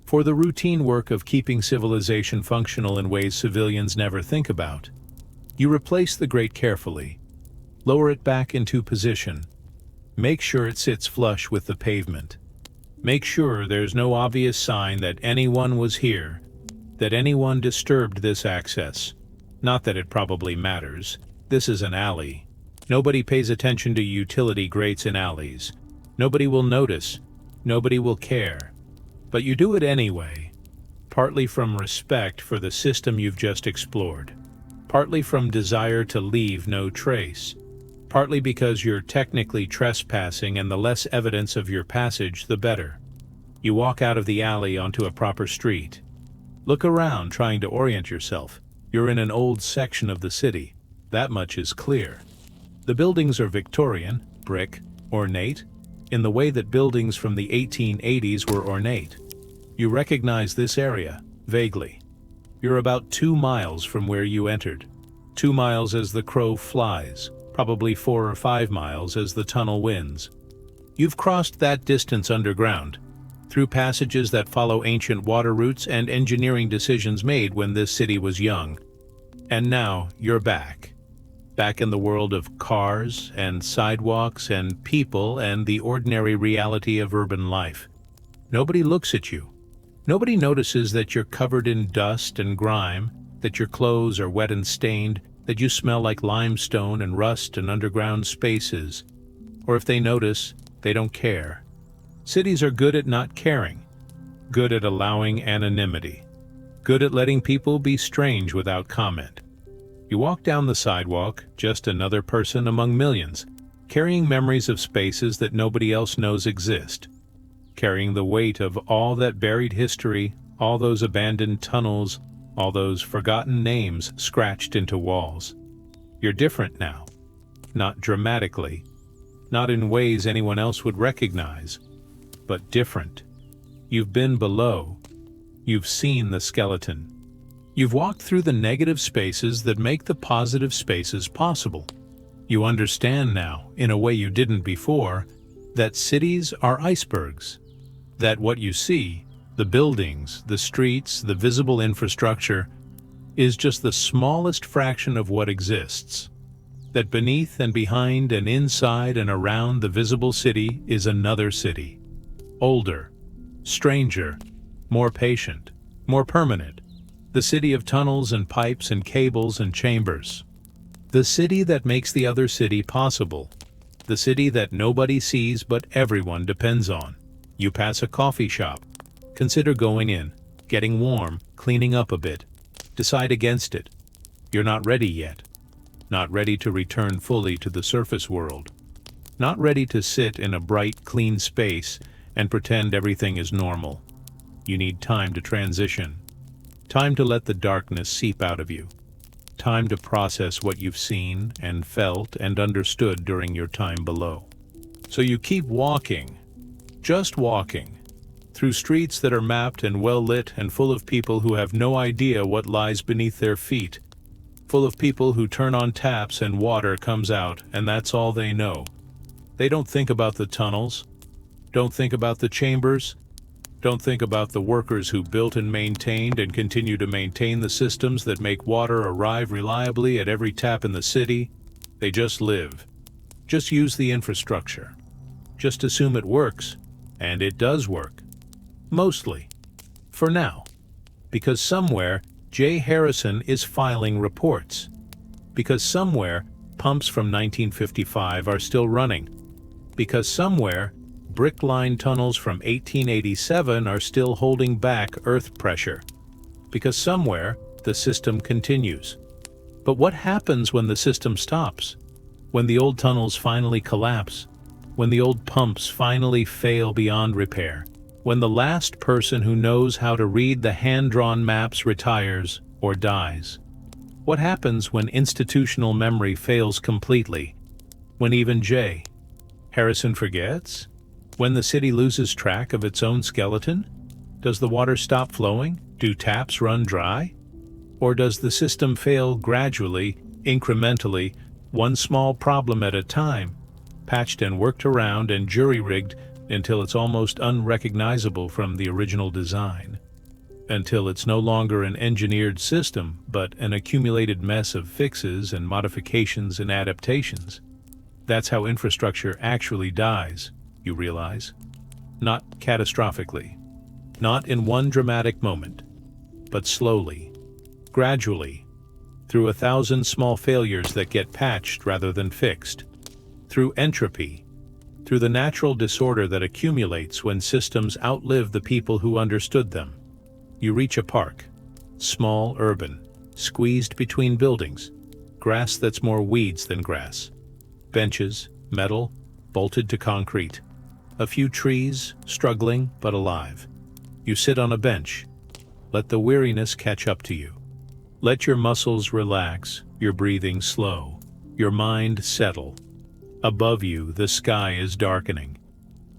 [SPEAKER 1] for the routine work of keeping civilization functional in ways civilians never think about. You replace the grate carefully, lower it back into position, make sure it sits flush with the pavement. Make sure there's no obvious sign that anyone was here, that anyone disturbed this access. Not that it probably matters. This is an alley. Nobody pays attention to utility grates in alleys. Nobody will notice. Nobody will care. But you do it anyway. partly from respect for the system you've just explored, partly from desire to leave no trace, partly because you're technically trespassing and the less evidence of your passage, the better. You walk out of the alley onto a proper street. Look around, trying to orient yourself. You're in an old section of the city. That much is clear. The buildings are Victorian, brick, ornate, in the way that buildings from the 1880s were ornate. You recognize this area, vaguely. You're about 2 miles from where you entered. 2 miles as the crow flies, probably 4 or 5 miles as the tunnel winds. You've crossed that distance underground, through passages that follow ancient water routes and engineering decisions made when this city was young. And now you're back in the world of cars and sidewalks and people and the ordinary reality of urban life. Nobody looks at you. Nobody notices that you're covered in dust and grime, that your clothes are wet and stained, that you smell like limestone and rust and underground spaces. Or if they notice, they don't care. Cities are good at not caring, good at allowing anonymity, good at letting people be strange without comment. You walk down the sidewalk, just another person among millions, carrying memories of spaces that nobody else knows exist, carrying the weight of all that buried history, all those abandoned tunnels, all those forgotten names scratched into walls. You're different now, not dramatically, not in ways anyone else would recognize, but different. You've been below. You've seen the skeleton. You've walked through the negative spaces that make the positive spaces possible. You understand now, in a way you didn't before, that cities are icebergs. That what you see, the buildings, the streets, the visible infrastructure, is just the smallest fraction of what exists. That beneath and behind and inside and around the visible city is another city. Older, stranger, more patient, more permanent. The city of tunnels and pipes and cables and chambers. The city that makes the other city possible. The city that nobody sees but everyone depends on. You pass a coffee shop. Consider going in, getting warm, cleaning up a bit. Decide against it. You're not ready yet. Not ready to return fully to the surface world. Not ready to sit in a bright, clean space and pretend everything is normal. You need time to transition. Time to let the darkness seep out of you. Time to process what you've seen and felt and understood during your time below. So you keep walking, just walking, through streets that are mapped and well lit and full of people who have no idea what lies beneath their feet, full of people who turn on taps and water comes out and that's all they know. They don't think about the tunnels, don't think about the chambers, don't think about the workers who built and maintained and continue to maintain the systems that make water arrive reliably at every tap in the city. They just live. Just use the infrastructure. Just assume it works. And it does work. Mostly. For now. Because somewhere, Jay Harrison is filing reports. Because somewhere, pumps from 1955 are still running. Because somewhere, brick-lined tunnels from 1887 are still holding back earth pressure. Because somewhere, the system continues. But what happens when the system stops? When the old tunnels finally collapse? When the old pumps finally fail beyond repair? When the last person who knows how to read the hand-drawn maps retires or dies? What happens when institutional memory fails completely? When even Jay Harrison forgets? When the city loses track of its own skeleton? Does the water stop flowing? Do taps run dry? Or does the system fail gradually, incrementally, one small problem at a time, patched and worked around and jury-rigged until it's almost unrecognizable from the original design? Until it's no longer an engineered system, but an accumulated mess of fixes and modifications and adaptations. That's how infrastructure actually dies. You realize? Not catastrophically, not in one dramatic moment, but slowly, gradually, through 1,000 small failures that get patched rather than fixed, through entropy, through the natural disorder that accumulates when systems outlive the people who understood them, You reach a park, small, urban, squeezed between buildings, grass that's more weeds than grass. Benches, metal, bolted to concrete. A few trees, struggling but alive. You sit on a bench. Let the weariness catch up to you. Let your muscles relax, your breathing slow, your mind settle. Above you, the sky is darkening.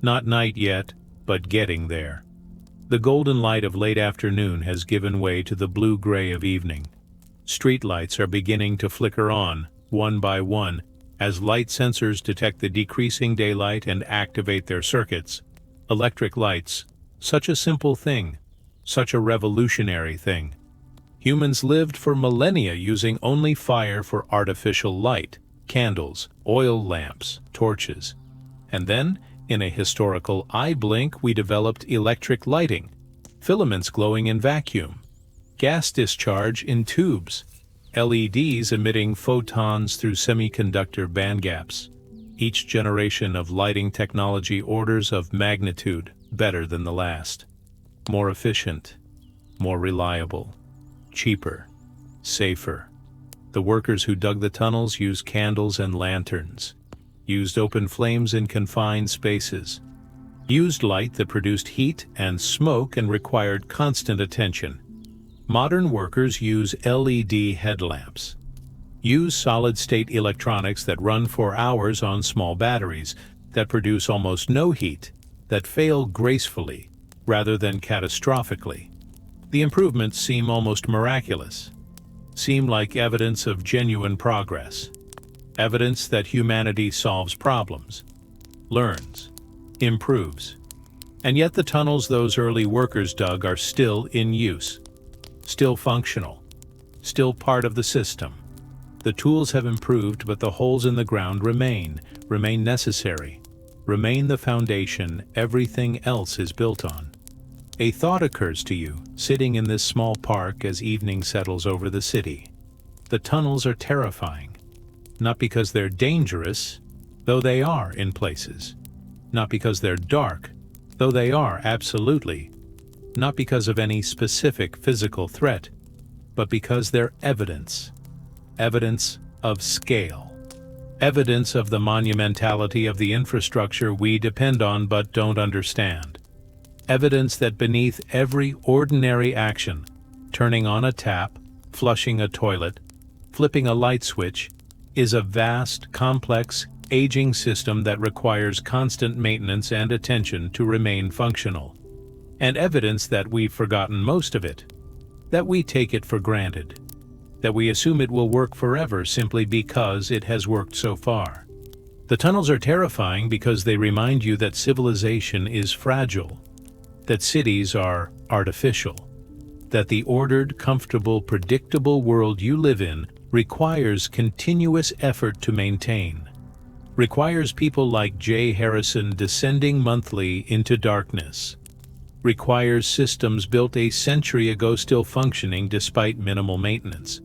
[SPEAKER 1] Not night yet, but getting there. The golden light of late afternoon has given way to the blue-gray of evening. Street lights are beginning to flicker on, one by one, as light sensors detect the decreasing daylight and activate their circuits. Electric lights, such a simple thing, such a revolutionary thing. Humans lived for millennia using only fire for artificial light, candles, oil lamps, torches. And then, in a historical eye blink, we developed electric lighting, filaments glowing in vacuum, gas discharge in tubes, LEDs emitting photons through semiconductor band gaps. Each generation of lighting technology orders of magnitude better than the last. More efficient, more reliable, cheaper, safer. The workers who dug the tunnels used candles and lanterns, used open flames in confined spaces, used light that produced heat and smoke and required constant attention. Modern workers use LED headlamps, use solid-state electronics that run for hours on small batteries, that produce almost no heat, that fail gracefully rather than catastrophically. The improvements seem almost miraculous, seem like evidence of genuine progress, evidence that humanity solves problems, learns, improves. And yet the tunnels those early workers dug are still in use, still functional, still part of the system. The tools have improved, but the holes in the ground remain necessary, remain the foundation everything else is built on. A thought occurs to you, sitting in this small park as evening settles over the city. The tunnels are terrifying, not because they're dangerous, though they are in places. Not because they're dark, though they are absolutely. Not because of any specific physical threat, but because they're evidence. Evidence of scale. Evidence of the monumentality of the infrastructure we depend on but don't understand. Evidence that beneath every ordinary action, turning on a tap, flushing a toilet, flipping a light switch, is a vast, complex, aging system that requires constant maintenance and attention to remain functional. And evidence that we've forgotten most of it, that we take it for granted, that we assume it will work forever simply because it has worked so far. The tunnels are terrifying because they remind you that civilization is fragile, that cities are artificial, that the ordered, comfortable, predictable world you live in requires continuous effort to maintain, requires people like Jay Harrison descending monthly into darkness, requires systems built a century ago still functioning despite minimal maintenance,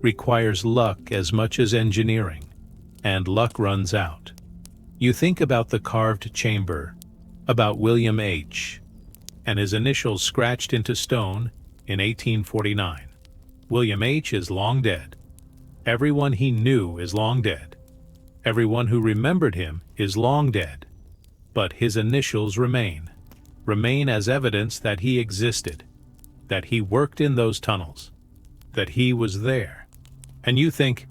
[SPEAKER 1] requires luck as much as engineering, and luck runs out. You think about the carved chamber, about William H. and his initials scratched into stone in 1849. William H. is long dead. Everyone he knew is long dead. Everyone who remembered him is long dead. But his initials remain as evidence that he existed, that he worked in those tunnels, that he was there. And you think,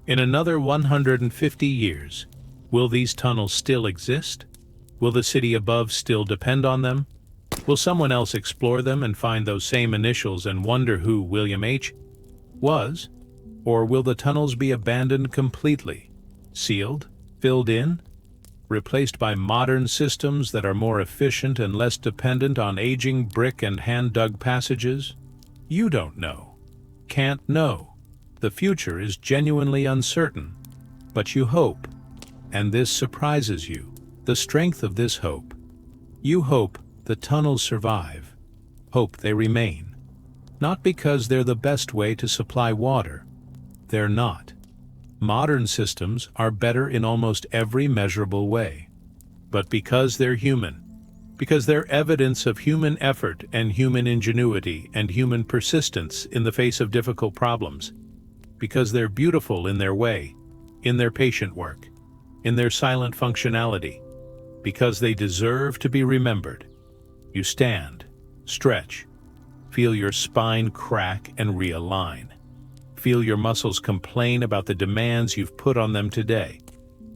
[SPEAKER 1] in another 150 years, will these tunnels still exist? Will the city above still depend on them? Will someone else explore them and find those same initials and wonder who William H. was? Or will the tunnels be abandoned completely, sealed, filled in, replaced by modern systems that are more efficient and less dependent on aging brick and hand-dug passages? You don't know. Can't know. The future is genuinely uncertain. But you hope. And this surprises you, the strength of this hope. You hope the tunnels survive. Hope they remain. Not because they're the best way to supply water. They're not. Modern systems are better in almost every measurable way. But because they're human. because they're evidence of human effort and human ingenuity and human persistence in the face of difficult problems, because they're beautiful in their way, in their patient work, in their silent functionality, because they deserve to be remembered. You stand, stretch, feel your spine crack and realign. Feel your muscles complain about the demands you've put on them today.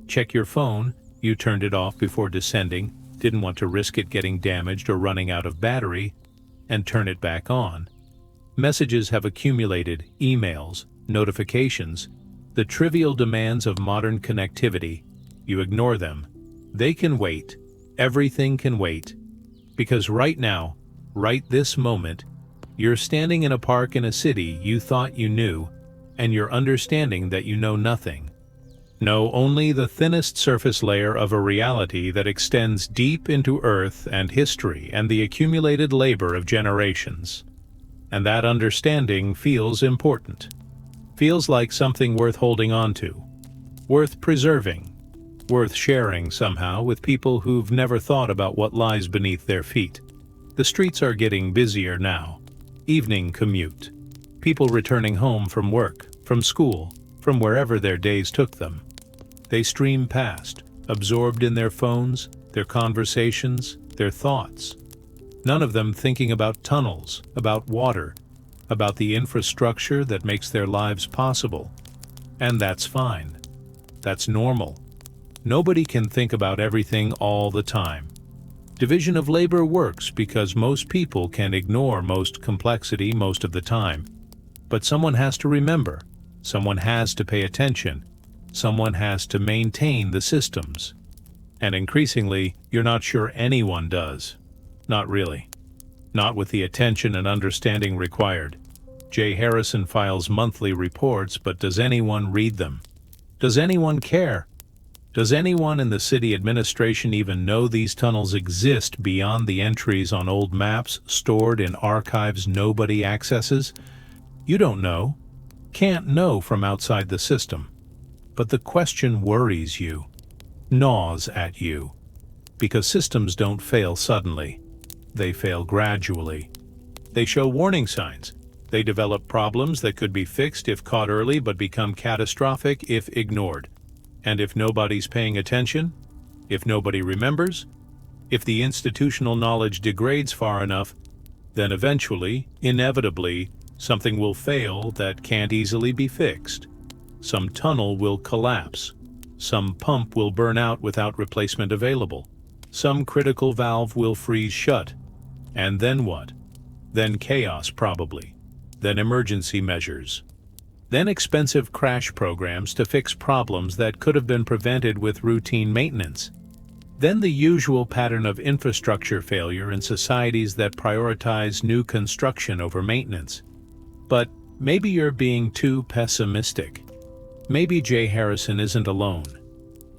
[SPEAKER 1] Check your phone, you turned it off before descending, didn't want to risk it getting damaged or running out of battery, and turn it back on. Messages have accumulated, emails, notifications, the trivial demands of modern connectivity. You ignore them. They can wait. Everything can wait. Because right now, right this moment, you're standing in a park in a city you thought you knew, and you're understanding that you know nothing. Know only the thinnest surface layer of a reality that extends deep into Earth and history and the accumulated labor of generations. And that understanding feels important. Feels like something worth holding on to, worth preserving, worth sharing somehow with people who've never thought about what lies beneath their feet. The streets are getting busier now. Evening commute. People returning home from work, from school, from wherever their days took them. They stream past, absorbed in their phones, their conversations, their thoughts. None of them thinking about tunnels, about water, about the infrastructure that makes their lives possible. And that's fine. That's normal. Nobody can think about everything all the time. Division of labor works because most people can ignore most complexity most of the time. But someone has to remember, someone has to pay attention, someone has to maintain the systems. And increasingly, you're not sure anyone does. Not really. Not with the attention and understanding required. Jay Harrison files monthly reports, but does anyone read them? Does anyone care? Does anyone in the city administration even know these tunnels exist beyond the entries on old maps stored in archives nobody accesses? You don't know. Can't know from outside the system. But the question worries you, gnaws at you, because systems don't fail suddenly. They fail gradually. They show warning signs. They develop problems that could be fixed if caught early but become catastrophic if ignored. And if nobody's paying attention, if nobody remembers, if the institutional knowledge degrades far enough, then eventually, inevitably, something will fail that can't easily be fixed. Some tunnel will collapse. Some pump will burn out without replacement available. Some critical valve will freeze shut. And then what? Then chaos probably. Then emergency measures. Then expensive crash programs to fix problems that could have been prevented with routine maintenance. Then the usual pattern of infrastructure failure in societies that prioritize new construction over maintenance. But maybe you're being too pessimistic. Maybe Jay Harrison isn't alone.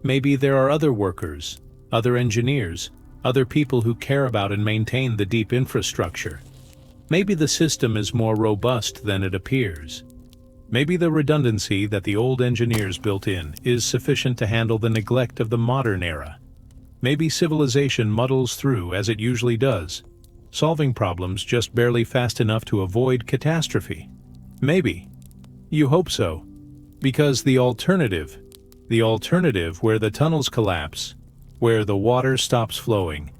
[SPEAKER 1] Maybe there are other workers, other engineers, other people who care about and maintain the deep infrastructure. Maybe the system is more robust than it appears. Maybe the redundancy that the old engineers built in is sufficient to handle the neglect of the modern era. Maybe civilization muddles through as it usually does, solving problems just barely fast enough to avoid catastrophe. Maybe. You hope so. Because the alternative where the tunnels collapse, where the water stops flowing,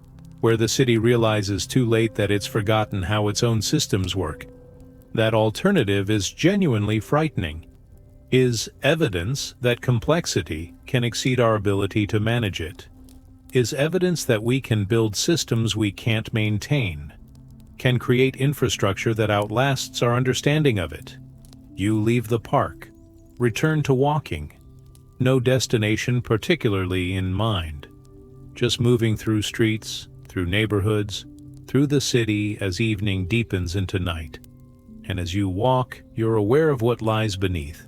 [SPEAKER 1] where the city realizes too late that it's forgotten how its own systems work, that alternative is genuinely frightening, is evidence that complexity can exceed our ability to manage it, is evidence that we can build systems we can't maintain, can create infrastructure that outlasts our understanding of it. You leave the park, return to walking, no destination particularly in mind, just moving through streets, through neighborhoods, through the city as evening deepens into night. And as you walk, you're aware of what lies beneath,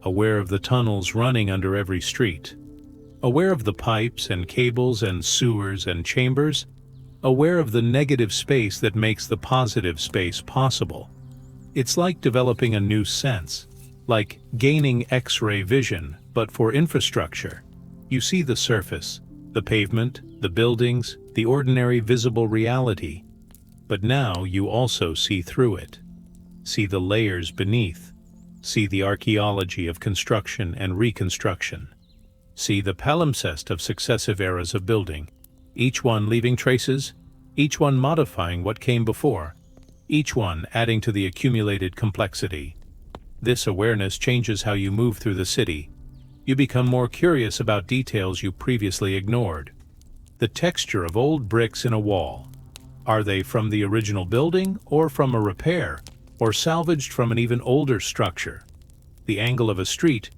[SPEAKER 1] aware of the tunnels running under every street, aware of the pipes and cables and sewers and chambers, aware of the negative space that makes the positive space possible. It's like developing a new sense, like gaining X-ray vision, but for infrastructure. You see the surface, The pavement, the buildings, the ordinary visible reality. But now you also see through it. See the layers beneath. See the archaeology of construction and reconstruction. See the palimpsest of successive eras of building, each one leaving traces, each one modifying what came before, each one adding to the accumulated complexity. This awareness changes how you move through the city. You become more curious about details you previously ignored. The texture of old bricks in a wall. Are they from the original building, or from a repair, or salvaged from an even older structure? The angle of a street.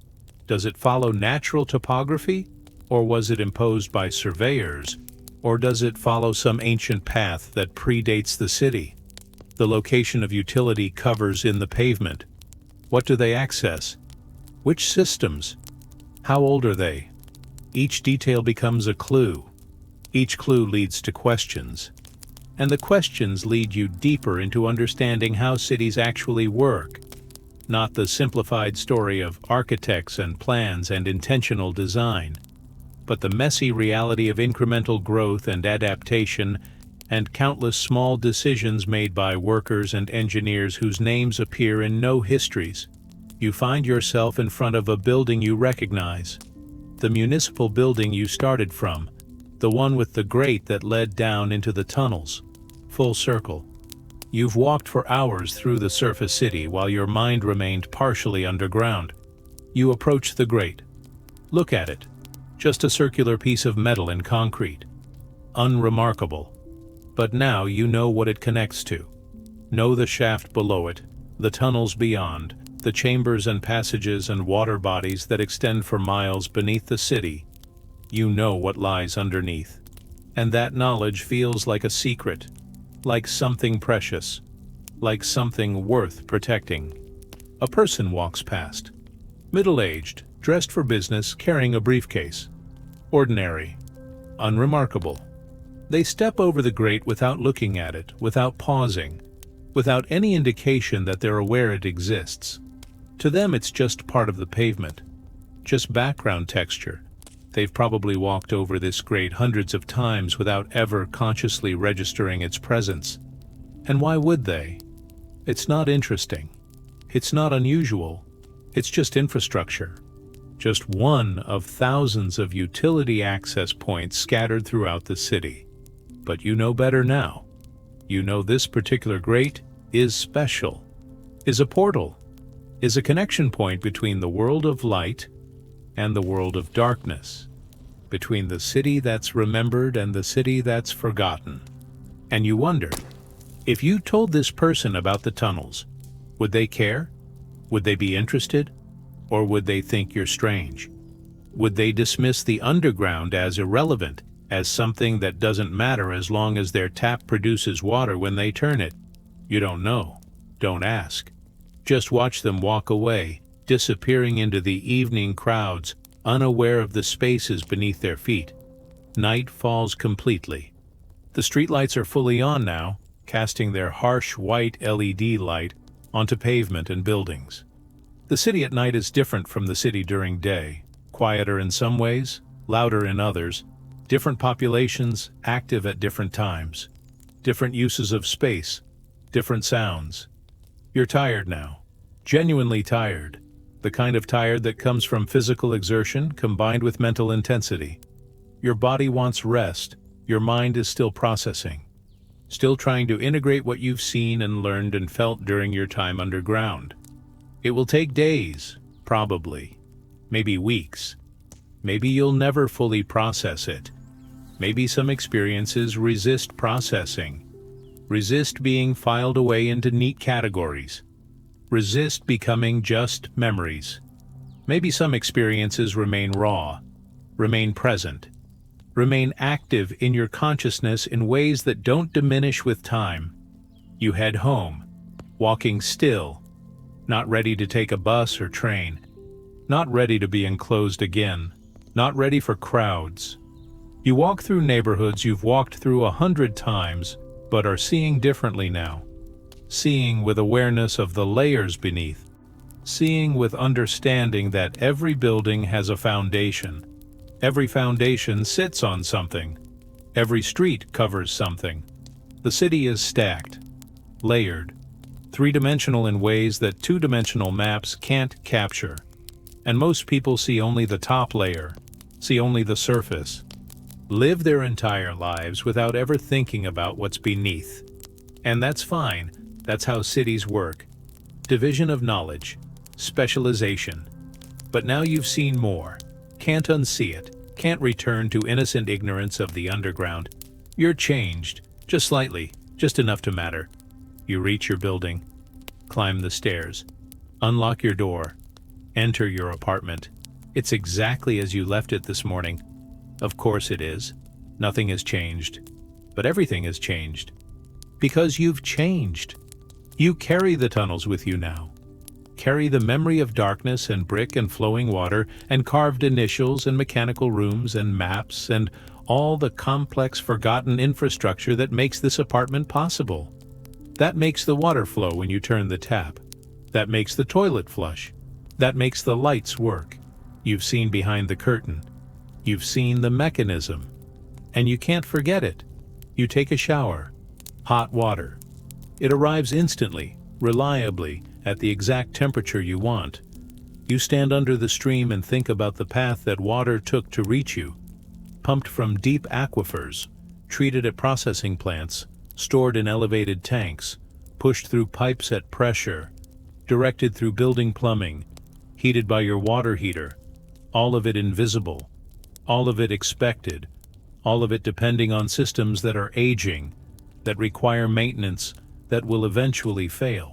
[SPEAKER 1] Does it follow natural topography, or was it imposed by surveyors, or does it follow some ancient path that predates the city? The location of utility covers in the pavement. What do they access? Which systems? How old are they? Each detail becomes a clue. Each clue leads to questions. And the questions lead you deeper into understanding how cities actually work. Not the simplified story of architects and plans and intentional design, but the messy reality of incremental growth and adaptation and countless small decisions made by workers and engineers whose names appear in no histories. You find yourself in front of a building you recognize. The municipal building you started from, the one with the grate that led down into the tunnels. Full circle. You've walked for hours through the surface city while your mind remained partially underground. You approach the grate. Look at it. Just a circular piece of metal and concrete. Unremarkable. But now you know what it connects to. Know the shaft below it, the tunnels beyond, the chambers and passages and water bodies that extend for miles beneath the city. You know what lies underneath. And that knowledge feels like a secret. Like something precious, like something worth protecting. A person walks past. Middle-aged, dressed for business, carrying a briefcase. Ordinary. Unremarkable. They step over the grate without looking at it, without pausing, without any indication that they're aware it exists. To them it's just part of the pavement, just background texture. They've probably walked over this grate hundreds of times without ever consciously registering its presence. And why would they? It's not interesting. It's not unusual. It's just infrastructure. Just one of thousands of utility access points scattered throughout the city. But you know better now. You know this particular grate is special, is a portal, is a connection point between the world of light and the world of darkness, between the city that's remembered and the city that's forgotten. And you wonder, if you told this person about the tunnels, would they care? Would they be interested? Or would they think you're strange? Would they dismiss the underground as irrelevant, as something that doesn't matter as long as their tap produces water when they turn it? You don't know. Don't ask. Just watch them walk away, disappearing into the evening crowds, unaware of the spaces beneath their feet. Night falls completely. The streetlights are fully on now, casting their harsh white LED light onto pavement and buildings. The city at night is different from the city during day, quieter in some ways, louder in others, different populations active at different times, different uses of space, different sounds. You're tired now, genuinely tired, the kind of tired that comes from physical exertion combined with mental intensity. Your body wants rest, your mind is still processing, still trying to integrate what you've seen and learned and felt during your time underground. It will take days, probably, maybe weeks. Maybe you'll never fully process it. Maybe some experiences resist processing, resist being filed away into neat categories, resist becoming just memories. Maybe some experiences remain raw, remain present, remain active in your consciousness in ways that don't diminish with time. You head home, walking still, not ready to take a bus or train, not ready to be enclosed again, not ready for crowds. You walk through neighborhoods you've walked through 100 times, but are seeing differently now. Seeing with awareness of the layers beneath. Seeing with understanding that every building has a foundation. Every foundation sits on something. Every street covers something. The city is stacked, layered, three-dimensional in ways that two-dimensional maps can't capture. And most people see only the top layer, see only the surface, live their entire lives without ever thinking about what's beneath. And that's fine. That's how cities work. Division of knowledge, specialization. But now you've seen more. Can't unsee it. Can't return to innocent ignorance of the underground. You're changed, just slightly, just enough to matter. You reach your building, climb the stairs, unlock your door, enter your apartment. It's exactly as you left it this morning. Of course it is. Nothing has changed. But everything has changed. Because you've changed. You carry the tunnels with you now. Carry the memory of darkness and brick and flowing water and carved initials and mechanical rooms and maps and all the complex forgotten infrastructure that makes this apartment possible. That makes the water flow when you turn the tap. That makes the toilet flush. That makes the lights work. You've seen behind the curtain. You've seen the mechanism. And you can't forget it. You take a shower. Hot water. It arrives instantly, reliably, at the exact temperature you want. You stand under the stream and think about the path that water took to reach you. Pumped from deep aquifers, treated at processing plants, stored in elevated tanks, pushed through pipes at pressure, directed through building plumbing, heated by your water heater, all of it invisible, all of it expected, all of it depending on systems that are aging, that require maintenance, that will eventually fail.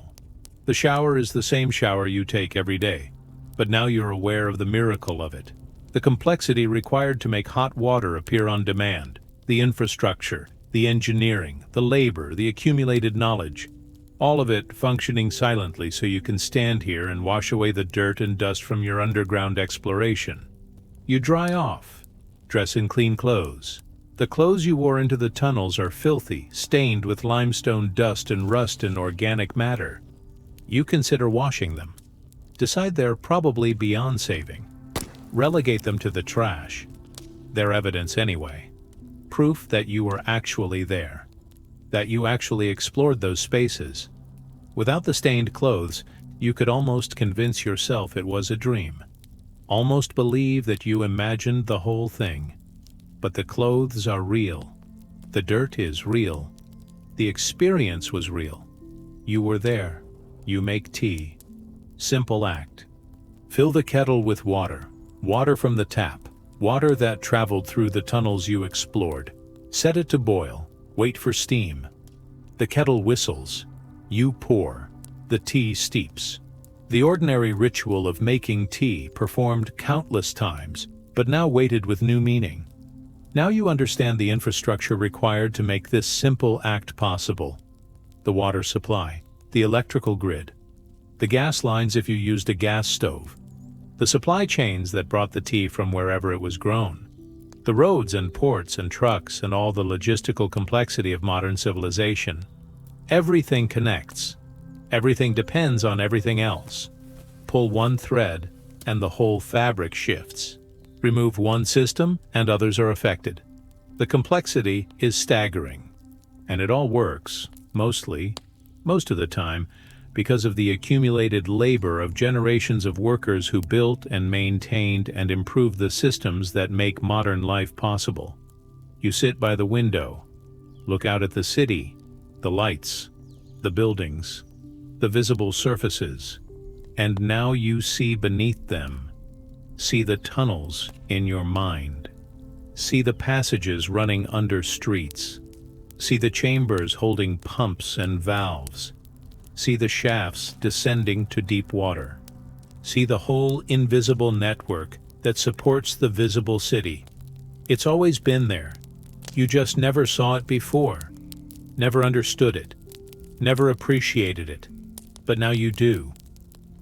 [SPEAKER 1] The shower is the same shower you take every day, but now you're aware of the miracle of it. The complexity required to make hot water appear on demand, the infrastructure, the engineering, the labor, the accumulated knowledge, all of it functioning silently so you can stand here and wash away the dirt and dust from your underground exploration. You dry off, dress in clean clothes. The clothes you wore into the tunnels are filthy, stained with limestone dust and rust and organic matter. You consider washing them. Decide they're probably beyond saving. Relegate them to the trash. They're evidence anyway. Proof that you were actually there. That you actually explored those spaces. Without the stained clothes, you could almost convince yourself it was a dream. Almost believe that you imagined the whole thing. But the clothes are real. The dirt is real. The experience was real. You were there. You make tea. Simple act. Fill the kettle with water. Water from the tap. Water that traveled through the tunnels you explored. Set it to boil. Wait for steam. The kettle whistles. You pour. The tea steeps. The ordinary ritual of making tea performed countless times, but now weighted with new meaning. Now you understand the infrastructure required to make this simple act possible. The water supply, the electrical grid, the gas lines if you used a gas stove, the supply chains that brought the tea from wherever it was grown, the roads and ports and trucks and all the logistical complexity of modern civilization. Everything connects. Everything depends on everything else. Pull one thread, and the whole fabric shifts. Remove one system, and others are affected. The complexity is staggering. And it all works, most of the time, because of the accumulated labor of generations of workers who built and maintained and improved the systems that make modern life possible. You sit by the window, look out at the city, the lights, the buildings, the visible surfaces, and now you see beneath them. See the tunnels in your mind. See the passages running under streets. See the chambers holding pumps and valves. See the shafts descending to deep water. See the whole invisible network that supports the visible city. It's always been there. You just never saw it before, never understood it, never appreciated it. But now you do.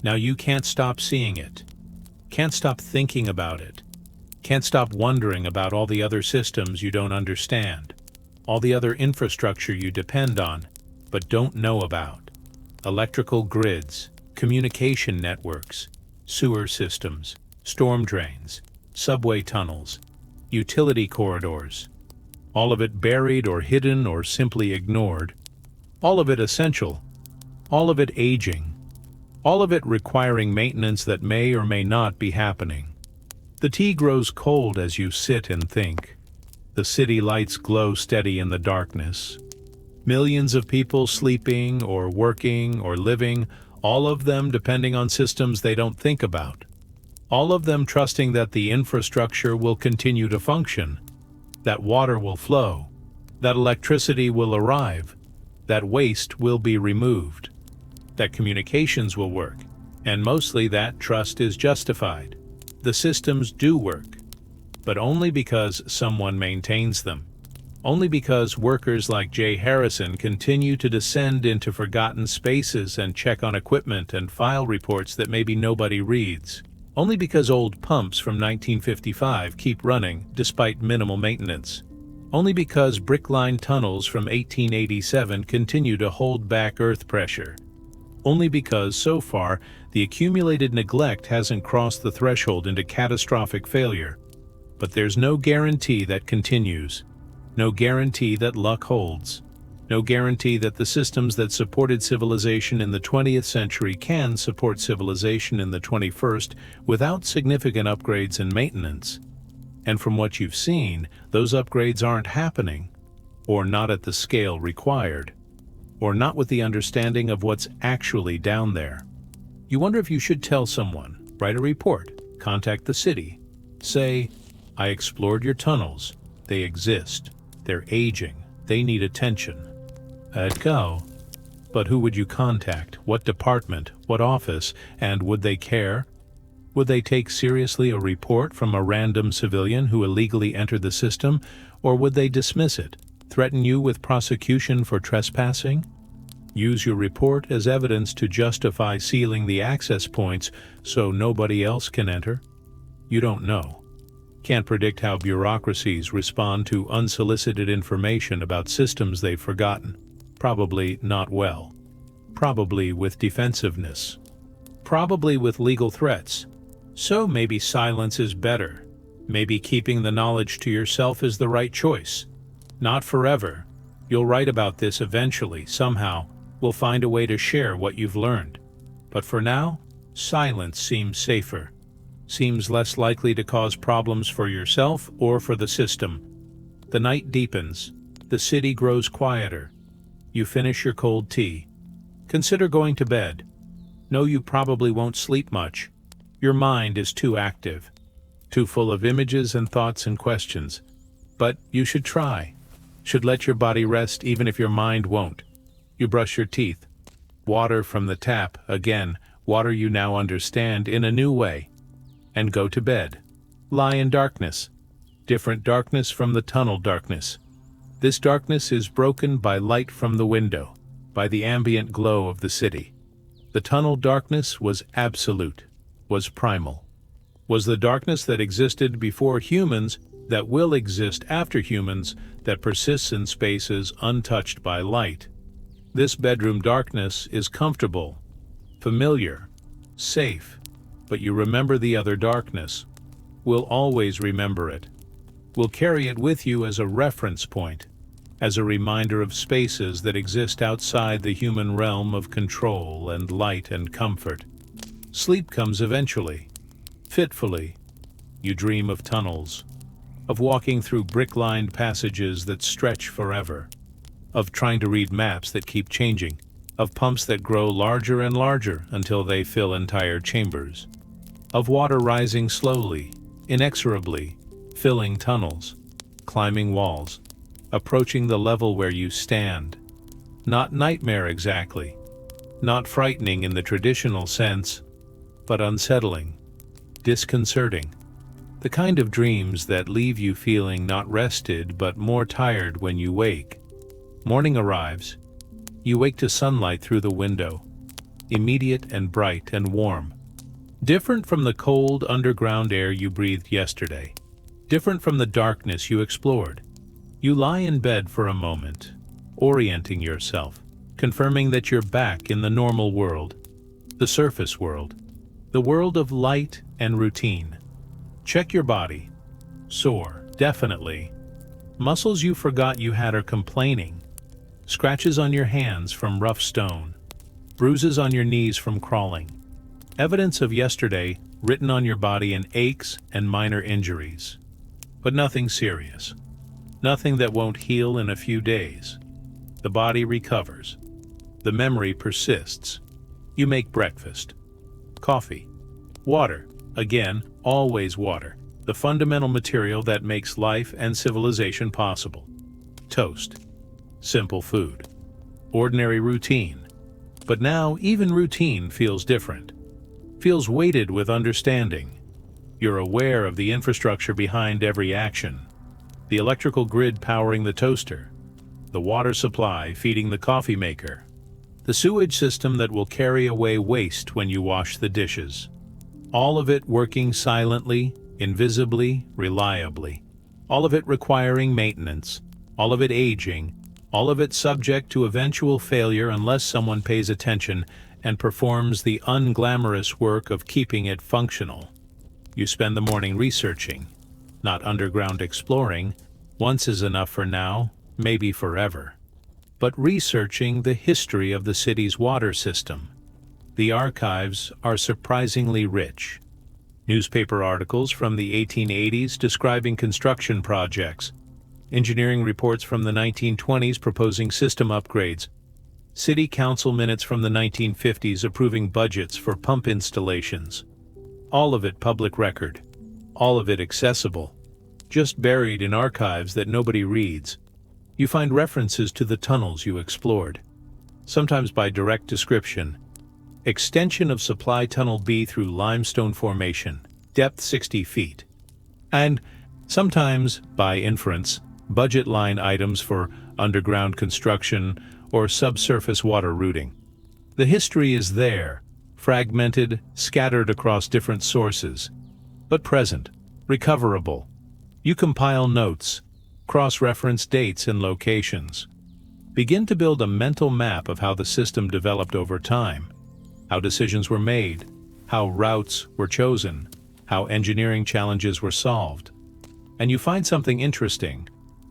[SPEAKER 1] Now you can't stop seeing it. Can't stop thinking about it. Can't stop wondering about all the other systems you don't understand. All the other infrastructure you depend on, but don't know about. Electrical grids, communication networks, sewer systems, storm drains, subway tunnels, utility corridors. All of it buried or hidden or simply ignored. All of it essential. All of it aging. All of it requiring maintenance that may or may not be happening. The tea grows cold as you sit and think. The city lights glow steady in the darkness. Millions of people sleeping or working or living, all of them depending on systems they don't think about. All of them trusting that the infrastructure will continue to function, that water will flow, that electricity will arrive, that waste will be removed, that communications will work, and mostly that trust is justified. The systems do work, but only because someone maintains them. Only because workers like Jay Harrison continue to descend into forgotten spaces and check on equipment and file reports that maybe nobody reads. Only because old pumps from 1955 keep running despite minimal maintenance. Only because brick-lined tunnels from 1887 continue to hold back earth pressure. Only because, so far, the accumulated neglect hasn't crossed the threshold into catastrophic failure. But there's no guarantee that continues. No guarantee that luck holds. No guarantee that the systems that supported civilization in the 20th century can support civilization in the 21st without significant upgrades and maintenance. And from what you've seen, those upgrades aren't happening, or not at the scale required, or not with the understanding of what's actually down there. You wonder if you should tell someone, write a report, contact the city, say, "I explored your tunnels. They exist. They're aging. They need attention." I'd go. But who would you contact? What department? What office? And would they care? Would they take seriously a report from a random civilian who illegally entered the system? Or would they dismiss it, threaten you with prosecution for trespassing? Use your report as evidence to justify sealing the access points so nobody else can enter? You don't know. Can't predict how bureaucracies respond to unsolicited information about systems they've forgotten. Probably not well. Probably with defensiveness. Probably with legal threats. So maybe silence is better. Maybe keeping the knowledge to yourself is the right choice. Not forever. You'll write about this eventually, somehow. We'll find a way to share what you've learned. But for now, silence seems safer. Seems less likely to cause problems for yourself or for the system. The night deepens. The city grows quieter. You finish your cold tea. Consider going to bed. Know you probably won't sleep much. Your mind is too active, too full of images and thoughts and questions. But you should try. Should let your body rest even if your mind won't. You brush your teeth. Water from the tap, again, water you now understand in a new way. And go to bed. Lie in darkness. Different darkness from the tunnel darkness. This darkness is broken by light from the window, by the ambient glow of the city. The tunnel darkness was absolute, was primal. Was the darkness that existed before humans, that will exist after humans, that persists in spaces untouched by light. This bedroom darkness is comfortable, familiar, safe, but you remember the other darkness. Will always remember it. Will carry it with you as a reference point, as a reminder of spaces that exist outside the human realm of control and light and comfort. Sleep comes eventually, fitfully. You dream of tunnels, of walking through brick-lined passages that stretch forever, of trying to read maps that keep changing, of pumps that grow larger and larger until they fill entire chambers, of water rising slowly, inexorably, filling tunnels, climbing walls, approaching the level where you stand. Not nightmare exactly, not frightening in the traditional sense, but unsettling, disconcerting. The kind of dreams that leave you feeling not rested but more tired when you wake. Morning arrives. You wake to sunlight through the window, immediate and bright and warm. Different from the cold underground air you breathed yesterday. Different from the darkness you explored. You lie in bed for a moment, orienting yourself, confirming that you're back in the normal world, the surface world, the world of light and routine. Check your body. Sore, definitely. Muscles you forgot you had are complaining. Scratches on your hands from rough stone. Bruises on your knees from crawling. Evidence of yesterday written on your body in aches and minor injuries. But nothing serious. Nothing that won't heal in a few days. The body recovers. The memory persists. You make breakfast. Coffee. Water. Again, always water. The fundamental material that makes life and civilization possible. Toast. Simple food. Ordinary routine. But now even routine feels different. Feels weighted with understanding. You're aware of the infrastructure behind every action. The electrical grid powering the toaster. The water supply feeding the coffee maker. The sewage system that will carry away waste when you wash the dishes. All of it working silently, invisibly, reliably. All of it requiring maintenance. All of it aging. All of it subject to eventual failure unless someone pays attention and performs the unglamorous work of keeping it functional. You spend the morning researching, not underground exploring. Once is enough for now, maybe forever. But researching the history of the city's water system. The archives are surprisingly rich. Newspaper articles from the 1880s describing construction projects. Engineering reports from the 1920s proposing system upgrades. City council minutes from the 1950s approving budgets for pump installations. All of it public record. All of it accessible. Just buried in archives that nobody reads. You find references to the tunnels you explored. Sometimes by direct description. Extension of Supply Tunnel B through limestone formation, depth 60 feet. And sometimes, by inference, budget line items for underground construction or subsurface water routing. The history is there, fragmented, scattered across different sources, but present, recoverable. You compile notes, cross-reference dates and locations. Begin to build a mental map of how the system developed over time, how decisions were made, how routes were chosen, how engineering challenges were solved. And you find something interesting,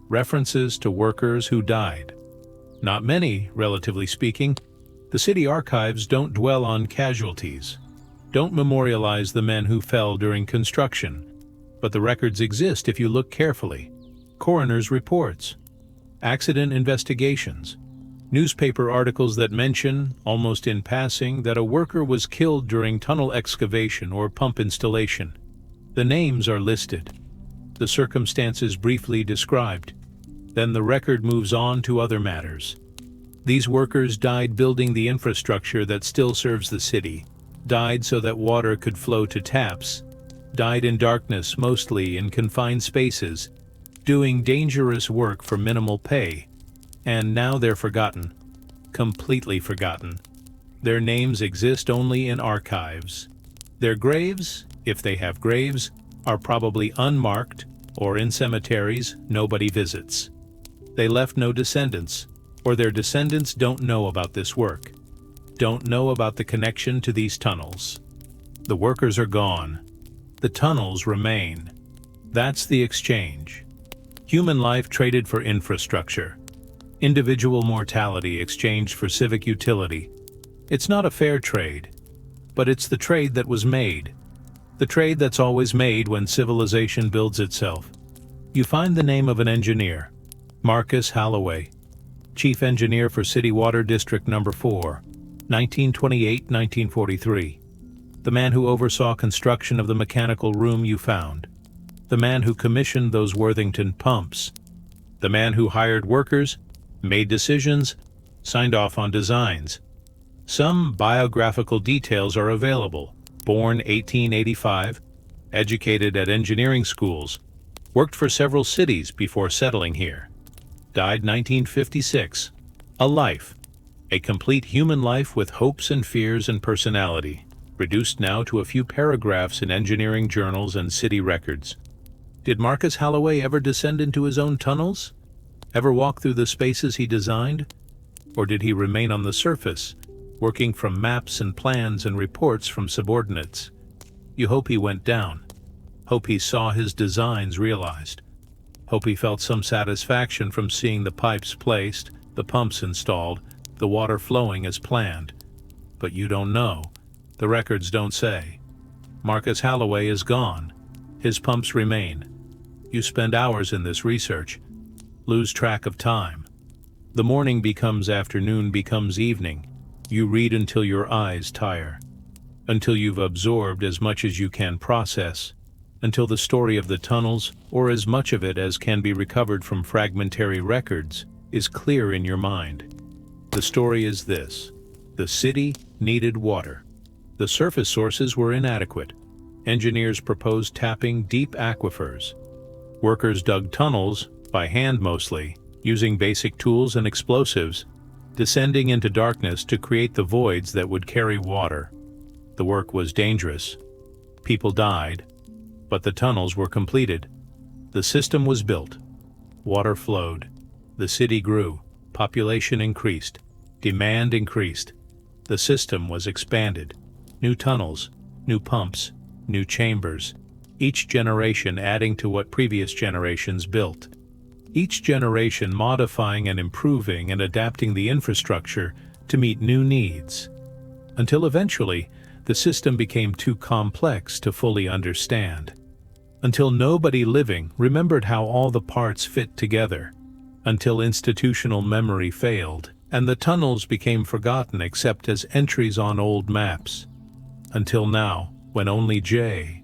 [SPEAKER 1] references to workers who died. Not many, relatively speaking. The city archives don't dwell on casualties, don't memorialize the men who fell during construction, but the records exist if you look carefully. Coroner's reports, accident investigations, newspaper articles that mention, almost in passing, that a worker was killed during tunnel excavation or pump installation. The names are listed, the circumstances briefly described. Then the record moves on to other matters. These workers died building the infrastructure that still serves the city, died so that water could flow to taps, died in darkness, mostly in confined spaces, doing dangerous work for minimal pay, and now they're forgotten, completely forgotten. Their names exist only in archives. Their graves, if they have graves, are probably unmarked or in cemeteries nobody visits. They left no descendants, or their descendants don't know about this work, don't know about the connection to these tunnels. The workers are gone. The tunnels remain. That's the exchange. Human life traded for infrastructure. Individual mortality exchanged for civic utility. It's not a fair trade, but it's the trade that was made. The trade that's always made when civilization builds itself. You find the name of an engineer, Marcus Holloway, Chief Engineer for City Water District No. 4, 1928-1943. The man who oversaw construction of the mechanical room you found. The man who commissioned those Worthington pumps. The man who hired workers, made decisions, signed off on designs. Some biographical details are available. Born 1885, educated at engineering schools, worked for several cities before settling here. Died 1956. A life. A complete human life with hopes and fears and personality, reduced now to a few paragraphs in engineering journals and city records. Did Marcus Holloway ever descend into his own tunnels? Ever walk through the spaces he designed? Or did he remain on the surface, working from maps and plans and reports from subordinates? You hope he went down. Hope he saw his designs realized. Hope he felt some satisfaction from seeing the pipes placed, the pumps installed, the water flowing as planned. But you don't know. The records don't say. Marcus Holloway is gone. His pumps remain. You spend hours in this research, lose track of time. The morning becomes afternoon, becomes evening. You read until your eyes tire, until you've absorbed as much as you can process, until the story of the tunnels, or as much of it as can be recovered from fragmentary records, is clear in your mind. The story is this: the city needed water. The surface sources were inadequate. Engineers proposed tapping deep aquifers. Workers dug tunnels, by hand mostly, using basic tools and explosives, descending into darkness to create the voids that would carry water. The work was dangerous. People died, but the tunnels were completed. The system was built. Water flowed. The city grew. Population increased. Demand increased. The system was expanded. New tunnels, new pumps, new chambers, each generation adding to what previous generations built. Each generation modifying and improving and adapting the infrastructure to meet new needs, until eventually the system became too complex to fully understand. Until nobody living remembered how all the parts fit together. Until institutional memory failed, and the tunnels became forgotten except as entries on old maps. Until now, when only J.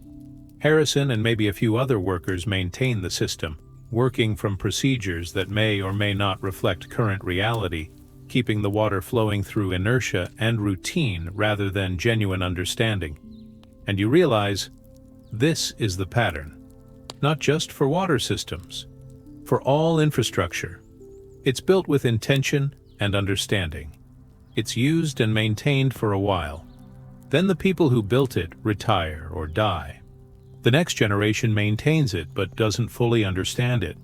[SPEAKER 1] Harrison and maybe a few other workers maintain the system, working from procedures that may or may not reflect current reality, keeping the water flowing through inertia and routine rather than genuine understanding. And you realize, this is the pattern. Not just for water systems, for all infrastructure. It's built with intention and understanding. It's used and maintained for a while. Then the people who built it retire or die. The next generation maintains it but doesn't fully understand it.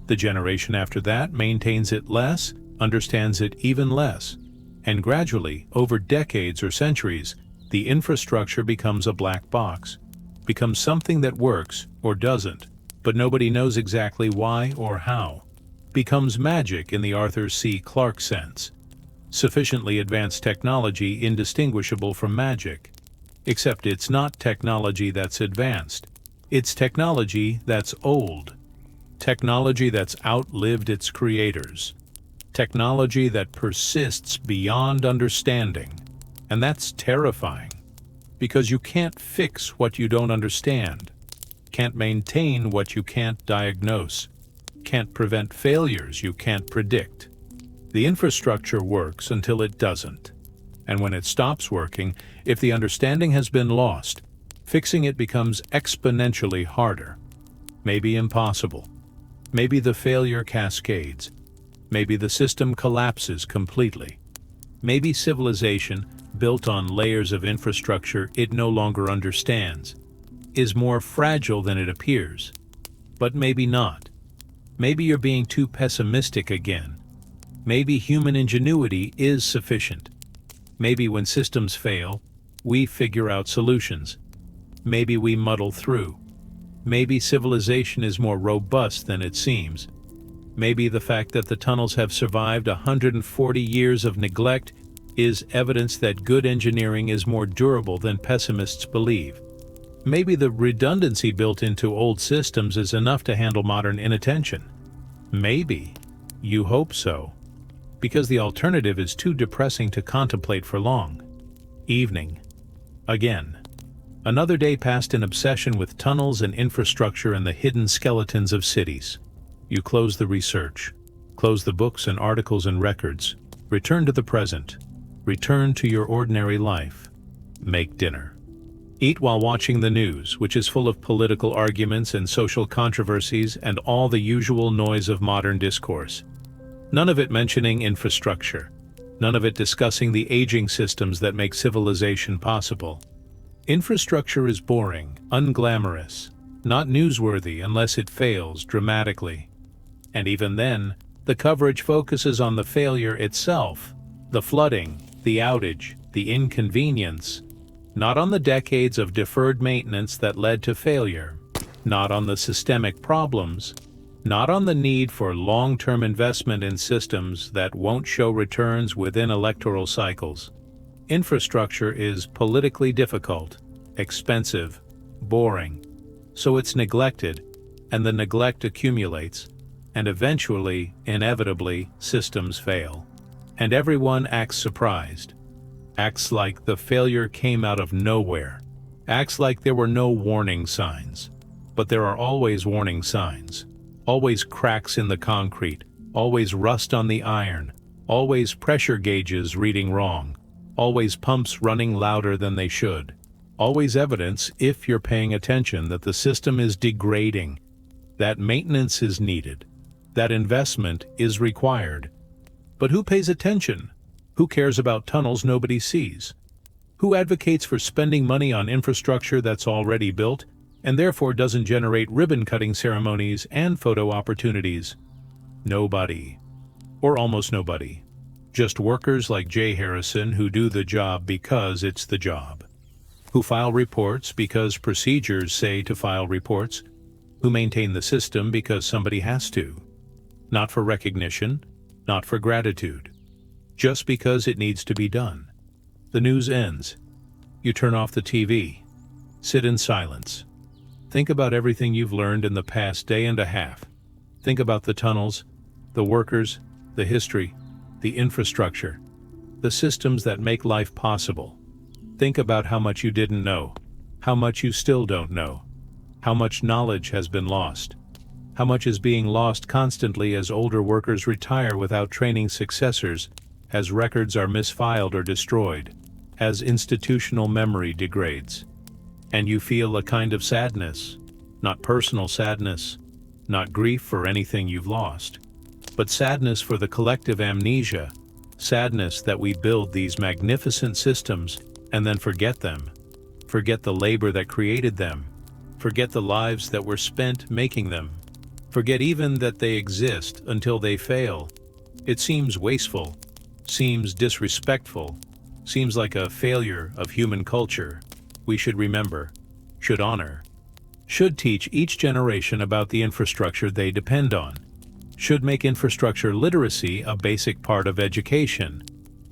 [SPEAKER 1] The generation after that maintains it less, understands it even less. And gradually, over decades or centuries, the infrastructure becomes a black box, becomes something that works or doesn't, but nobody knows exactly why or how. Becomes magic in the Arthur C. Clarke sense. Sufficiently advanced technology indistinguishable from magic. Except it's not technology that's advanced. It's technology that's old. Technology that's outlived its creators. Technology that persists beyond understanding. And that's terrifying. Because you can't fix what you don't understand. Can't maintain what you can't diagnose. Can't prevent failures you can't predict. The infrastructure works until it doesn't. And when it stops working, if the understanding has been lost, fixing it becomes exponentially harder. Maybe impossible. Maybe the failure cascades. Maybe the system collapses completely. Maybe civilization, built on layers of infrastructure it no longer understands, is more fragile than it appears. But maybe not. Maybe you're being too pessimistic again. Maybe human ingenuity is sufficient. Maybe when systems fail, we figure out solutions. Maybe we muddle through. Maybe civilization is more robust than it seems. Maybe the fact that the tunnels have survived 140 years of neglect is evidence that good engineering is more durable than pessimists believe. Maybe the redundancy built into old systems is enough to handle modern inattention. Maybe. You hope so. Because the alternative is too depressing to contemplate for long. Evening. Again. Another day passed in obsession with tunnels and infrastructure and the hidden skeletons of cities. You close the research. Close the books and articles and records. Return to the present. Return to your ordinary life. Make dinner. Eat while watching the news, which is full of political arguments and social controversies and all the usual noise of modern discourse. None of it mentioning infrastructure. None of it discussing the aging systems that make civilization possible. Infrastructure is boring, unglamorous, not newsworthy unless it fails dramatically. And even then, the coverage focuses on the failure itself, the flooding, the outage, the inconvenience, not on the decades of deferred maintenance that led to failure, not on the systemic problems, not on the need for long-term investment in systems that won't show returns within electoral cycles. Infrastructure is politically difficult, expensive, boring, so it's neglected, and the neglect accumulates, and eventually, inevitably, systems fail. And everyone acts surprised. Acts like the failure came out of nowhere. Acts like there were no warning signs. But there are always warning signs. Always cracks in the concrete. Always rust on the iron. Always pressure gauges reading wrong. Always pumps running louder than they should. Always evidence, if you're paying attention, that the system is degrading. That maintenance is needed. That investment is required. But who pays attention? Who cares about tunnels nobody sees? Who advocates for spending money on infrastructure that's already built and therefore doesn't generate ribbon-cutting ceremonies and photo opportunities? Nobody. Or almost nobody. Just workers like Jay Harrison who do the job because it's the job. Who file reports because procedures say to file reports. Who maintain the system because somebody has to. Not for recognition, not for gratitude. Just because it needs to be done. The news ends. You turn off the TV. Sit in silence. Think about everything you've learned in the past day and a half. Think about the tunnels, the workers, the history, the infrastructure, the systems that make life possible. Think about how much you didn't know, how much you still don't know, how much knowledge has been lost, how much is being lost constantly as older workers retire without training successors, as records are misfiled or destroyed, as institutional memory degrades. And you feel a kind of sadness, not personal sadness, not grief for anything you've lost, but sadness for the collective amnesia, sadness that we build these magnificent systems and then forget them, forget the labor that created them, forget the lives that were spent making them, forget even that they exist until they fail. It seems wasteful, seems disrespectful, seems like a failure of human culture. We should remember, should honor, should teach each generation about the infrastructure they depend on, should make infrastructure literacy a basic part of education,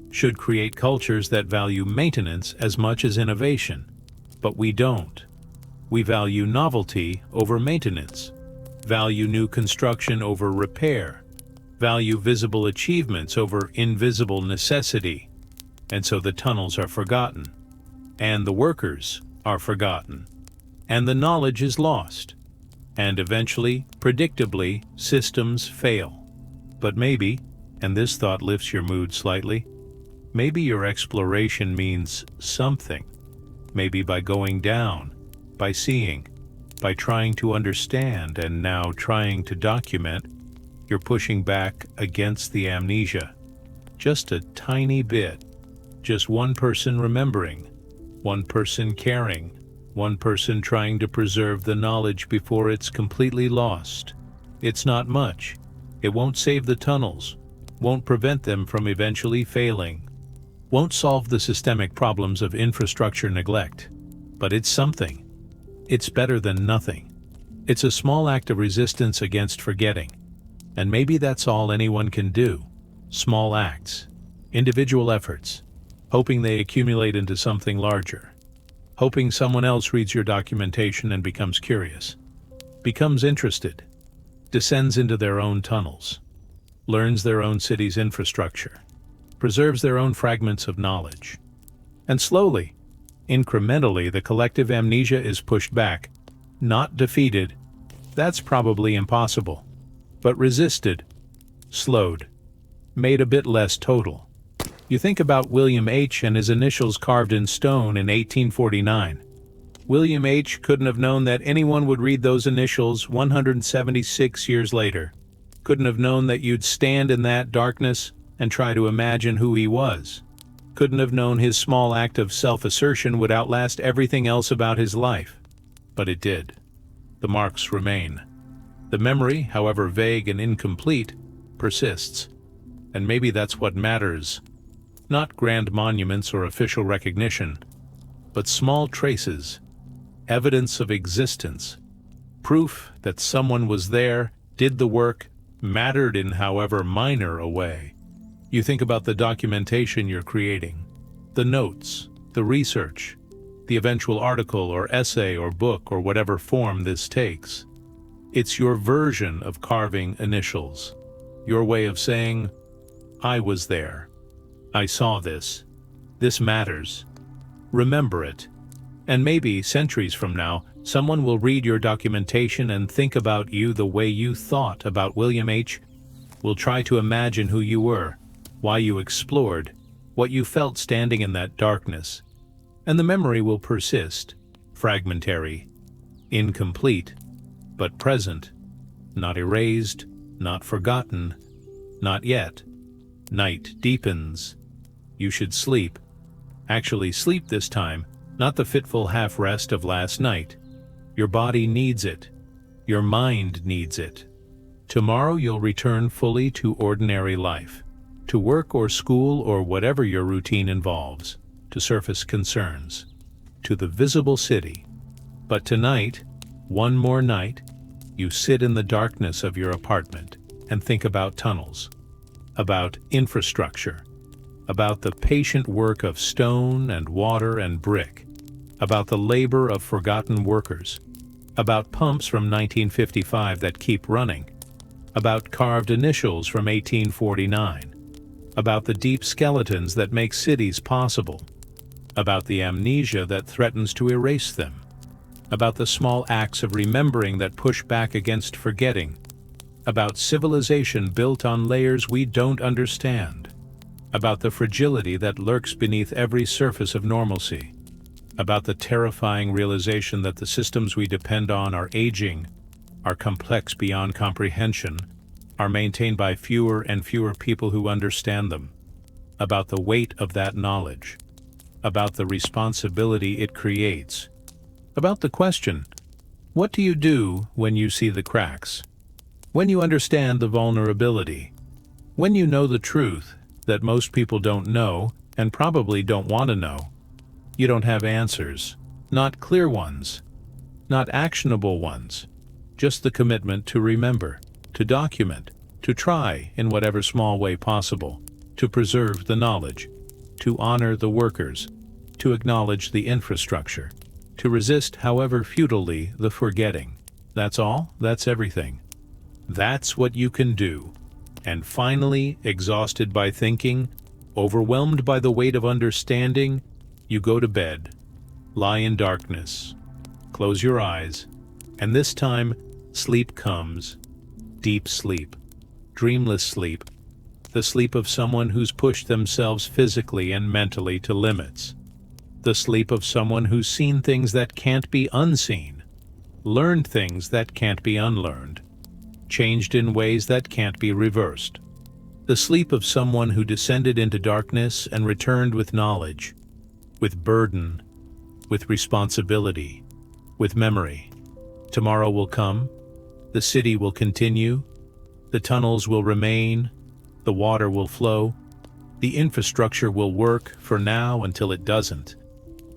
[SPEAKER 1] should create cultures that value maintenance as much as innovation. But we don't. We value novelty over maintenance, value new construction over repair, value visible achievements over invisible necessity, and so the tunnels are forgotten, and the workers are forgotten, and the knowledge is lost, and eventually, predictably, systems fail. But maybe, and this thought lifts your mood slightly, maybe your exploration means something, maybe by going down, by seeing, by trying to understand and now trying to document, you're pushing back against the amnesia. Just a tiny bit. Just one person remembering, one person caring, one person trying to preserve the knowledge before it's completely lost. It's not much. It won't save the tunnels, won't prevent them from eventually failing, won't solve the systemic problems of infrastructure neglect. But it's something. It's better than nothing. It's a small act of resistance against forgetting. And maybe that's all anyone can do. Small acts, individual efforts, hoping they accumulate into something larger, hoping someone else reads your documentation and becomes curious, becomes interested, descends into their own tunnels, learns their own city's infrastructure, preserves their own fragments of knowledge. And slowly, incrementally, the collective amnesia is pushed back, not defeated. That's probably impossible, but resisted, slowed, made a bit less total. You think about William H. and his initials carved in stone in 1849. William H. couldn't have known that anyone would read those initials 176 years later. Couldn't have known that you'd stand in that darkness and try to imagine who he was. Couldn't have known his small act of self-assertion would outlast everything else about his life. But it did. The marks remain. The memory, however vague and incomplete, persists. And maybe that's what matters. Not grand monuments or official recognition, but small traces, evidence of existence, proof that someone was there Did the work mattered in however minor a way? You think about the documentation you're creating, the notes, the research, the eventual article or essay or book or whatever form this takes. It's your version of carving initials, your way of saying, I was there. I saw this. This matters. Remember it. And maybe, centuries from now, someone will read your documentation and think about you the way you thought about William H. Will try to imagine who you were, why you explored, what you felt standing in that darkness. And the memory will persist, fragmentary, incomplete, but present, not erased, not forgotten, not yet. Night deepens. You should sleep. Actually sleep this time, not the fitful half-rest of last night. Your body needs it. Your mind needs it. Tomorrow you'll return fully to ordinary life, to work or school or whatever your routine involves, to surface concerns, to the visible city. But tonight, one more night, you sit in the darkness of your apartment and think about tunnels, about infrastructure, about the patient work of stone and water and brick, about the labor of forgotten workers, about pumps from 1955 that keep running, about carved initials from 1849, about the deep skeletons that make cities possible, about the amnesia that threatens to erase them, about the small acts of remembering that push back against forgetting, about civilization built on layers we don't understand, about the fragility that lurks beneath every surface of normalcy, about the terrifying realization that the systems we depend on are aging, are complex beyond comprehension, are maintained by fewer and fewer people who understand them, about the weight of that knowledge, about the responsibility it creates, about the question, what do you do when you see the cracks? When you understand the vulnerability? When you know the truth that most people don't know and probably don't want to know? You don't have answers, not clear ones, not actionable ones, just the commitment to remember, to document, to try in whatever small way possible, to preserve the knowledge, to honor the workers, to acknowledge the infrastructure, to resist however futilely the forgetting. That's all, that's everything. That's what you can do. And finally, exhausted by thinking, overwhelmed by the weight of understanding, you go to bed, lie in darkness, close your eyes, and this time sleep comes. Deep sleep, dreamless sleep, the sleep of someone who's pushed themselves physically and mentally to limits. The sleep of someone who's seen things that can't be unseen, learned things that can't be unlearned, changed in ways that can't be reversed. The sleep of someone who descended into darkness and returned with knowledge, with burden, with responsibility, with memory. Tomorrow will come, the city will continue, the tunnels will remain, the water will flow, the infrastructure will work for now until it doesn't.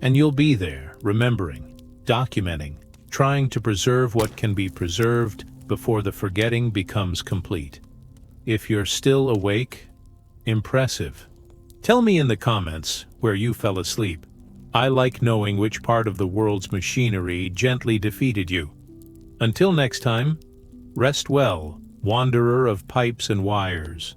[SPEAKER 1] And you'll be there, remembering, documenting, trying to preserve what can be preserved before the forgetting becomes complete. If you're still awake, impressive. Tell me in the comments where you fell asleep. I like knowing which part of the world's machinery gently defeated you. Until next time, rest well, wanderer of pipes and wires.